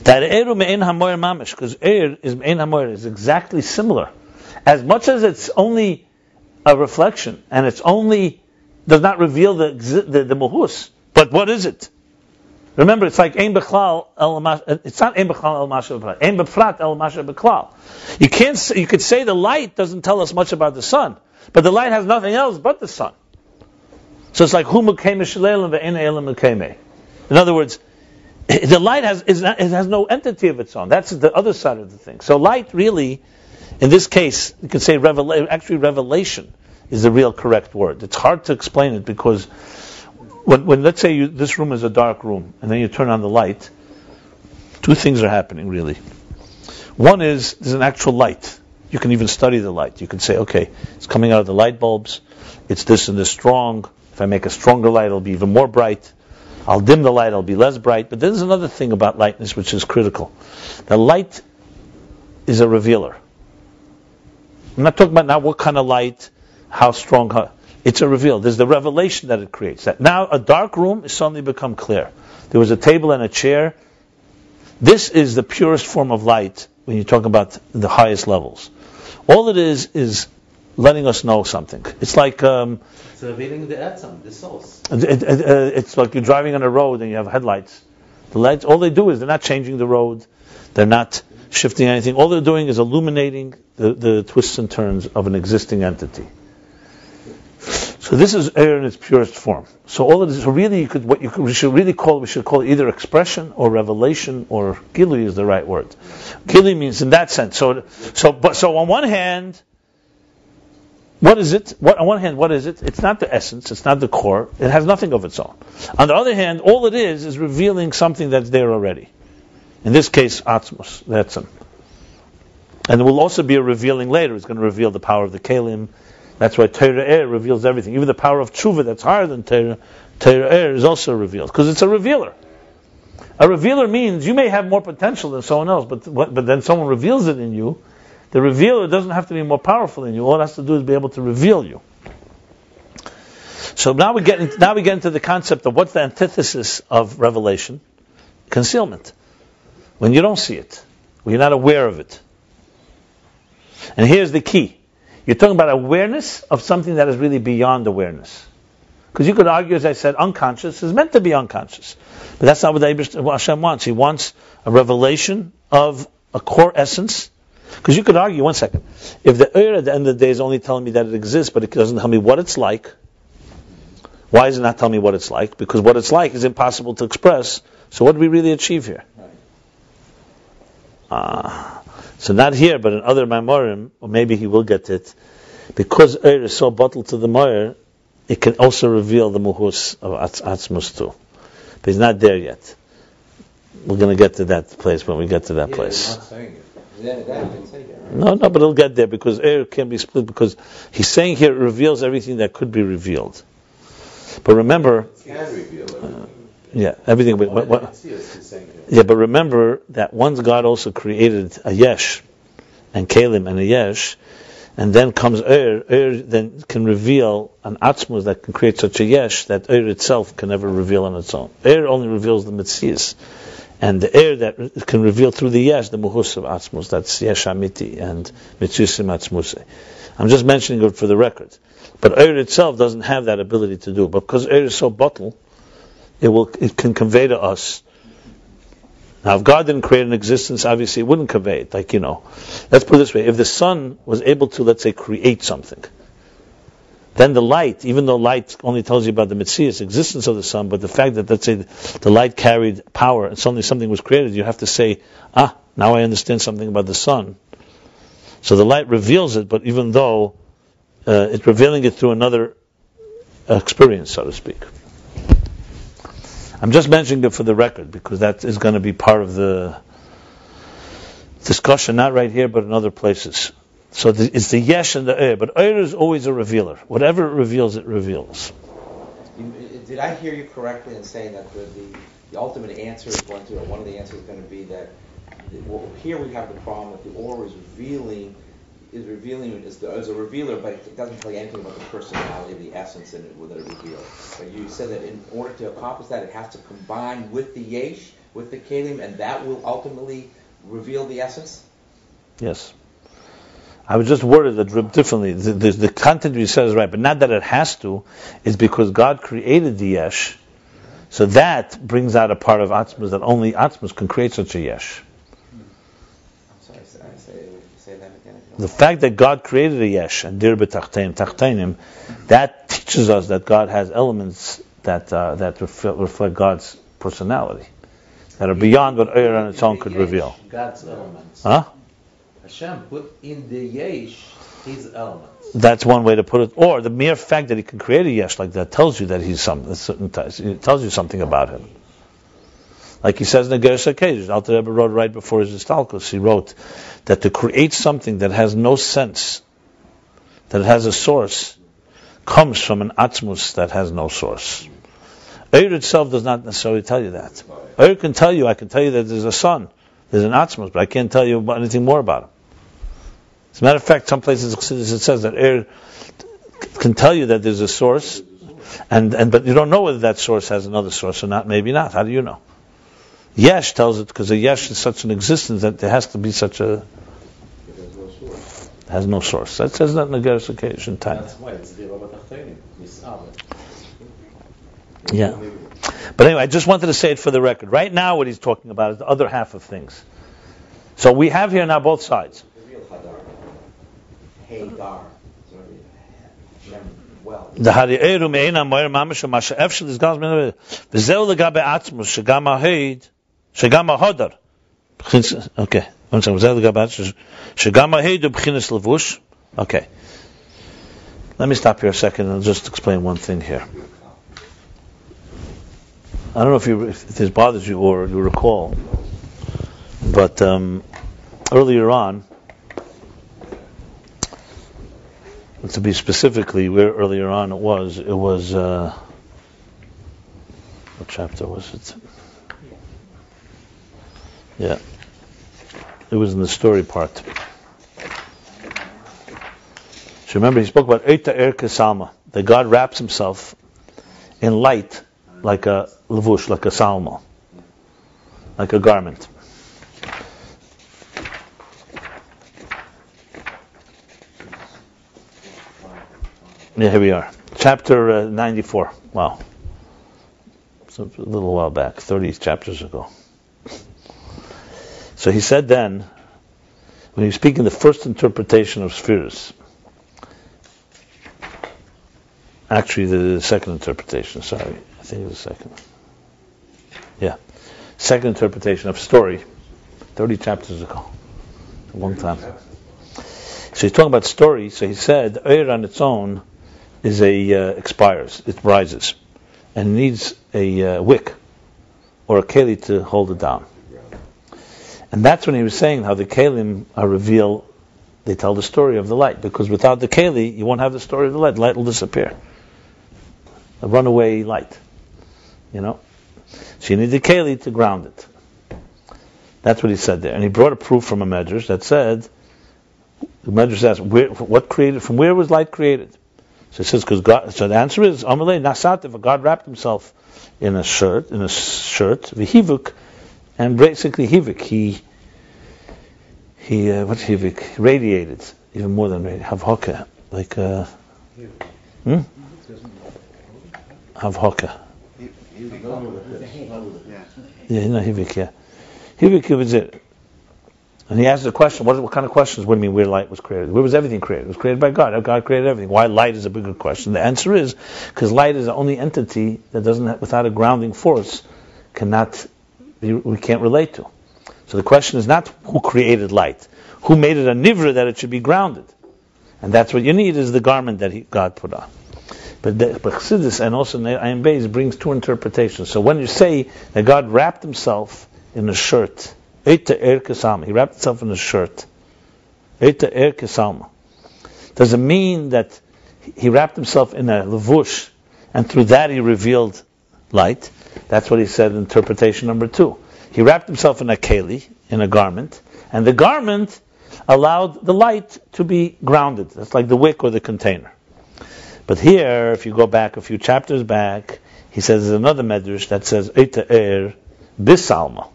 That eru me'ein hamoyer mamish, because is me'ein hamoyer is exactly similar. As much as it's only a reflection, and it's only does not reveal the muhus, but what is it? Remember, it's like ein bechlal el mash. It's not ein bechlal el mash b'klal. Ein b'prat el mash b'klal. You could say the light doesn't tell us much about the sun, but the light has nothing else but the sun. So it's like hu mekame shleilim ve'en elam mekame. In other words, the light has no entity of its own. That's the other side of the thing. So light really, in this case, you could say revelation is the real correct word. It's hard to explain it, because when let's say this room is a dark room, and then you turn on the light, two things are happening really. One is there's an actual light. You can even study the light. You can say, okay, it's coming out of the light bulbs. It's this and this strong. If I make a stronger light, it'll be even more bright. I'll dim the light, it'll be less bright. But there's another thing about lightness which is critical. The light is a revealer. I'm not talking about now what kind of light, how strong. It's a reveal. There's the revelation that it creates. That now a dark room has suddenly become clear. There was a table and a chair. This is the purest form of light when you talk about the highest levels. All it is letting us know something. It's like it's revealing the atom, the source. It's like you're driving on a road and you have headlights. The lights, all they do is they're not changing the road. They're not shifting anything. All they're doing is illuminating the twists and turns of an existing entity. So this is air in its purest form. So all it is, so really, we should call it either expression or revelation, or gilui is the right word. Gilui means in that sense. So on one hand, what is it? On one hand, what is it? It's not the essence. It's not the core. It has nothing of its own. On the other hand, all it is revealing something that's there already. In this case, atzmos, the etzem. And there will also be a revealing later. It's going to reveal the power of the kelim. That's why Torah air reveals everything. Even the power of tshuva that's higher than Torah air is also revealed, because it's a revealer. A revealer means you may have more potential than someone else, but then someone reveals it in you. The revealer doesn't have to be more powerful than you. All it has to do is be able to reveal you. So now we get into the concept of what's the antithesis of revelation? Concealment. When you don't see it, when you're not aware of it. And here's the key. You're talking about awareness of something that is really beyond awareness. Because you could argue, as I said, unconscious is meant to be unconscious. But that's not what Hashem wants. He wants a revelation of a core essence. Because you could argue, one second, if the Eir at the end of the day is only telling me that it exists, but it doesn't tell me what it's like, why does it not tell me what it's like? Because what it's like is impossible to express. So what do we really achieve here? So not here, but in other Maimorim, or maybe he will get it, because Eir is so bottled to the Moir, it can also reveal the Muhus of Atzmus too. But he's not there yet. We're going to get to that place when we get to that place. No, but it'll get there, because Eir can be split, because he's saying here it reveals everything that could be revealed. But remember, Yeah, everything. Yeah, but remember that once God also created a yesh and kalim and a yesh, and then comes then can reveal an atzmus that can create such a yesh that itself can never reveal on its own. Only reveals the mitzias, and the that can reveal through the yesh the muhus of atzmus. That's yesh amiti and mitziasim atzmusei. I'm just mentioning it for the record. But itself doesn't have that ability to do it. But because is so bottle, it can convey to us. Now, if God didn't create an existence, obviously it wouldn't convey it. Let's put it this way. If the sun was able to, let's say, create something, then the light, even though light only tells you about the mitzias, existence of the sun, but the fact that, let's say, the light carried power and suddenly something was created, you have to say, now I understand something about the sun. So the light reveals it, but even though it's revealing it through another experience, so to speak. I'm just mentioning it for the record because that is going to be part of the discussion, not right here, but in other places. So it's the yesh and the but is always a revealer. Whatever it reveals, it reveals. Did I hear you correctly in saying that the ultimate answer is going to, or one of the answers is going to be that here we have the problem that the or is revealing as a revealer, but it doesn't tell you anything about the personality, the essence in it that it reveals. But you said that in order to accomplish that, it has to combine with the yesh, with the kelim, and that will ultimately reveal the essence? Yes. I would just word it differently. The content you said is right, but not that it has to. It's because God created the yesh, so that brings out a part of Atzmus that only Atzmus can create such a yesh. The fact that God created a yesh and dir b'tachteinim, that teaches us that God has elements that reflect God's personality, that are beyond what Eir on its own could reveal. God's elements. Hashem put in the yesh his elements. That's one way to put it. Or the mere fact that he can create a yesh like that tells you that he's certain types. It tells you something about him. Like he says in the Geras HaKodesh, Alter Rebbe wrote right before his Istalkus, he wrote that to create something that has no sense, that it has a source, comes from an atzmus that has no source. Eir itself does not necessarily tell you that. Eir can tell you, I can tell you that there's a sun, there's an atzmus, but I can't tell you anything more about him. As a matter of fact, some places it says that Eir can tell you that there's a source, but you don't know whether that source has another source or not, maybe not. How do you know? Yesh tells it because a yesh is such an existence that there has to be such a. It has no source. That says that in the Geras HaKodesh in time. That's why it's the Rabbi. Yeah. But anyway, I just wanted to say it for the record. Right now, what he's talking about is the other half of things. So we have here now both sides. The Hari'eru me'ena mo'er mamash ma'asha'ef shel izgaz min v'zeu legabe atzmus shegam ha'heid shegam ha'hodar. Okay. One second. V'zeu legabe atzmus shegam ha'heid u'b'chinas levush. Okay. Let me stop here a second and I'll just explain one thing here. I don't know if this bothers you or you recall, but earlier on, to be specifically where earlier on it was what chapter was it? Yeah, it was in the story part. So remember, he spoke about Eita Er Kesalma, that God wraps himself in light like a levush, like a salma, like a garment. Yeah, here we are. Chapter 94. Wow. So a little while back, 30 chapters ago. So he said then, when he was speaking the first interpretation of Sefirah, actually the second interpretation, sorry, I think it was the second. Yeah. Second interpretation of story, 30 chapters ago. A long time. So he's talking about story, so he said, Eir on its own is expires, it rises, and needs a wick or a keli to hold it down. And that's when he was saying how the kelim are revealed, they tell the story of the light, because without the keli, you won't have the story of the light will disappear. A runaway light, So you need the keli to ground it. That's what he said there. And he brought a proof from a medrash that said, the medrash asked, from where was light created? So it says, because God, so the answer is, Amalei Nasativ, God wrapped himself in a shirt, v'hivuk, and basically hivuk, he what's hivuk? Radiated, even more than radiated, havhoka, like, havhoka. Yeah, no, hivuk, yeah. Hivuk was it. And he asked the question, what kind of questions? What do you mean where light was created? Where was everything created? It was created by God. God created everything. Why light is a bigger question? The answer is, because light is the only entity that without a grounding force, we can't relate to. So the question is not who created light. Who made it a nivra that it should be grounded? And that's what you need, is the garment that God put on. But Chassidus and also Ayin Beis brings two interpretations. So when you say that God wrapped himself in a shirt, he wrapped himself in a shirt. Does it mean that he wrapped himself in a levush, and through that he revealed light? That's what he said in interpretation number 2. He wrapped himself in a keli, in a garment, and the garment allowed the light to be grounded. That's like the wick or the container. But here, if you go back a few chapters back, he says there's another medrash that says Eiter bisalma.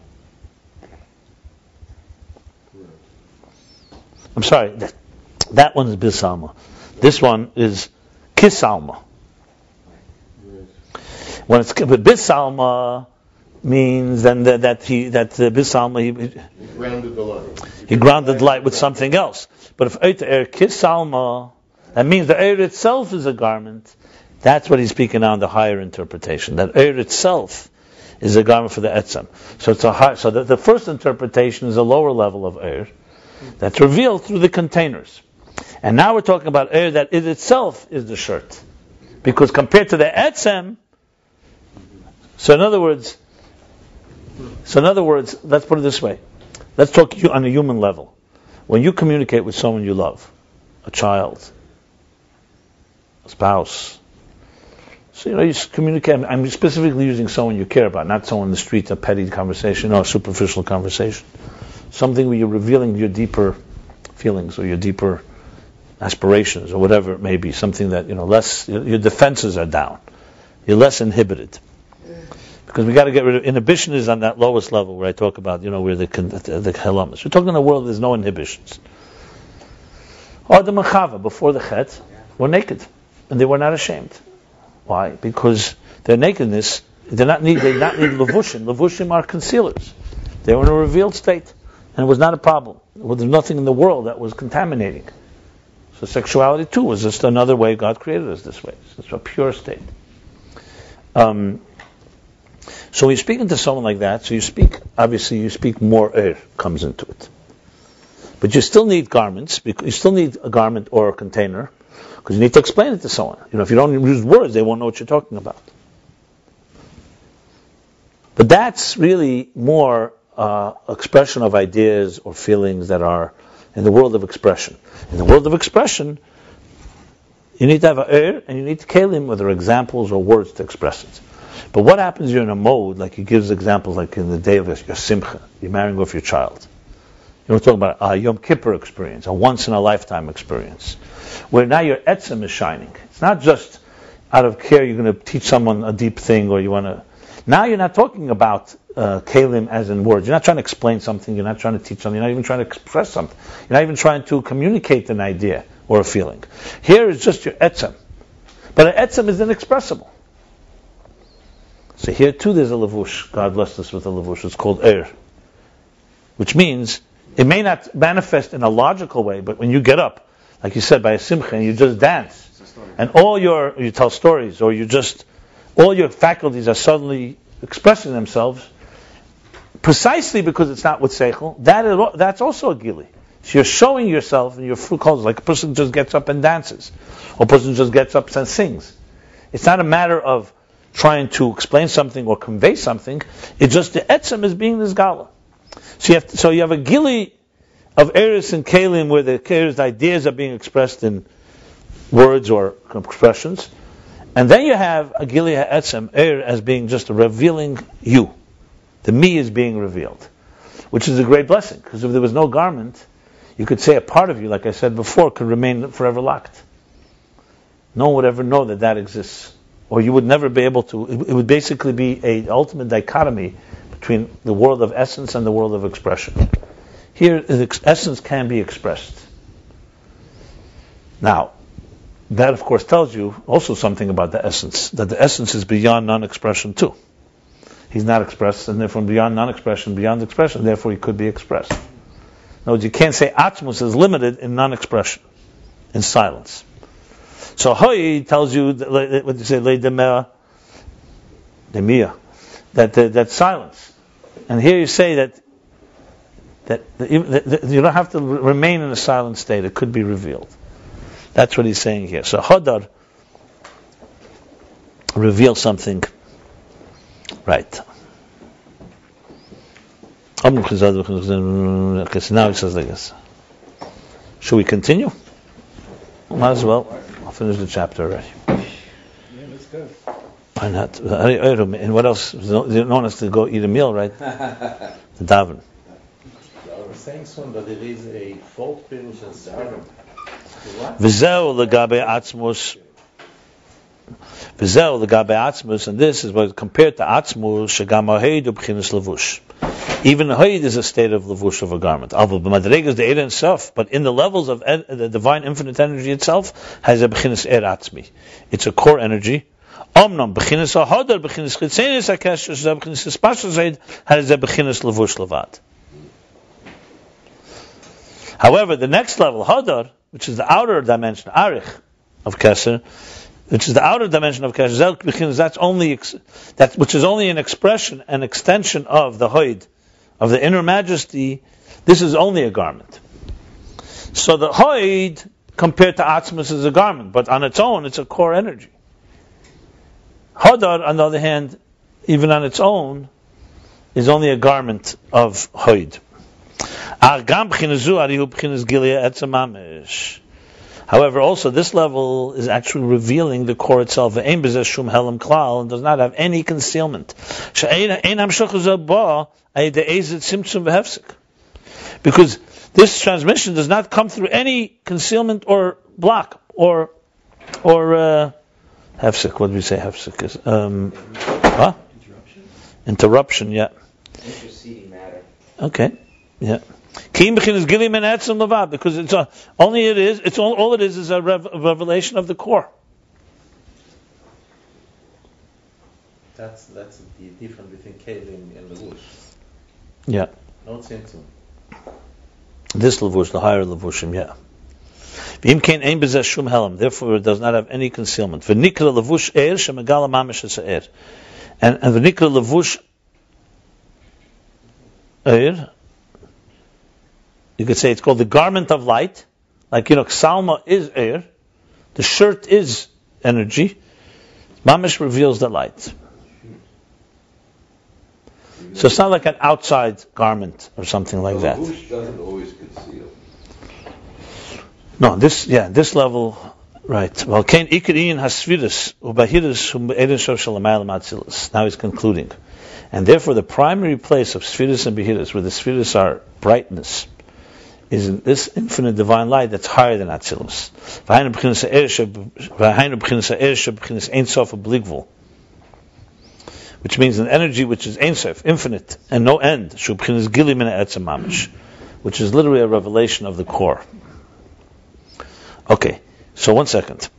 I'm sorry, that one is bisalma. This one is kisalma. When it's bisalma, means then that bisalma he grounded the light. He grounded the light with something else. But if Eiter kisalma, that means the Eir itself is a garment. That's what he's speaking on the higher interpretation. That Eir itself is a garment for the etzem. So it's so the first interpretation is a lower level of Eir that's revealed through the containers. And now we're talking about Eir that it itself is the shirt. Because compared to the etzem, so in other words, let's put it this way. Let's talk on a human level. When you communicate with someone you love, a child, a spouse, so you communicate. I'm specifically using someone you care about, not someone in the street, a petty conversation or a superficial conversation. Something where you're revealing your deeper feelings or your deeper aspirations or whatever it may be. Something that less, your defenses are down. You're less inhibited. Because we got to get rid of inhibition is on that lowest level where I talk about where the helamas. We're talking in a world there's no inhibitions. Adam and Chava before the Chet were naked and they were not ashamed. Why? Because their nakedness they not need levushim. Levushim are concealers. They were in a revealed state and it was not a problem. Well, there's nothing in the world that was contaminating. So sexuality too was just another way God created us this way. So it's a pure state. So when you're speaking to someone like that, you speak more air comes into it. But you still need garments, because you still need a garment or a container, because you need to explain it to someone. If you don't use words, they won't know what you're talking about. But that's really more expression of ideas or feelings that are in the world of expression. In the world of expression, you need to have an air and you need to kelim, whether examples or words to express it. But what happens you're in a mode, like he gives examples like in the day of your simcha, you're marrying off your child. We're talking about a Yom Kippur experience, a once-in-a-lifetime experience, where now your etzem is shining. It's not just out of care you're going to teach someone a deep thing or you want to... Now you're not talking about kelim as in words. You're not trying to explain something, you're not trying to teach something, you're not even trying to express something. You're not even trying to communicate an idea or a feeling. Here is just your etzem. But an etzem is inexpressible. So here too there's a levush. God blessed us with a levush. It's called Eir. Which means, it may not manifest in a logical way, but when you get up, like you said, by a simcha, and you just dance, and you tell stories, or all your faculties are suddenly expressing themselves, precisely because it's not with seichel, that's also a gili. So you're showing yourself in your full colors, like a person just gets up and dances, or a person just gets up and sings. It's not a matter of trying to explain something or convey something. It's just the etzem is being this gala. So you have a gili of eris and kalim where the eris ideas are being expressed in words or expressions, And then you have a Gili Ha'etzem, as being just revealing you. The me is being revealed, which is a great blessing, because if there was no garment, you could say a part of you, like I said before, could remain forever locked. No one would ever know that that exists. Or you would never be able to, it would basically be an ultimate dichotomy between the world of essence and the world of expression. Here, essence can be expressed. Now, that of course tells you also something about the essence, that the essence is beyond non-expression too. He's not expressed, and therefore beyond non-expression, beyond expression, therefore he could be expressed. In other words, you can't say Atzmus is limited in non-expression, in silence. So Hoy tells you, what you say, that silence. And here you say that you don't have to remain in a silent state, it could be revealed. That's what he's saying here. So Hadar reveals something, right? Okay, so now he says like this. Should we continue? Might as well. I'll finish the chapter already. Yeah, let's go. Why not? And what else? You don't want us to go eat a meal, right? The daven. I was saying soon that there is a folk pirush and Sefirah. V'zeu legabe atzmus. V'zeu legabe atzmus, and this is what compared to atzmus, shegam ha'heid ub'chinas levush. Even ha'heid is a state of levush of a garment. Alva b'madrega is the Eir itself, but in the levels of the divine infinite energy itself, has a b'chinas er atzmi. It's a core energy. Omnam b'chinas ha'hodar b'chinas chitzenis ha'kesh shezeh b'chinas hispashas ha'heid has a b'chinas levush levad. However, the next level, hadar, which is the outer dimension, arich, of Keser, which is the outer dimension of Keser, that's only that which is only an expression, an extension of the Hoid, of the inner majesty. This is only a garment. So the Hoid, compared to Atzmus, is a garment, but on its own, it's a core energy. Hadar, on the other hand, even on its own, is only a garment of Hoid. However, also this level is actually revealing the core itself, and does not have any concealment. Because this transmission does not come through any concealment or block or hefsek. What do we say hefsek is? Interruption, yeah. Interceding matter. Okay, yeah. Because it's all it is a revelation of the core. That's the difference between Kelim and Levush. Yeah. No tzimtzum. This Levush, the higher Levushim, yeah. Therefore, it does not have any concealment. And the Nikra Levush Eir, you could say it's called the garment of light. Like, Salma is air. The shirt is energy. Mamish reveals the light. So it's not like an outside garment or something like that. Levush doesn't always conceal. No, this level, right. Well, Kain Ikriyin Hasvidus Ubahidus Edenshav Shalamaylam Atzilus. Now he's concluding. And therefore the primary place of Sefirah and Behirus, where the Sefirah are brightness, is in this infinite divine light that's higher than Atzilus. Which means an energy which is Ein Sof, infinite, and no end, which is literally a revelation of the core. Okay, so 1 second.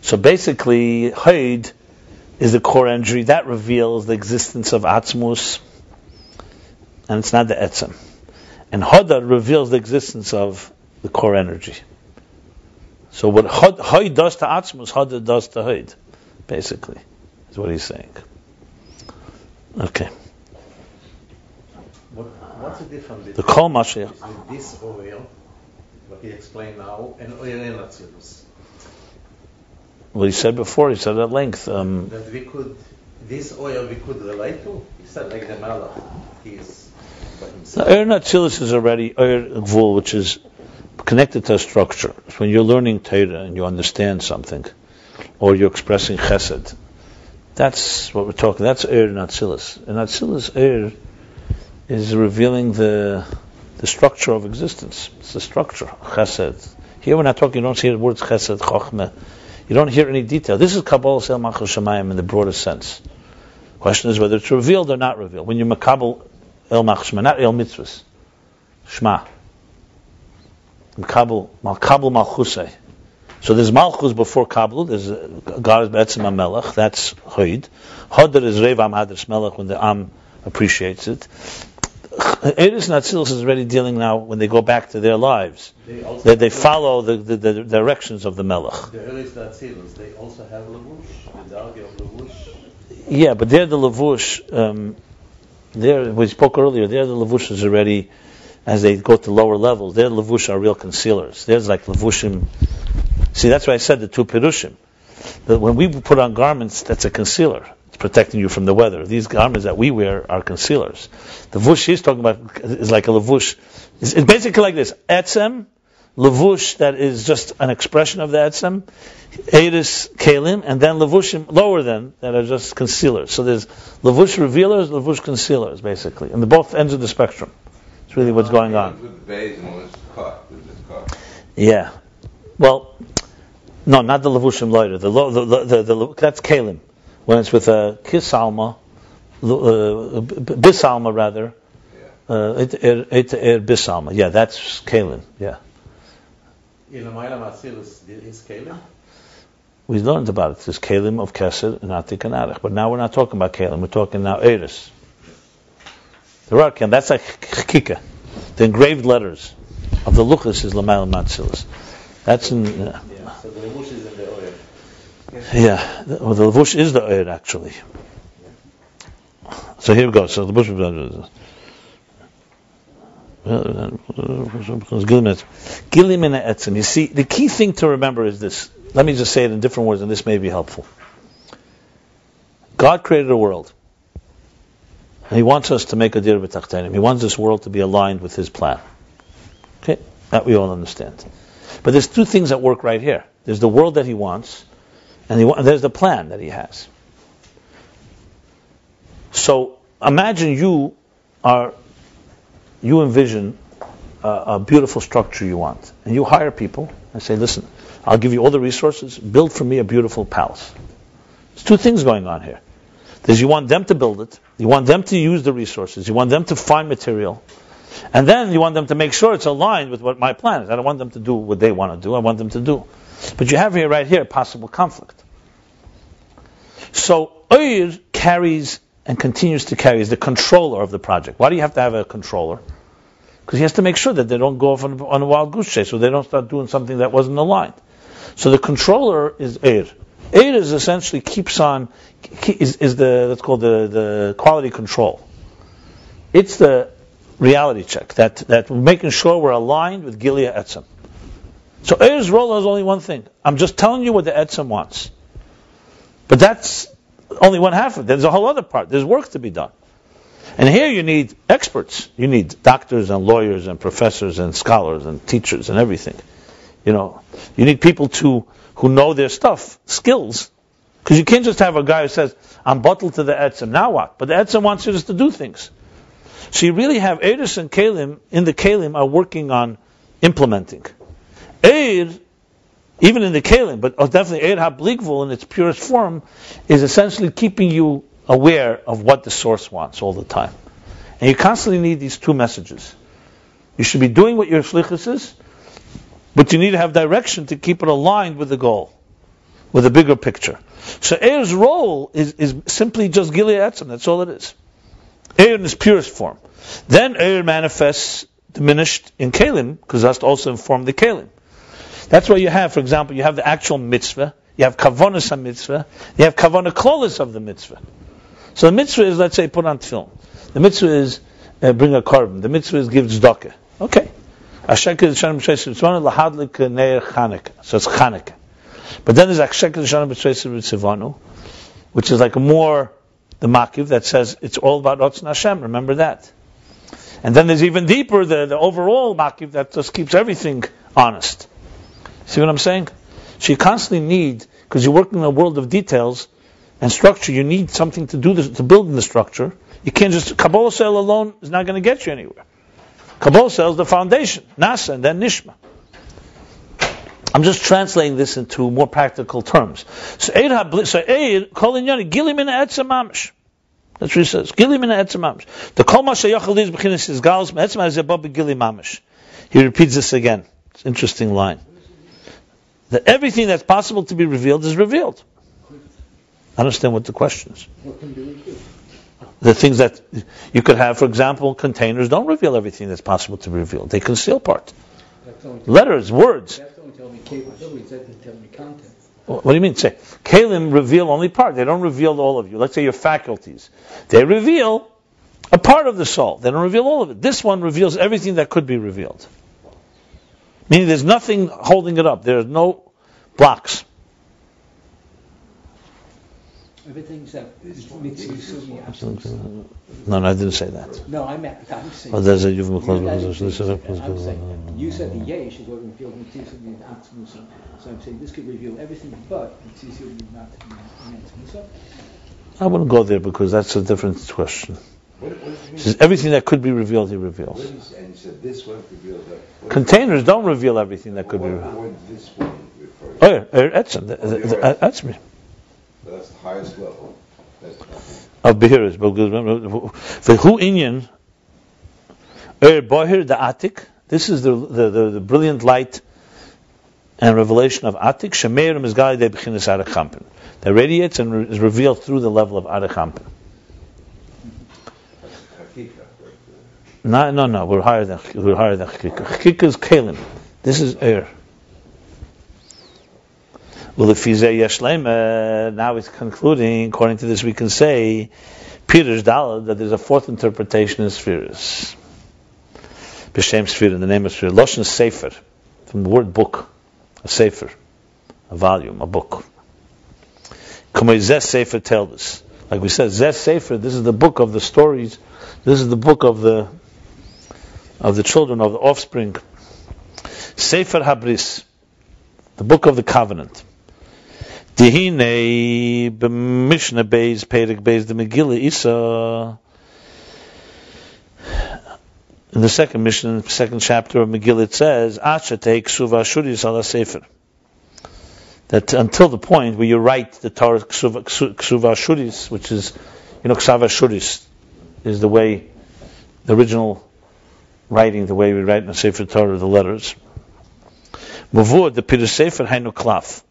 So basically, Haid is the core energy that reveals the existence of Atzmus, and it's not the Etzem. And Hadar reveals the existence of the core energy. So what Haid does to Atzmus, Hadar does to Haid, basically. is what he's saying. Okay. What's the difference between The Kol Mashiach. this oil, what he explained now, and oil in Atzilus? What he said before, he said at length. That this oil we could relate to? He said like the Malach, he's by himself. Eir Atzilus is already Eir Gvul, which is connected to a structure. When you're learning Torah and you understand something, or you're expressing Chesed, that's what we're talking. That's Eir in Atzilus. In Atzilus, Eir is revealing the structure of existence. It's the structure, Chesed. Here we're not talking, you don't see the words Chesed, Chochmeh. You don't hear any detail. This is Kabbalah Sel Machal Shemayim in the broadest sense. Question is whether it's revealed or not revealed. When you're Makabel El Machal Shemayim, not El Mitzvahs, Shema. Makabel Malchusay. So there's Malchus before Kabul, there's God is Be'etzem HaMelech, that's Hoid. Hodar is Rev Am Hadras Melech when the Am appreciates it. Eris and Atzilus is already dealing now when they go back to their lives. They follow the directions of the Melech. The Eris and Atzilus, they also have Levush, the Dargi of Levush. Yeah, but they're the Levush, we spoke earlier, they're the Levush is already, as they go to lower levels, their Levush are real concealers. There's like Levushim. See, that's why I said the two Pirushim. That when we put on garments, that's a concealer. It's protecting you from the weather. These garments that we wear are concealers. The Vush he's talking about is like a Levush. It's basically like this. Etzem, Levush, that is just an expression of the Etzem. Eris, Kalim, and then Levushim, lower than, that are just concealers. So there's Levush revealers, Levush concealers, basically. And the both ends of the spectrum. It's really what's going on. With Beis and was cut. Yeah. Well, no, not the Levushim later. That's Kalim. When it's with a Kisalma, Bisalma rather, Bisalma. Yeah, that's Kalim. Yeah. In the Mailam Atzilus, is Kalim? We learned about it. There's Kalim of Kesed and Atik and Arich. But now we're not talking about Kalim. We're talking now Eris. There are Kalim. That's like Chikika. The engraved letters of the Luchas is L'Mailam Atzilus. That's in. Yeah. So the Levush is in the oil. Yeah, the Levush is the Oyer actually. So here we go. So the Levush Gilim in Etzem. You see, the key thing to remember is this. Let me just say it in different words, and this may be helpful. God created a world. And He wants us to make a dir b'tachtenim. He wants this world to be aligned with His plan. Okay, that we all understand. But there's two things that work right here. There's the world that He wants, and there's the plan that He has. So imagine you envision a beautiful structure you want, and you hire people and say, listen, I'll give you all the resources, build for me a beautiful palace. There's two things going on here. There's you want them to build it, you want them to use the resources, you want them to find material, and then you want them to make sure it's aligned with what my plan is. I don't want them to do what they want to do, I want them to do. But you have here, right here, possible conflict. So, Oyer carries and continues to carry, is the controller of the project. Why do you have to have a controller? Because he has to make sure that they don't go off on a wild goose chase, so they don't start doing something that wasn't aligned. So the controller is Eir. Eir is essentially that's called the quality control. It's the reality check, that making sure we're aligned with Gilia Etzem. So Eir's role is only one thing. I'm just telling you what the Etzem wants. But that's only one half of it. There's a whole other part. There's work to be done. And here you need experts. You need doctors and lawyers and professors and scholars and teachers and everything. You need people who know their stuff, skills. Because you can't just have a guy who says, I'm bottled to the Etzem. Now what? But the Etzem wants you just to do things. So you really have Eiris and Kalim, in the Kalim, are working on implementing. Eir, even in the Kalim, but definitely Eir HaBlikvul in its purest form, is essentially keeping you aware of what the source wants all the time. And you constantly need these two messages. You should be doing what your shlichus is, but you need to have direction to keep it aligned with the goal, with the bigger picture. So Eir's role is simply just Gilead Etzem, that's all it is. Eir in its purest form. Then Eir manifests diminished in Kalim, because that's to also inform the Kalim. That's why you have, for example, you have the actual mitzvah, you have kavonas mitzvah, you have kavona klolis of the mitzvah. So the mitzvah is, let's say, put on tefillin. The mitzvah is bring a korban. The mitzvah is give tzedakah. Okay. Ashekel Shana B'Treisa B'Tzivanu lahadlik neir Chanukah. So it's Chanukah. But then there's Ashekel Shana B'Treisa B'Tzivanu, which is like more the makiv that says it's all about Otzon Hashem. Remember that. And then there's even deeper the overall makiv that just keeps everything honest. See what I'm saying? So you constantly need, because you're working in a world of details and structure, you need something to do this, to build in the structure. You can't just, Kabbalah Sel alone is not going to get you anywhere. Kabbalah Sel is the foundation, Nasa, and then Nishma. I'm just translating this into more practical terms. So Eid, Kol Inyan, Gili Min Etzem Mamish. That's what he says. Gili Min Etzem Mamish. The Kol Ma Sheyachal Liz B'chinas is Galos Etzem Hazeh Gili Mamish. He repeats this again. It's an interesting line. That everything that's possible to be revealed is revealed. I understand what the question is. What can be revealed? The things that you could have, for example, containers don't reveal everything that's possible to be revealed. They conceal part. Letters, words. That's only tell me capabilities, that doesn't tell me content. What do you mean? Say, Kalim reveal only part. They don't reveal all of you. Let's say your faculties. They reveal a part of the soul. They don't reveal all of it. This one reveals everything that could be revealed. Meaning there's nothing holding it up. There's no blocks. Everything's that No, I didn't say that. No, I'm saying. Oh, there's a you've I'm saying. You said the yesh is what revealed Mitzvah. So I'm saying this could reveal everything but Mitzvah not. I wouldn't go there because that's a different question. He says everything that could be revealed, he reveals. And he said this one reveals that. Containers don't reveal everything that could be revealed. What this one refers to? Oh, yeah, that's me. So that's the highest level. Of Behiris. For who Inyan, Bohir the Atik, this is the brilliant light and revelation of Atik, Shemeir Mizgali de Bechinas Arachampin, that radiates and is revealed through the level of Arachampin. No, we're higher than Chakika. Chakika is Kalim. This is air. Well, if he's now he's concluding, according to this we can say, Peter's Dalad, that there's a fourth interpretation in Sefirah. B'Shem Sefirah, in the name of Sefirah. Loshen Sefer, from the word book. A Sefer, a volume, a book. Kamei Zeh Sefer tells us. Like we said, Zeh Sefer, this is the book of the stories, this is the book of the children, of the offspring. Sefer Habris, the book of the covenant. Dihine b'Mishnah Beis Perek Beis the Megillah Isa. In the second Mishnah, second chapter of Megillah, it says, "Acha take ksuva shuris ala sefer." That until the point where you write the Torah ksuva shuris, which is, ksava shuris is the way, the original writing, the way we write in the Sefer Torah, the letters. Mavur the Pidus Sefer hainu klaf.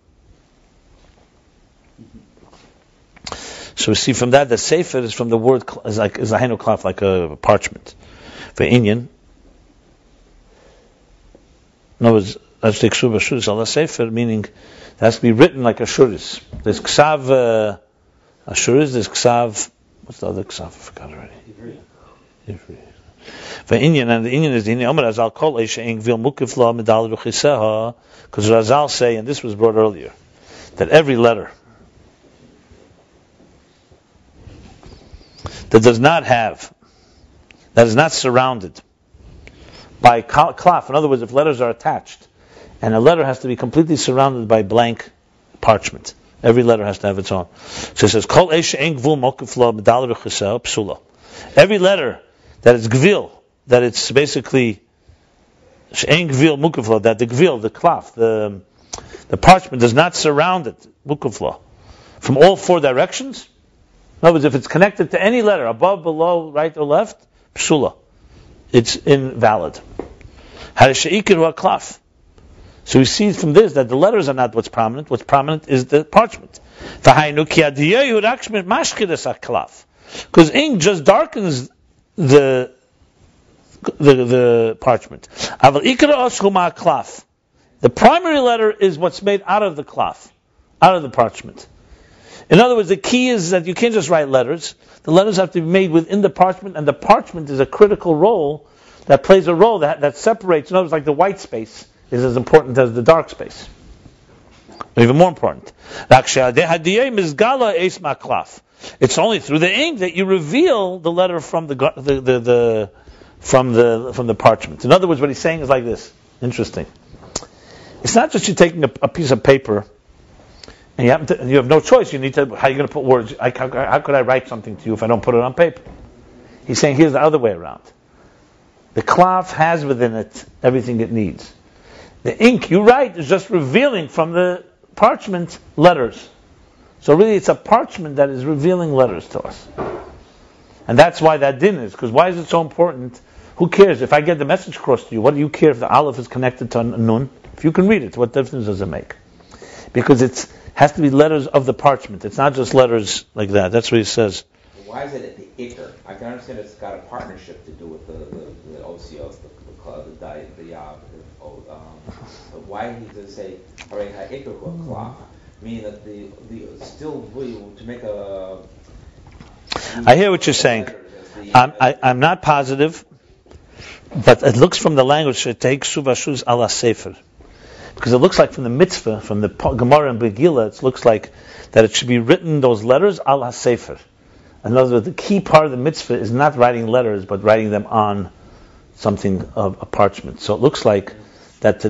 So we see from that Sefer is from the word is a hainu klaf, like a parchment. For Inyan, no, it's actually ksuva shuris ala sefer, meaning it has to be written like a shuris. There's ksav a shuris. There's ksav. What's the other ksav? I forgot already. Ivri. For Inyan, and the Inyan is the Inyan. Omer Razal kol eisha ing vil mukifla medal ruchiseha, because Razal say, and this was brought earlier, that every letter that does not have, that is not surrounded by klaf. In other words, if letters are attached, and a letter has to be completely surrounded by blank parchment, every letter has to have its own. So it says, Kol eisha ein gvul mokifla medal ruchiseha psula. Every letter that is gvil, that it's basically she'en gvil mukifla, that the gvil, the klaf, the parchment does not surround it, mukifla, from all four directions. In other words, if it's connected to any letter, above, below, right or left, psula, it's invalid. Harishaikiru klaf. So we see from this that the letters are not what's prominent. What's prominent is the parchment. Because ink just darkens the parchment. The primary letter is what's made out of the klaf. out of the parchment. In other words, the key is that you can't just write letters. The letters have to be made within the parchment, and the parchment is a critical role that plays a role that separates. In other words, like the white space is as important as the dark space. Even more important. It's only through the ink that you reveal the letter from the parchment. In other words, what he's saying is like this. Interesting. It's not just you taking a piece of paper and you have no choice. You need to. How are you going to put words? How could I write something to you if I don't put it on paper? He's saying here's the other way around. The cloth has within it everything it needs. The ink you write is just revealing from the parchment letters. So really it's a parchment that is revealing letters to us. And that's why that din is. Because why is it so important? Who cares? If I get the message across to you, what do you care if the aleph is connected to a nun? If you can read it, what difference does it make? Because it has to be letters of the parchment. It's not just letters like that. That's what he says. Why is it at the ikr? I can understand it's got a partnership to do with the OCOs, the diet, the yab. But why he does say already ikr klaf? Meaning that the still to make a. I hear what you're saying. I'm not positive, but it looks from the language it takes subashuz ala sefer. Because it looks like from the mitzvah, from the Gemara and Begillah, it looks like that it should be written, those letters, al ha-sefer. In other words, the key part of the mitzvah is not writing letters, but writing them on something of a parchment. So it looks like that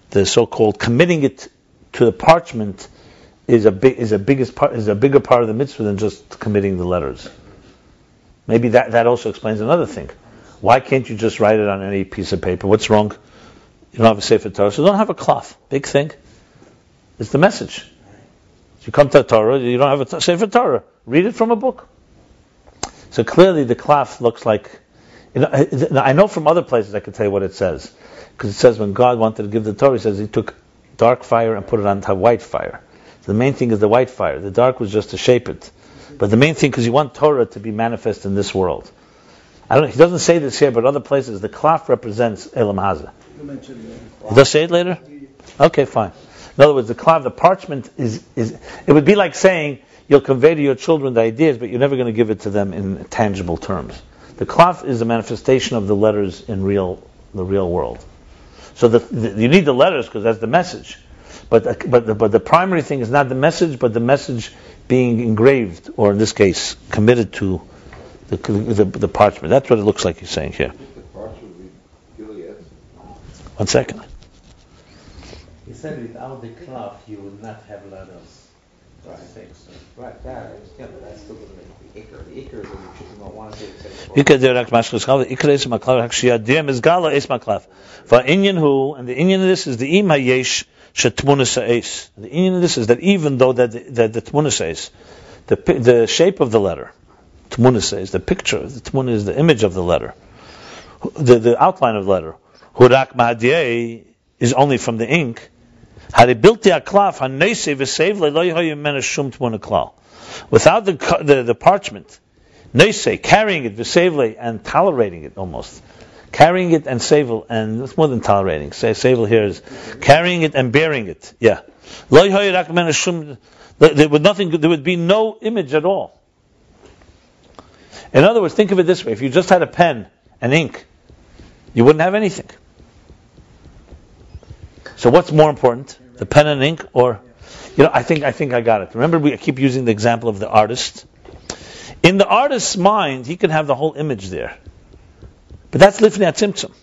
the so-called committing it to the parchment is a bigger part of the mitzvah than just committing the letters. Maybe that also explains another thing. Why can't you just write it on any piece of paper? What's wrong? You don't have a Sefer Torah, so don't have a cloth. Big thing. It's the message. So you come to a Torah, you don't have a Sefer Torah. Read it from a book. So clearly the cloth looks like... I know from other places I can tell you what it says. Because it says when God wanted to give the Torah, he says he took dark fire and put it on top of white fire. So the main thing is the white fire. The dark was just to shape it. But the main thing, because you want Torah to be manifest in this world. I don't know, he doesn't say this here, but other places, the cloth represents Elam Hazeh. He does say it later? Okay, fine. In other words, the cloth, the parchment is it would be like saying you'll convey to your children the ideas, but you're never going to give it to them in tangible terms. The cloth is a manifestation of the letters in the real world. So you need the letters because that's the message. But the primary thing is not the message, but the message being engraved, or in this case, committed to the parchment. That's what it looks like he's saying here. One second. He said without the cloth you would not have letters. Right. I think so. Right, that I understand, but that still doesn't make the ikr. The ikr is when you want to say For Inyan who, and the Inyan of this is the im hayesh shetmunas ha'es. The Inyan of this is that even though that the tmunas ha'es, the shape of the letter, tmunas ha'es, the picture, the tmunas is the image of the letter, the outline of the letter. Hurak Mahadiyeh is only from the ink. Without the parchment, neisei, carrying it, v'sevle, and tolerating it almost. Carrying it and sevel, and it's more than tolerating. Sevel here is carrying it and bearing it. Yeah. There would be no image at all. In other words, think of it this way. If you just had a pen and ink, you wouldn't have anything. So what's more important, the pen and ink, or, I think I got it. Remember, I keep using the example of the artist. In the artist's mind, he can have the whole image there. But that's lifnei atzimtzum.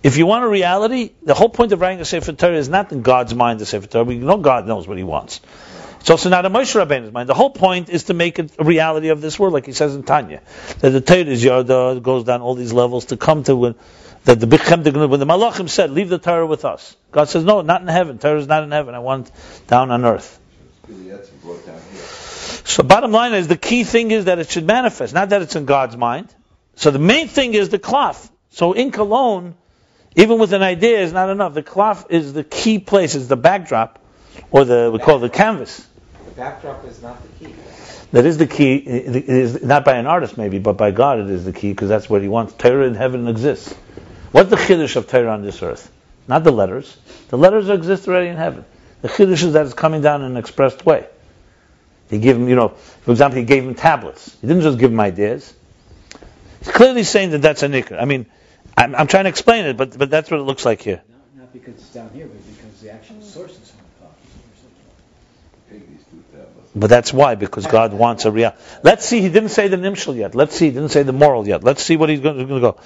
If you want a reality, the whole point of writing a Sefer Torah is not in God's mind, the Sefer Torah. We know God knows what He wants. It's also not in Moshe Rabbeinu's mind. The whole point is to make it a reality of this world, like he says in Tanya. That the Torah is Yardah, goes down all these levels to come to when the Malachim said, leave the Torah with us. God says, no, not in heaven. Torah is not in heaven. I want it down on earth. So bottom line is, the key thing is that it should manifest, not that it's in God's mind. So the main thing is the cloth. So ink alone, even with an idea, is not enough. The cloth is the key place, is the backdrop, or we call it the canvas. The backdrop is not the key. That is the key. It is not by an artist maybe, but by God it is the key, because that's what He wants. Torah in heaven exists. What's the chiddush of Torah on this earth? Not the letters. The letters exist already in heaven. The chiddush is that it's coming down in an expressed way. He gave him, for example, he gave him tablets. He didn't just give him ideas. He's clearly saying that that's a nikr. I mean, I'm trying to explain it, but that's what it looks like here. Not because it's down here, but because the actual source is on top. But that's why, because God wants a real. Let's see, he didn't say the nimshal yet. Let's see, he didn't say the moral yet. Let's see what he's going to go.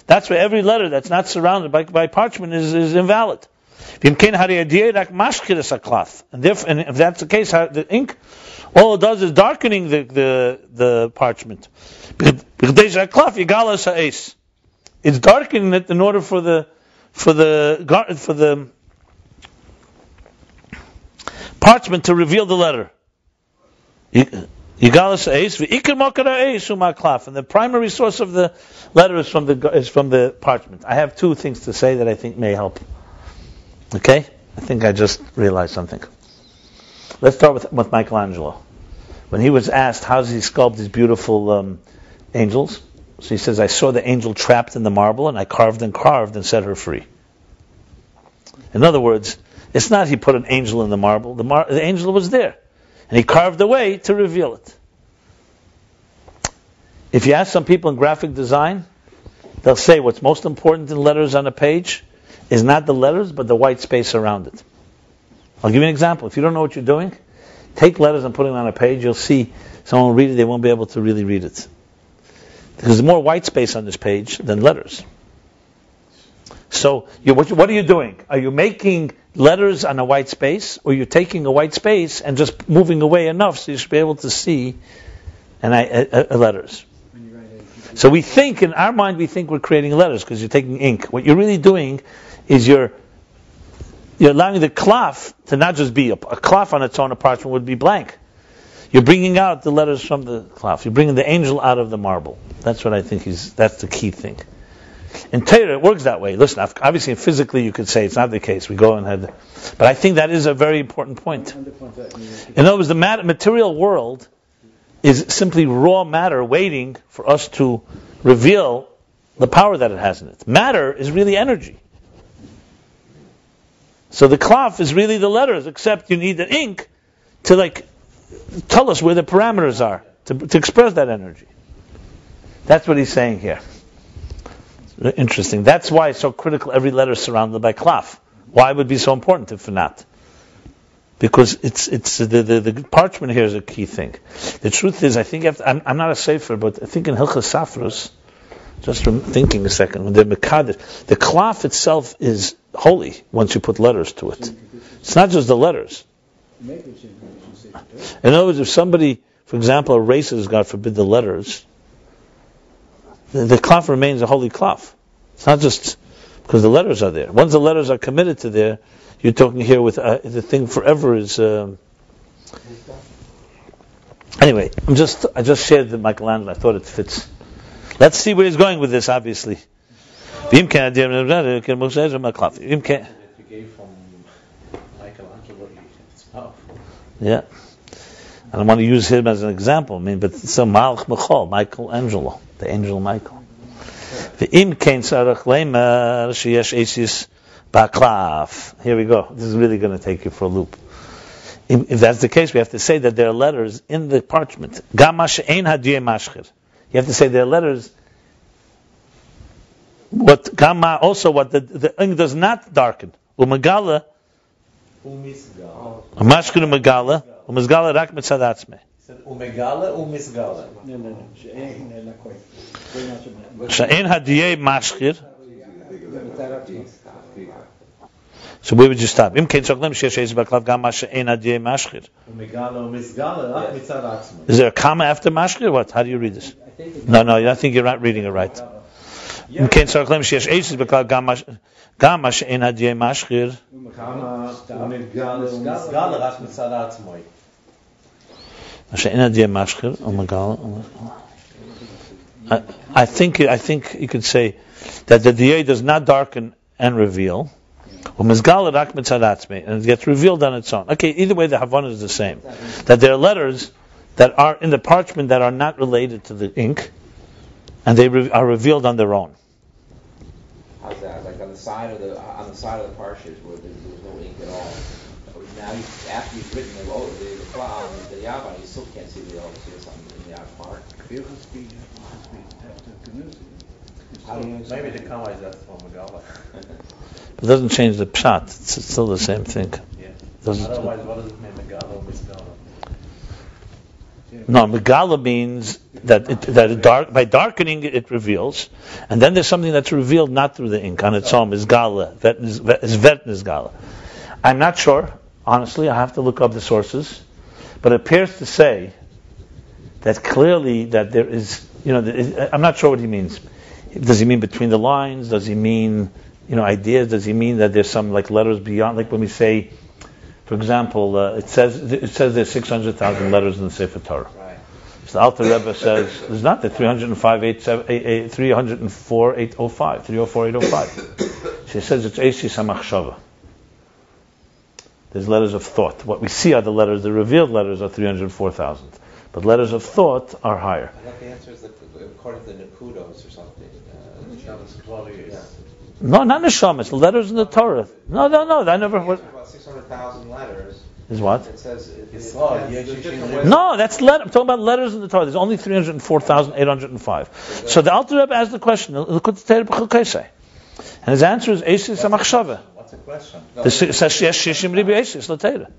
That's why every letter that's not surrounded by parchment is invalid. And if that's the case, the ink, all it does is darkening the parchment. It's darkening it in order for the parchment to reveal the letter. And the primary source of the letter is from the parchment. I have two things to say that I think may help. Okay? I think I just realized something. Let's start with Michelangelo. When he was asked, how does he sculpt these beautiful angels? So he says, I saw the angel trapped in the marble, and I carved and set her free. In other words, it's not he put an angel in the marble. The angel was there. And he carved away to reveal it. If you ask some people in graphic design, they'll say what's most important in letters on a page is not the letters, but the white space around it. I'll give you an example. If you don't know what you're doing, take letters and put them on a page. You'll see someone will read it, they won't be able to really read it. Because there's more white space on this page than letters. So, what are you doing? Are you making letters on a white space, or you're taking a white space and just moving away enough so you should be able to see letters? So we think, in our mind, we're creating letters because you're taking ink. What you're really doing is you're allowing the cloth to not just be a cloth on its own. A parchment would be blank. You're bringing out the letters from the cloth. You're bringing the angel out of the marble. That's what I think that's the key thing. In Torah, it works that way. Listen, obviously, physically, you could say it's not the case. We go ahead, but I think that is a very important point. In other words, the material world is simply raw matter waiting for us to reveal the power that it has in it. Matter is really energy. So the cloth is really the letters, except you need the ink to tell us where the parameters are to express that energy. That's what he's saying here. Interesting. That's why it's so critical every letter is surrounded by cloth. Why would it be so important if not? Because it's the parchment here is a key thing. The truth is, I think I'm not a Sefer, but I think in Hilchas Safros, just from thinking a second, when they're Mekadesh, the cloth itself is holy once you put letters to it. It's not just the letters. In other words, if somebody, for example, erases, God forbid, the letters, the cloth remains a holy cloth. It's not just because the letters are there. Once the letters are committed to there, you're talking here with the thing forever is. Anyway, I just shared the Michelangelo. I thought it fits. Let's see where he's going with this. Obviously, You gave from Michelangelo. It's powerful. Yeah. I don't want to use him as an example. But it's a Malach Mechol, Michelangelo, the angel Michael. Here we go. This is really going to take you for a loop. If that's the case, we have to say that there are letters in the parchment. You have to say there are letters. What the ink does not darken. Umegala. Mashkir umegala. Umezgala rak mitzad atzmei. Umegala, umizgala. No. Not quite. Sha'en hadiyeh mashkir. So where would you stop? Im kein tzoglim sheyesh eiz baklav gam ma she'en hadiyeh mashkir. Umegala, umizgala, rak mitzad atzmei. Is there a comma after mashkir? What? How do you read this? No, I think you're not reading it right. Im kein tzoglim sheyesh eiz baklav gam ma she'en hadiyeh mashkir. Umegala, umizgala, rak mitzad atzmei. I think you could say that the DA does not darken and reveal, and it gets revealed on its own. Okay, either way the Havana is the same. That there are letters that are in the parchment that are not related to the ink, and they are revealed on their own. How's that? side of the parshas where there was no ink at all. Now, after you've written the cloud, the Yavah, you still can't see the Elvis in the out part. Maybe the Kama is that from Megala. It doesn't change the pshat. It's still the same thing. Yeah. Otherwise, what does it mean, Megala or Misgala? No, Megala means that by darkening it reveals, and then there's something that's revealed not through the ink on its own. Is Gala, is Vetn Gala. I'm not sure, honestly. I have to look up the sources, but it appears to say that clearly that there is, I'm not sure what he means. Does he mean between the lines? Does he mean, ideas? Does he mean that there's some like letters beyond? Like when we say, for example, it says there's 600,000 letters in the Sefer Torah. Right. So the Alter Rebbe says there's not the 304,805. She says it's Eishi Samachshava. There's letters of thought. What we see are the letters. The revealed letters are 304,000, but letters of thought are higher. I thought the answer is according to the Nekudos or something. No, not Neshamas. Letters in the Torah. No. I never. About 600,000 letters. Is what? It says. No, that's letter. I'm talking about letters in the Torah. There's only 304,805. So the Alter Rebbe asked the question. Look what the Torah B'chukei say, and his answer is Eisis Amachshava. What's the question? It says yes, Shishim Ribi Eisis L'Torah.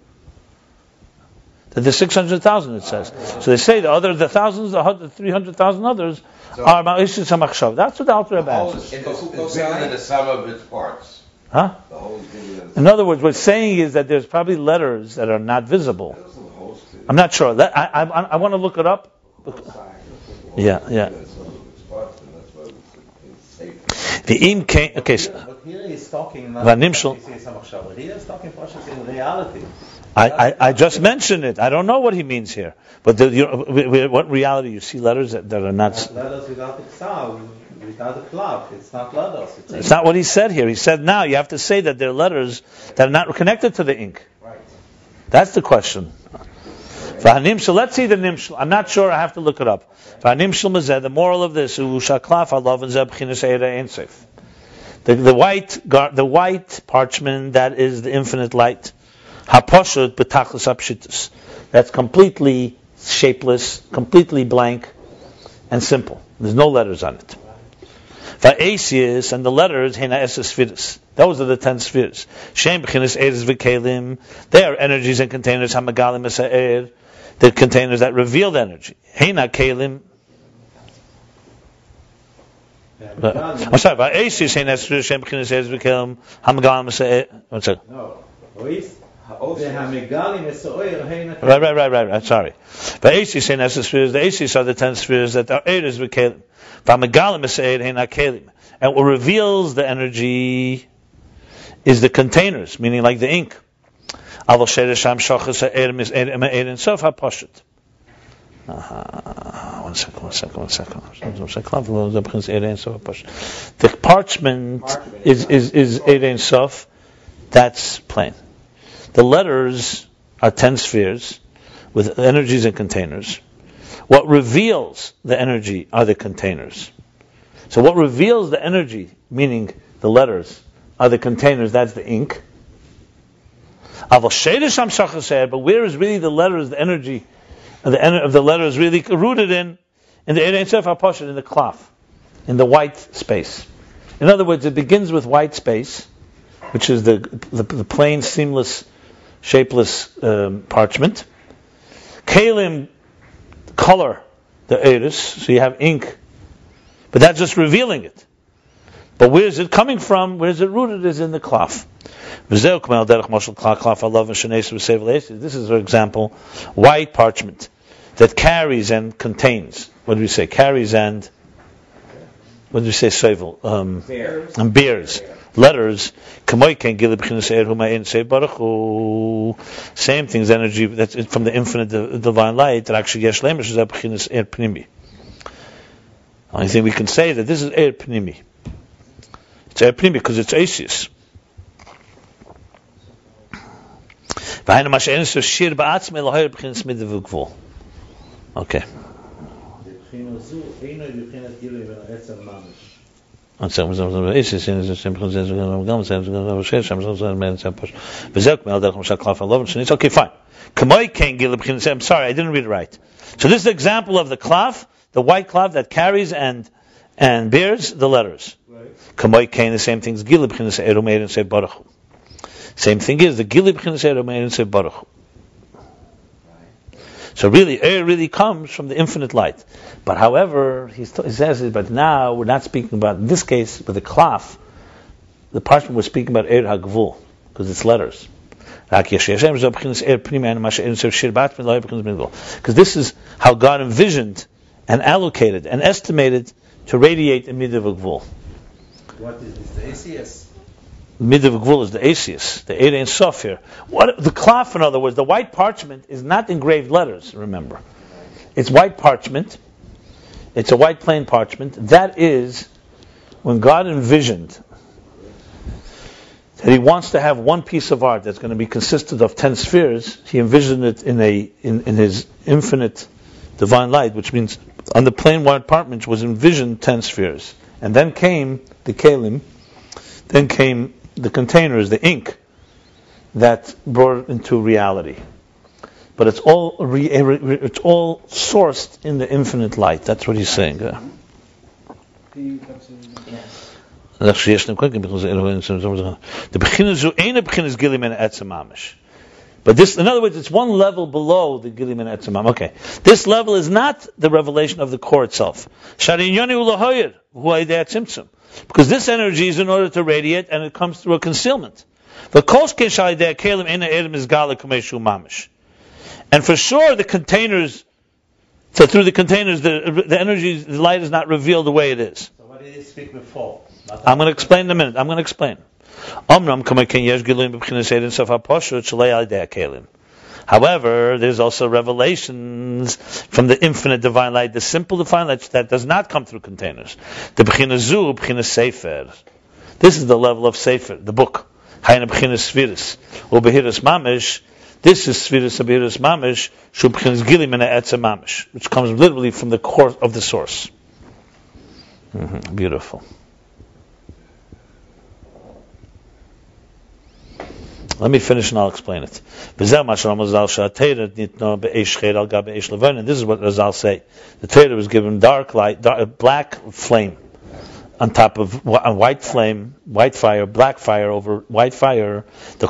That there's 600,000. It says. So they say the thousands, the 300,000 others are Eisis Amachshava. That's what the Alter Rebbe answers. It's bigger than the sum of its parts. Huh? The whole is bigger than In other words, what's saying is that there's probably letters that are not visible. I'm not sure. I want to look it up. Yeah. The im came. Okay. But here he's talking. Here he's talking in reality. I just mentioned it. I don't know what he means here. But what reality? You see letters that are not. Letters without the ksav, without the cloud. It's not letters. It's not what he said here. He said now you have to say that they're letters that are not connected to the ink. Right. That's the question. So let's see the nimshal. I'm not sure. I have to look it up. The moral of this, the white parchment that is the infinite light. That's completely shapeless, completely blank, and simple. There's no letters on it. Va'esius and the letters Sefirah. Those are the 10 spheres. They are energies and containers. The containers that reveal the energy. I'm sorry. Va'esius one second. No. Right. Sorry. The Asis are the 10 spheres that are Eres v'Kelim. And what reveals the energy is the containers, meaning like the ink. One second. The parchment is Ein Sof. That's plain. The letters are 10 spheres with energies and containers. What reveals the energy are the containers. So what reveals the energy, meaning the letters, are the containers, that's the ink. But where is really the letters, the energy of the letters really rooted in the Ein Sof HaPashut, in the cloth, in the white space. In other words, it begins with white space, which is the plain, seamless, shapeless parchment. Kalim color the eris, so you have ink, but that's just revealing it. But where is it coming from? Where is it rooted? Is in the cloth. This is, for example, white parchment that carries and contains. What do we say? Carries and what do we say? Sevel and bears. Letters, same things, energy that's from the infinite divine light that actually only thing we can say that this is Eir Pnimi. It's Eir Pnimi because it's Asius. Okay. It's all okay, fine. I'm sorry, I didn't read it right. So this is the example of the klaf, the white klaf that carries and bears the letters. Right. The same thing is Same thing is the gilib b'chinas eromeir and sev baruch. So really, air really comes from the infinite light. But however, he says it, but now we're not speaking about, in this case, with the klaf, the parchment we're speaking about air hagvul, because it's letters. Because this is how God envisioned and allocated and estimated to radiate a midah v'gvul. What is this? The ACS? Midah v'gvul is the ACS, the Eir Ein Sof here. What the klaf, in other words, the white parchment is not engraved letters. Remember, it's white parchment. It's a white plain parchment. That is when God envisioned that He wants to have one piece of art that's going to be consisted of 10 spheres. He envisioned it in His infinite divine light, which means on the plain white parchment was envisioned 10 spheres, and then came the kelim, then came the containers, the ink, that brought it into reality. But it's all sourced in the infinite light. That's what he's saying. But this, in other words, it's one level below the Gilim and Etzemam. Okay, this level is not the revelation of the core itself. Because this energy is in order to radiate, and it comes through a concealment. And for sure, the containers, so through the containers, the energy, the light is not revealed the way it is. So what did he speak before? I'm going to explain in a minute. I'm going to explain. However, there's also revelations from the infinite divine light, the simple divine light that does not come through containers. The b'china Sefer. This is the level of Sefer, the book. Hayin b'china Sefirah. U'behiras mamish. This is Sefirah u'behiras mamish. Shu b'chinas gilim and etzem mamish, which comes literally from the core of the source. Beautiful. Let me finish and I'll explain it. And this is what Razal say. The Torah was given dark light, black flame on top of a white flame, white fire, black fire over white fire. The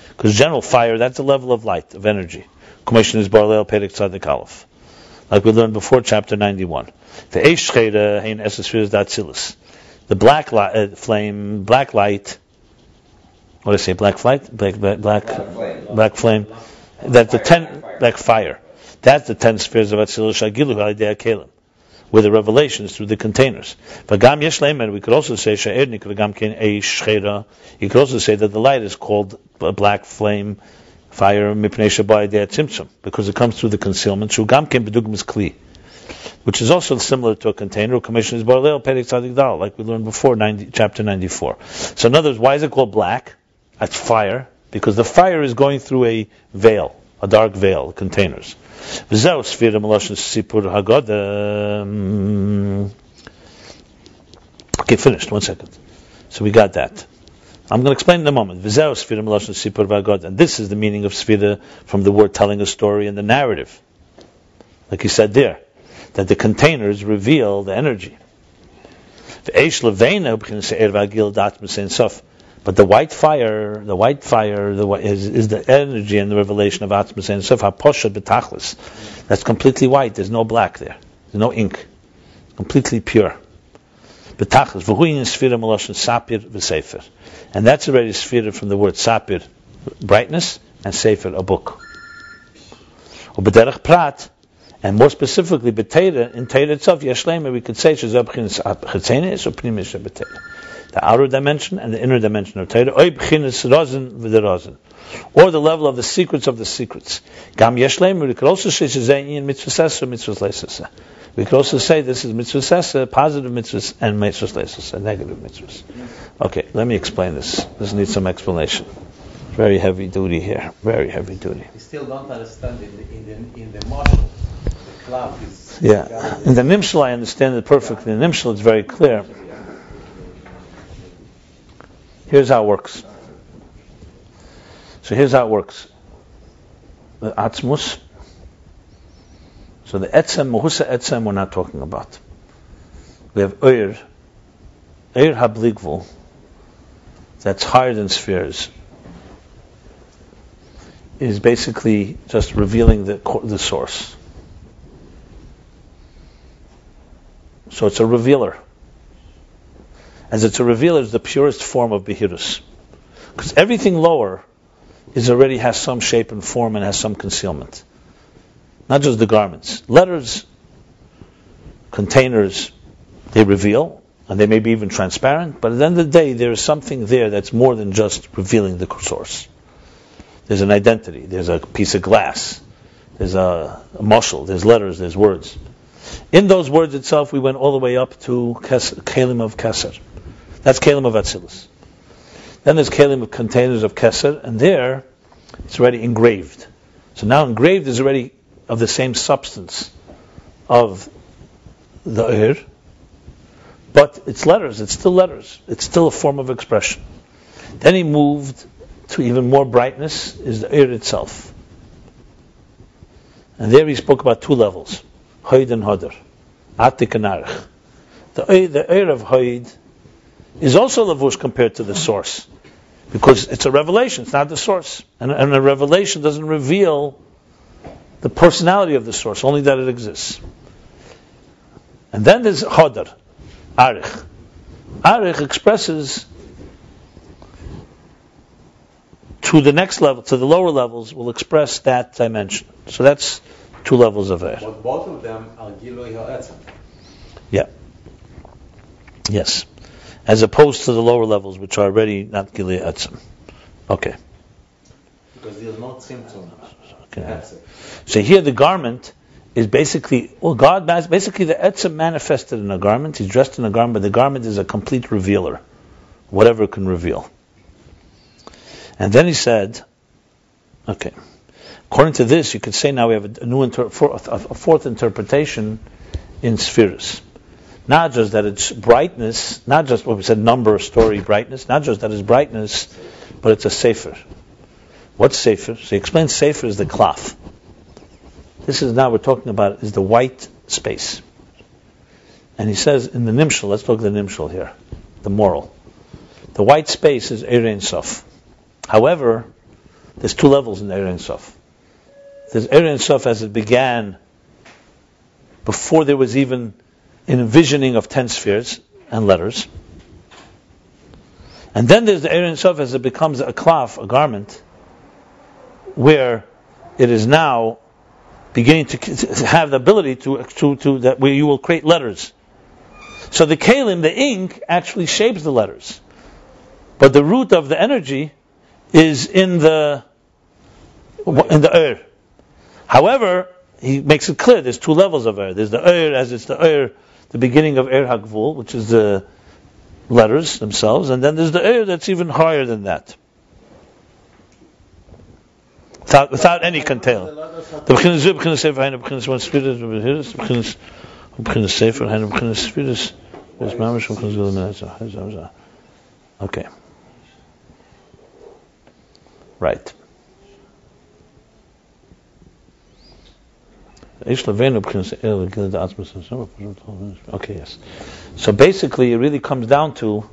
because general fire, that's a level of light, of energy. Like we learned before, chapter 91. The black flame, black light. What do I say? Black flame. That's the 10 black fire. That's the 10 spheres of Atzilus Shagilu Halidei Kelim, with the revelations through the containers. We could also say you could also say that the light is called a black flame fire because it comes through the concealment. Which is also similar to a container. Like we learned before, chapter 94. So in other words, why is it called black? That's fire, because the fire is going through a veil, a dark veil, containers. Okay, finished. 1 second. So we got that. I'm going to explain in a moment. And this is the meaning of Sefirah from the word telling a story and the narrative. Like he said there, that the containers reveal the energy. But the white fire is the energy and the revelation of Atzmas Ein Sof HaPoshet B'Tachlis. That's completely white. There's no black there. There's no ink. Completely pure. B'Tachlis. V'huyin Sefirah Meloshen Sapir V'Sefer. And that's already Sefirah from the word Sapir, brightness, and Sefer, a book. U'B'derech Prat, and more specifically, B'Teira, in Teira itself, Yeshlema, we could say Shezeh B'chinas Chetzenes or Pnimis B'Teira. The outer dimension and the inner dimension of Torah, or the level of the secrets of the secrets. Gam Yeshlem, we could also say Ayin mitzvah sesa, mitzvah leisesa. We could also say this is mitzvah sesa, positive mitzvahs, and mitzvah leisesa, negative mitzvahs. Okay, let me explain this. This needs some explanation. Very heavy duty here. Very heavy duty. I still don't understand in the model. The Klaf is... Yeah. In the Nimshal, I understand it perfectly. In the Nimshal, it's very clear. Here's how it works. So here's how it works. The Atzmus. So the Etzem, Mahusa Etzem, we're not talking about. We have Eir Habligvul, that's higher than spheres, is basically just revealing the source. So it's a revealer. As it's a revealer, it's the purest form of Behirus. Because everything lower already has some shape and form and has some concealment. Not just the garments. Letters, containers, they reveal, and they may be even transparent, but at the end of the day, there is something there that's more than just revealing the source. There's an identity, there's a piece of glass, there's a mushal, there's letters, there's words. In those words itself, we went all the way up to Kalim of Keser. That's Kalim of Atzilus. Then there's Kalim of containers of Keser, and there, it's already engraved. So now engraved is already of the same substance of the Eir, but it's letters, it's still letters. It's still a form of expression. Then he moved to even more brightness, is the Eir itself. And there he spoke about two levels, Hoid and Hodar, Atik and Arich. The Eir of Hoid is also lavush compared to the source, because it's a revelation, it's not the source. And a revelation doesn't reveal the personality of the source, only that it exists. And then there's Hodar, Arich. Arich expresses to the next level, to the lower levels, will express that dimension. So that's two levels of Eir. But both of them are Gilui Ha'etzem. Yeah. Yes. As opposed to the lower levels, which are already not Gilui Ha'etzem. Okay. Because there's no symptom. Okay. So here the garment is basically, God, basically the Etzem manifested in a garment. He's dressed in a garment, but the garment is a complete revealer. Whatever it can reveal. And then he said, okay, according to this, you could say now we have a fourth interpretation in Sefirah. Not just that it's brightness, not just what we said, number, story, brightness, not just that it's brightness, but it's a Sefer. What's Sefer? So he explains Sefer is the cloth. This is now we're talking about is the white space. And he says in the Nimshal, let's look at the Nimshal here, the moral. The white space is Eir Ein Sof. However, there's two levels in Eir Ein Sof. There's Eir Ein Sof as it began before there was even an envisioning of 10 spheres and letters. And then there's the Eir Ein Sof as it becomes a klaf, a garment, where it is now beginning to have the ability to that where you will create letters. So the kalim, the ink, actually shapes the letters, but the root of the energy is in the Eir. However, he makes it clear there's two levels of Eir. There's the Eir as it's the Eir, the beginning of Eir Hagvul, which is the letters themselves, and then there's the Eir that's even higher than that. Without any contail. The B'chinas Sefer, the B'chinas one Spirit, the B'chinas Sefer, the B'chinas Spirit, there's Mamash, the B'chinas Gilum. Okay. Right. Okay, yes. So basically, it really comes down to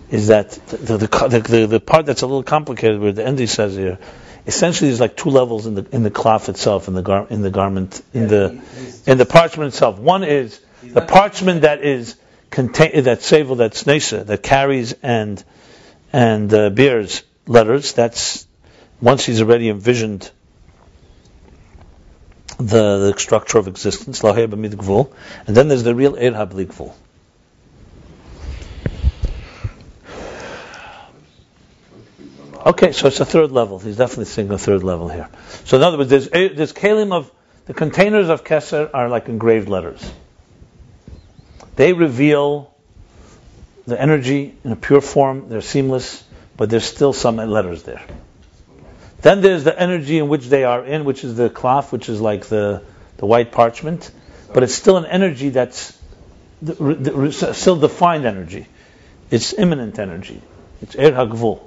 is that the part that's a little complicated, where the end he says here, essentially there's like two levels in the cloth itself, in the garment, in the parchment itself. One is the parchment that is that sevel, that's neisa, that carries and bears letters. That's once he's already envisioned the structure of existence, lahei b'mid gvul, and then there's the real Eir habli gvul. Okay, so it's a third level. He's definitely saying a third level here. So in other words, there's kalim of the containers of Keser are like engraved letters. They reveal the energy in a pure form. They're seamless, but there's still some letters there. Then there's the energy in which they are in, which is the klaf, which is like the the white parchment, but it's still an energy that's still defined energy. It's imminent energy. It's Er HaGvul.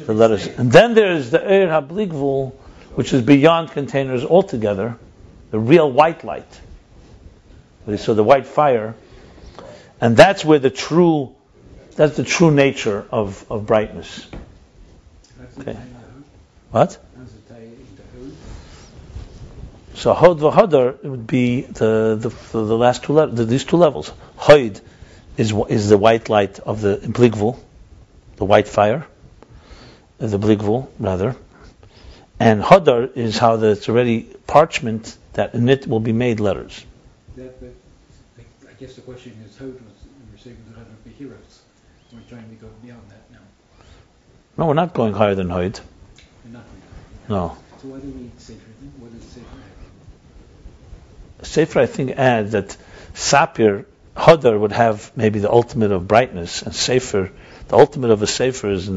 The letters. And then there's the Er HaBli which is beyond containers altogether, the real white light. So the white fire, and that's where the true nature of brightness. Okay. What? So Hod v'Hadar would be the last two levels. These two levels. Hod is the white light of the Bligvul, the white fire, the Bligvul rather, and Hadar is how it's already parchment that in it will be made letters. I guess the question is, Hod was receiving the letter of the heroes. We're trying to go beyond that now. No, we're not going higher than Hod. We're not going higher. No. So why do we need Sefer then? What does Sefer add? Sefer, I think, adds that Sapir, Hadar would have maybe the ultimate of brightness, and Sefer, the ultimate of a Sefer is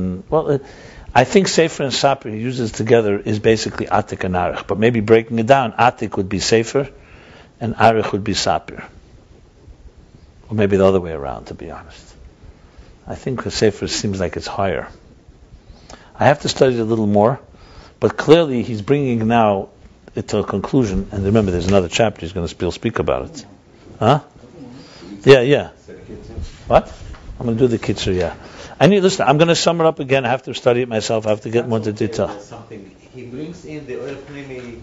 I think Sefer and Sapir he uses together is basically Atik and Arich, but maybe breaking it down, Atik would be Sefer, and Arich would be Sapir. Or maybe the other way around, to be honest. I think the Sefer seems like it's higher. I have to study it a little more, but clearly he's bringing now it to a conclusion, and remember there's another chapter he's going to speak about it. Huh? Yeah. What? I'm going to do the Kitzur, yeah. Listen, I'm going to sum it up again. I have to study it myself. I have to get more into detail. Something he brings in the oil pnimi.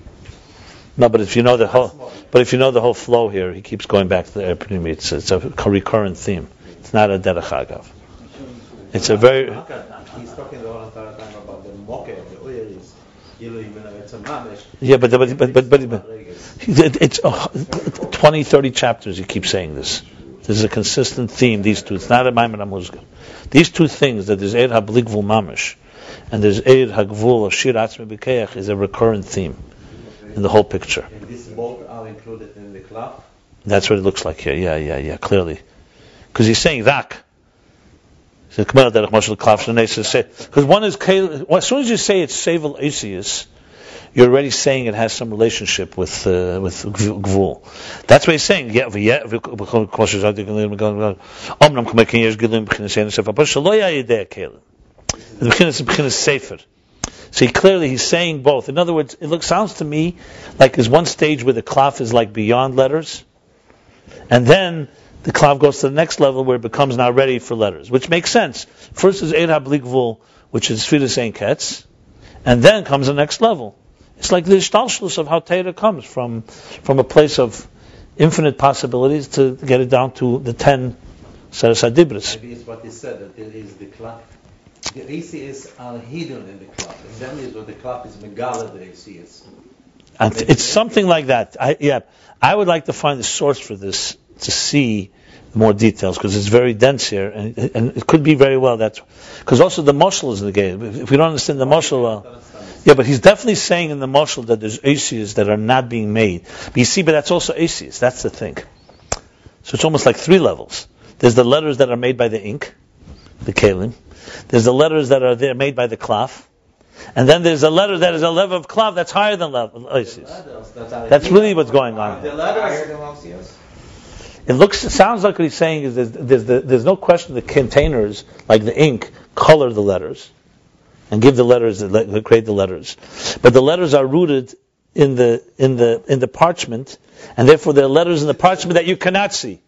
No, but if you know the whole flow here, he keeps going back to the oil pnimi. It's a recurrent theme. It's not a derech hagav. It's a very. He's talking the whole entire time about the moke, the oil is. Yeah, but it's 20, 30 chapters. He keeps saying this. This is a consistent theme. These two. It's not a Maimon Amuzga. These two things, that there's Eir HaBligvul Mamish and there's Eir HaGvul of Shir Atzmi B'Keach, is a recurrent theme in the whole picture. And these both are included in the klaf? That's what it looks like here. Yeah, clearly. Because he's saying Rak. Because one is, as soon as you say it's Sevel Asius, you're already saying it has some relationship with Gvul. That's what he's saying. So he's saying both. In other words, sounds to me like there's one stage where the klaf is like beyond letters, and then the klaf goes to the next level where it becomes now ready for letters, which makes sense. First is Eir HaBligvul, which is Sefirah Ein Ketz, and then comes the next level. It's like the ishtalshlus of how Torah comes from a place of infinite possibilities to get it down to the 10 Seres HaDibros. Maybe it's what he said, that there is the klaf. The ACS are hidden in the klaf, and then is when the klaf is megala the ACS. And it's something like that. I would like to find the source for this to see more details, because it's very dense here, and it could be very well that's because also the mashal is negated. If we don't understand the mashal well, but he's definitely saying in the mashal that there's ACs that are not being made. But you see, but that's also ACs. That's the thing. So it's almost like three levels. There's the letters that are made by the ink, the kalim. There's the letters that are there made by the klaf. And then there's a letter that is a level of klaf that's higher than level ACs. That's really what's going on. The letters higher than ACs. It sounds like what he's saying is there's no question the containers, like the ink, color the letters and give the letters, create the letters. But the letters are rooted in the parchment, and therefore there are letters in the parchment that you cannot see.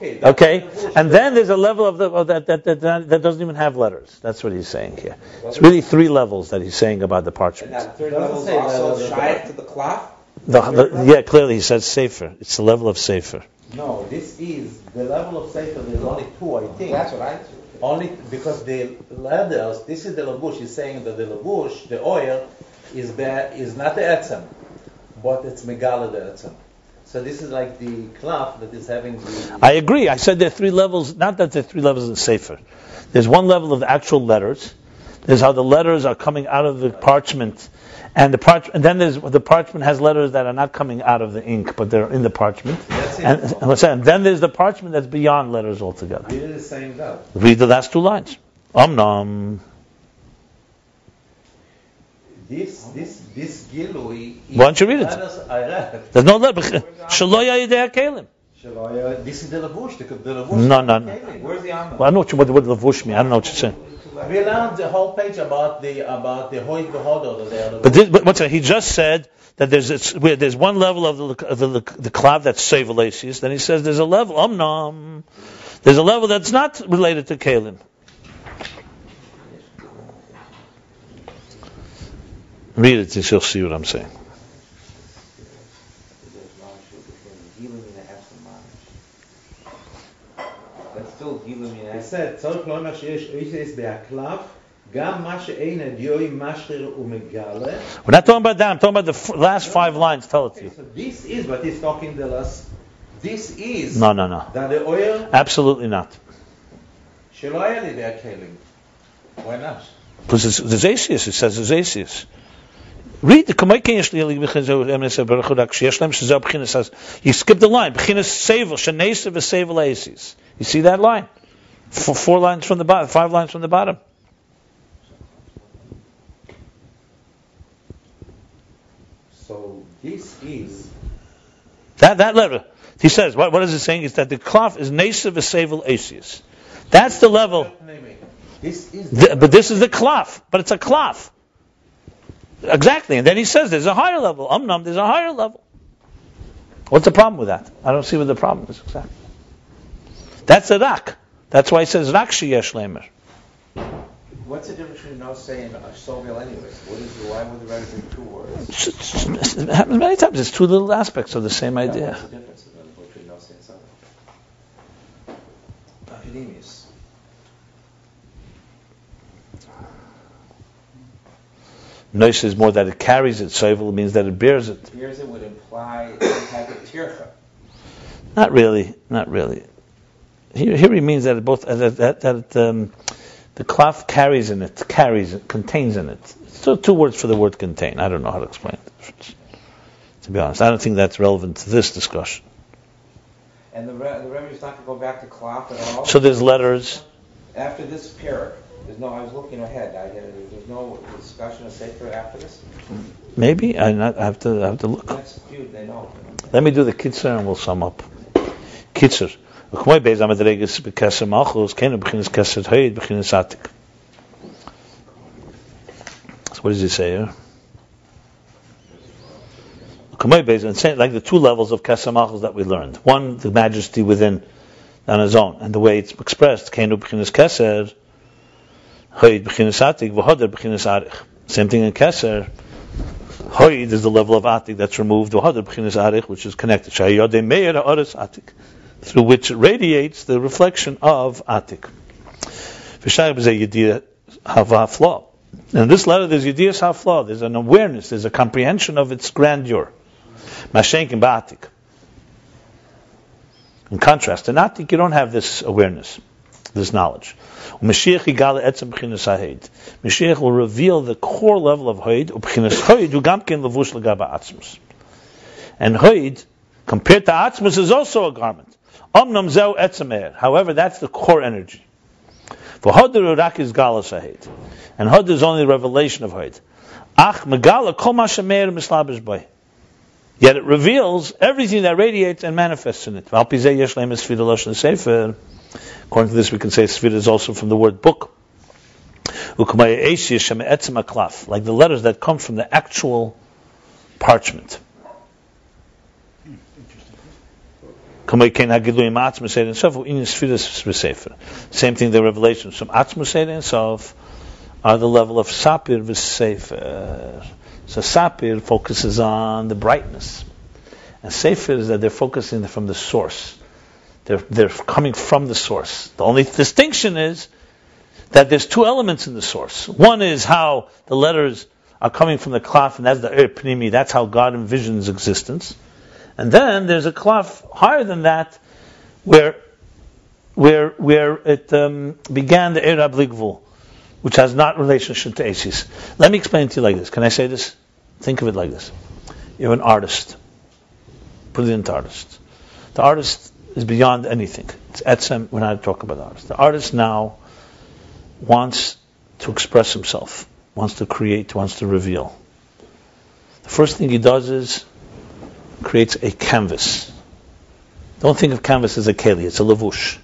Okay, and then there's a level of that doesn't even have letters. That's what he's saying here. It's really three levels that he's saying about the parchment. And that third level is also shy to the klaf? Clearly he says Sefer. It's the level of Sefer. No, this is the level of Sefer. There's only two, I think. That's right. Only because the letters. This is the labush. He's saying that the labush, the oil, is not the etzem, but it's megala the etzem. So this is like the klaf that is having the... I agree. I said there are three levels. Not that there are three levels in Sefer. There's one level of the actual letters. There's how the letters are coming out of the parchment. And then there's the parchment has letters that are not coming out of the ink, but they're in the parchment. And then there's the parchment that's beyond letters altogether. Really saying that. Read the last two lines. Nom. This Gilui. Why don't you read it? I read. There's no letter. Shaloya yidei kelim. This is the Lavush. The Lavush. No. Where's the Amma? Well, I know what levush mean. I don't know what you're saying. We learned the whole page about the Hoid Behodo. But what's that? He just said that there's one level of the klav that's sevelasius. Then he says there's a level omnam. There's a level that's not related to kelim. Read it, and you'll see what I'm saying. That's still Gilum in He said, "Tzorich lomer sheyesh oises be'aklav, gam ma she'ein adiyoi mashrir u'megale." We're not talking about that. I'm talking about the last 5 lines. Tell it to you. So this is what he's talking to us. This is No. that the oil Absolutely not. shelo haya li be'akelim. Why not? Because there's Asius. It says there's Asius. Read the Kamaikin Yeshli says you skip the line. B'chinas sevel shenesav v'sevel Asius. You see that line? 4 lines from the bottom, 5 lines from the bottom. So this is that letter. He says, what is it saying? Is that the cloth is nesav v'sevel Asius. That's the level. This is But this is the cloth. But it's a cloth. Exactly. And then he says there's a higher level. There's a higher level. What's the problem with that? I don't see what the problem is exactly. That's a rak. That's why he says rak sheyesh lemer. What's the difference between no say and sovel anyways? Why would the writer bring 2 words? It happens many times. It's 2 little aspects of the same idea. What's the difference between no say and sovel? Academius. Noise is more that it carries it. Sovel means that it bears it. Bears it would imply some type of tircha. Not really. Here he means that it both the cloth carries in it, contains in it. So 2 words for the word contain. I don't know how to explain the difference. To be honest, I don't think that's relevant to this discussion. And the Rebbe is not going to go back to cloth at all. So there's letters. After this parak, I was looking ahead. There's no discussion of Sefer after this. Maybe I have to look. That's few. They know. Let me do the kitzur and we'll sum up. Kitzur. So what does he say here? Like the 2 levels of Kesem Malchus that we learned. One, the majesty within on his own, and the way it's expressed. Same thing in Keser. Hoid is the level of Atik that's removed. Which is connected. Through which it radiates the reflection of Atik. In this letter there's Yediyas HaFlaw, there's an awareness, there's a comprehension of its grandeur. Mashenkin Ba'atik. In contrast, in Atik you don't have this awareness, this knowledge. Mashiach will reveal the core level of Hoid, and Hoid, compared to Atzmus, is also a garment. However, that's the core energy. For Hodr Rak is Galas Haid. And Hodr is only the revelation of Haid. Yet it reveals everything that radiates and manifests in it. According to this, we can say Sefirah is also from the word book. Like the letters that come from the actual parchment. Same thing, the revelations from Atzmus and Sof are the level of Sapir v'Sefer. So Sapir focuses on the brightness, and Sefer is that they're focusing from the source. They're coming from the source. The only distinction is that there's 2 elements in the source. One is how the letters are coming from the klaf, and that's the Pnimi. That's how God envisions existence. And then there's a klaf higher than that, where it began the Erab Ligvul, which has not relationship to Asis. Let me explain it to you like this. Can I say this? Think of it like this. You're an artist. Put it into artist. The artist is beyond anything. It's etzem. We're not talking about the artist. The artist now wants to express himself. wants to create, wants to reveal. The first thing he does is creates a canvas. Don't think of canvas as a keli, it's a lavush.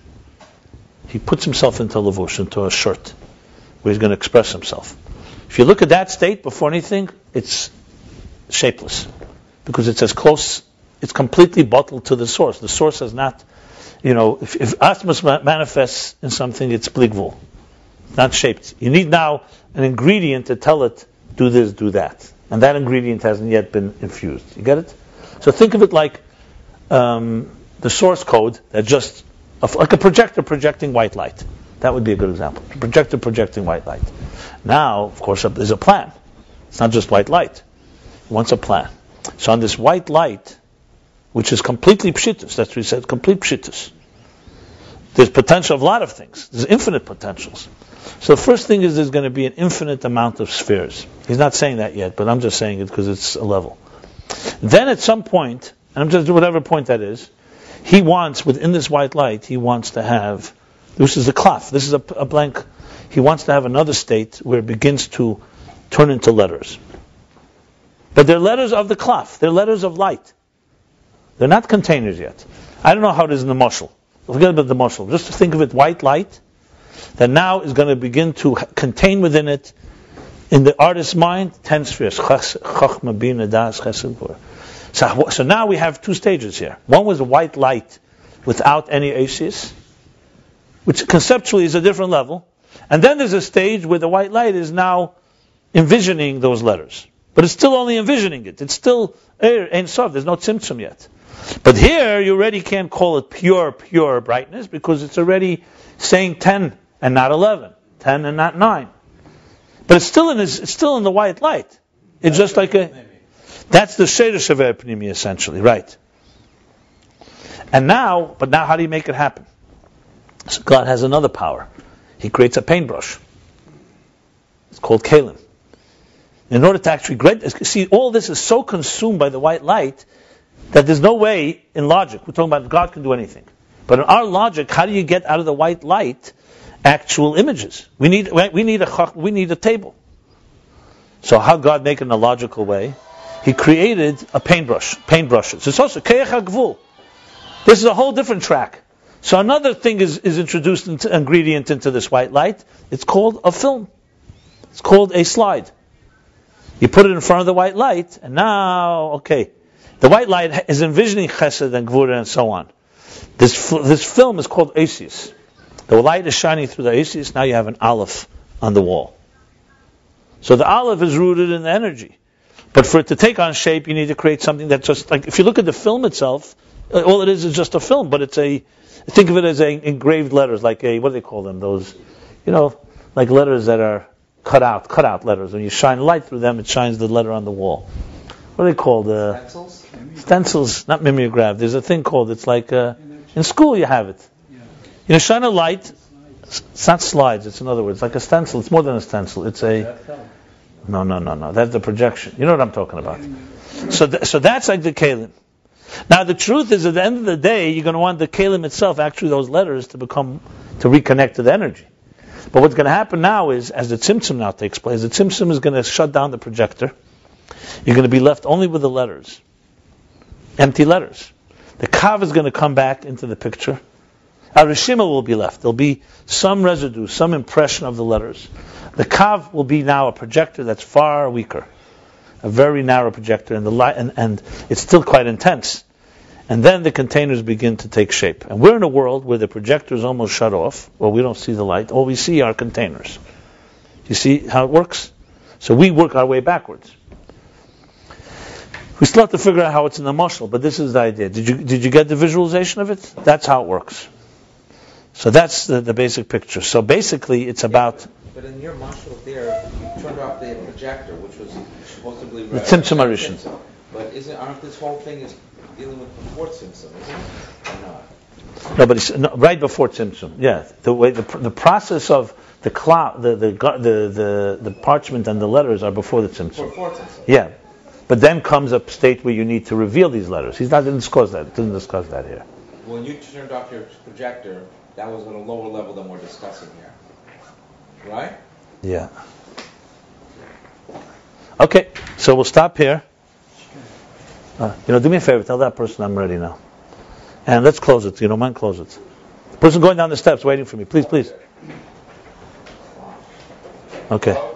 He puts himself into a lavush, into a shirt, where he's going to express himself. If you look at that state before anything, it's shapeless. Because it's as close, it's completely bottled to the source. The source has not, if Atmos manifests in something, it's bligvul, not shaped. You need now an ingredient to tell it, do this, do that. And that ingredient hasn't yet been infused. You get it? So think of it like the source code that just, like a projector projecting white light. That would be a good example. A projector projecting white light. Now, of course, there's a plan. It's not just white light. He wants a plan. So on this white light, which is completely pshitus, that's what he said, complete pshitus. There's potential of a lot of things. There's infinite potentials. So the first thing is there's going to be an infinite amount of spheres. He's not saying that yet, but I'm just saying it because it's a level. Then at some point, and I'm just whatever point that is, he wants, within this white light, he wants to have, this is a klaf, this is a blank, he wants to have another state where it begins to turn into letters. But they're letters of the klaf, they're letters of light. They're not containers yet. I don't know how it is in the mashal. Forget about the mashal. Just to think of it, white light, that now is going to begin to contain within it, in the artist's mind, 10 spheres. Chachma, Bina, Das, Chesed, Bor. So now we have two stages here. One was a white light without any aces, which conceptually is a different level. And then there's a stage where the white light is now envisioning those letters. But it's still only envisioning it. It's still Ein Sof. There's no tzimtzum yet. But here you already can't call it pure brightness because it's already saying 10 and not 11, 10 and not 9. But it's still in the white light. It's just like that's the Seder Sefer Pnimi essentially, right? And now how do you make it happen? So God has another power. He creates a paintbrush. It's called Kalim. In order to actually see, all this is so consumed by the white light that there's no way in logic. We're talking about God can do anything. But in our logic, how do you get out of the white light actual images? We need a table. So how God make it in a logical way? He created a paintbrushes. It's also Keach HaGvul. This is a whole different track. So another thing is introduced ingredient into this white light. It's called a film. It's called a slide. You put it in front of the white light, and now, the white light is envisioning Chesed and Gvura and so on. This film is called Asis. The light is shining through the Asis. Now you have an Aleph on the wall. So the Aleph is rooted in the energy. But for it to take on shape, you need to create something that's just like, if you look at the film itself, all it is just a film, but think of it as engraved letters, like what do they call them? Those, like letters that are cut out letters. When you shine light through them, it shines the letter on the wall. What are they called? Stencils? Stencils, not mimeograph. There's a thing called, it's like, in school you have it. Shine a light, it's not slides, it's in other words, like a stencil. It's more than a stencil. It's a... No. That's the projection. You know what I'm talking about. So that's like the kalim. Now the truth is, at the end of the day, you're going to want the kalim itself, actually those letters, to reconnect to the energy. But what's going to happen now is, as the tzimtzum now takes place, the tzimtzum is going to shut down the projector. You're going to be left only with the letters. Empty letters. The kav is going to come back into the picture. Our rishima will be left. There'll be some residue, some impression of the letters. The kav will be now a projector that's far weaker. A very narrow projector, and the light, and it's still quite intense. And then the containers begin to take shape. And we're in a world where the projector is almost shut off, or we don't see the light. All we see are containers. You see how it works? So we work our way backwards. We still have to figure out how it's in the mashal, but this is the idea. Did you get the visualization of it? That's how it works. So that's the basic picture. So basically, it's about... But in your mashal there, you turned off the projector, which was supposedly... The Tzimtzum Arishin. But aren't this whole thing is dealing with before Tzimtzum, isn't it? Or not? No, but it's right before Tzimtzum. Yeah, the process of the cloud, the parchment and the letters are before the Tzimtzum. Before Tzimtzum. Yeah, but then comes a state where you need to reveal these letters. Didn't discuss that here. When you turned off your projector, that was on a lower level than we're discussing here, right? Yeah. Okay, so we'll stop here. Do me a favor, tell that person I'm ready now. And let's close it. You don't mind, close it. The person going down the steps waiting for me. Please. Okay.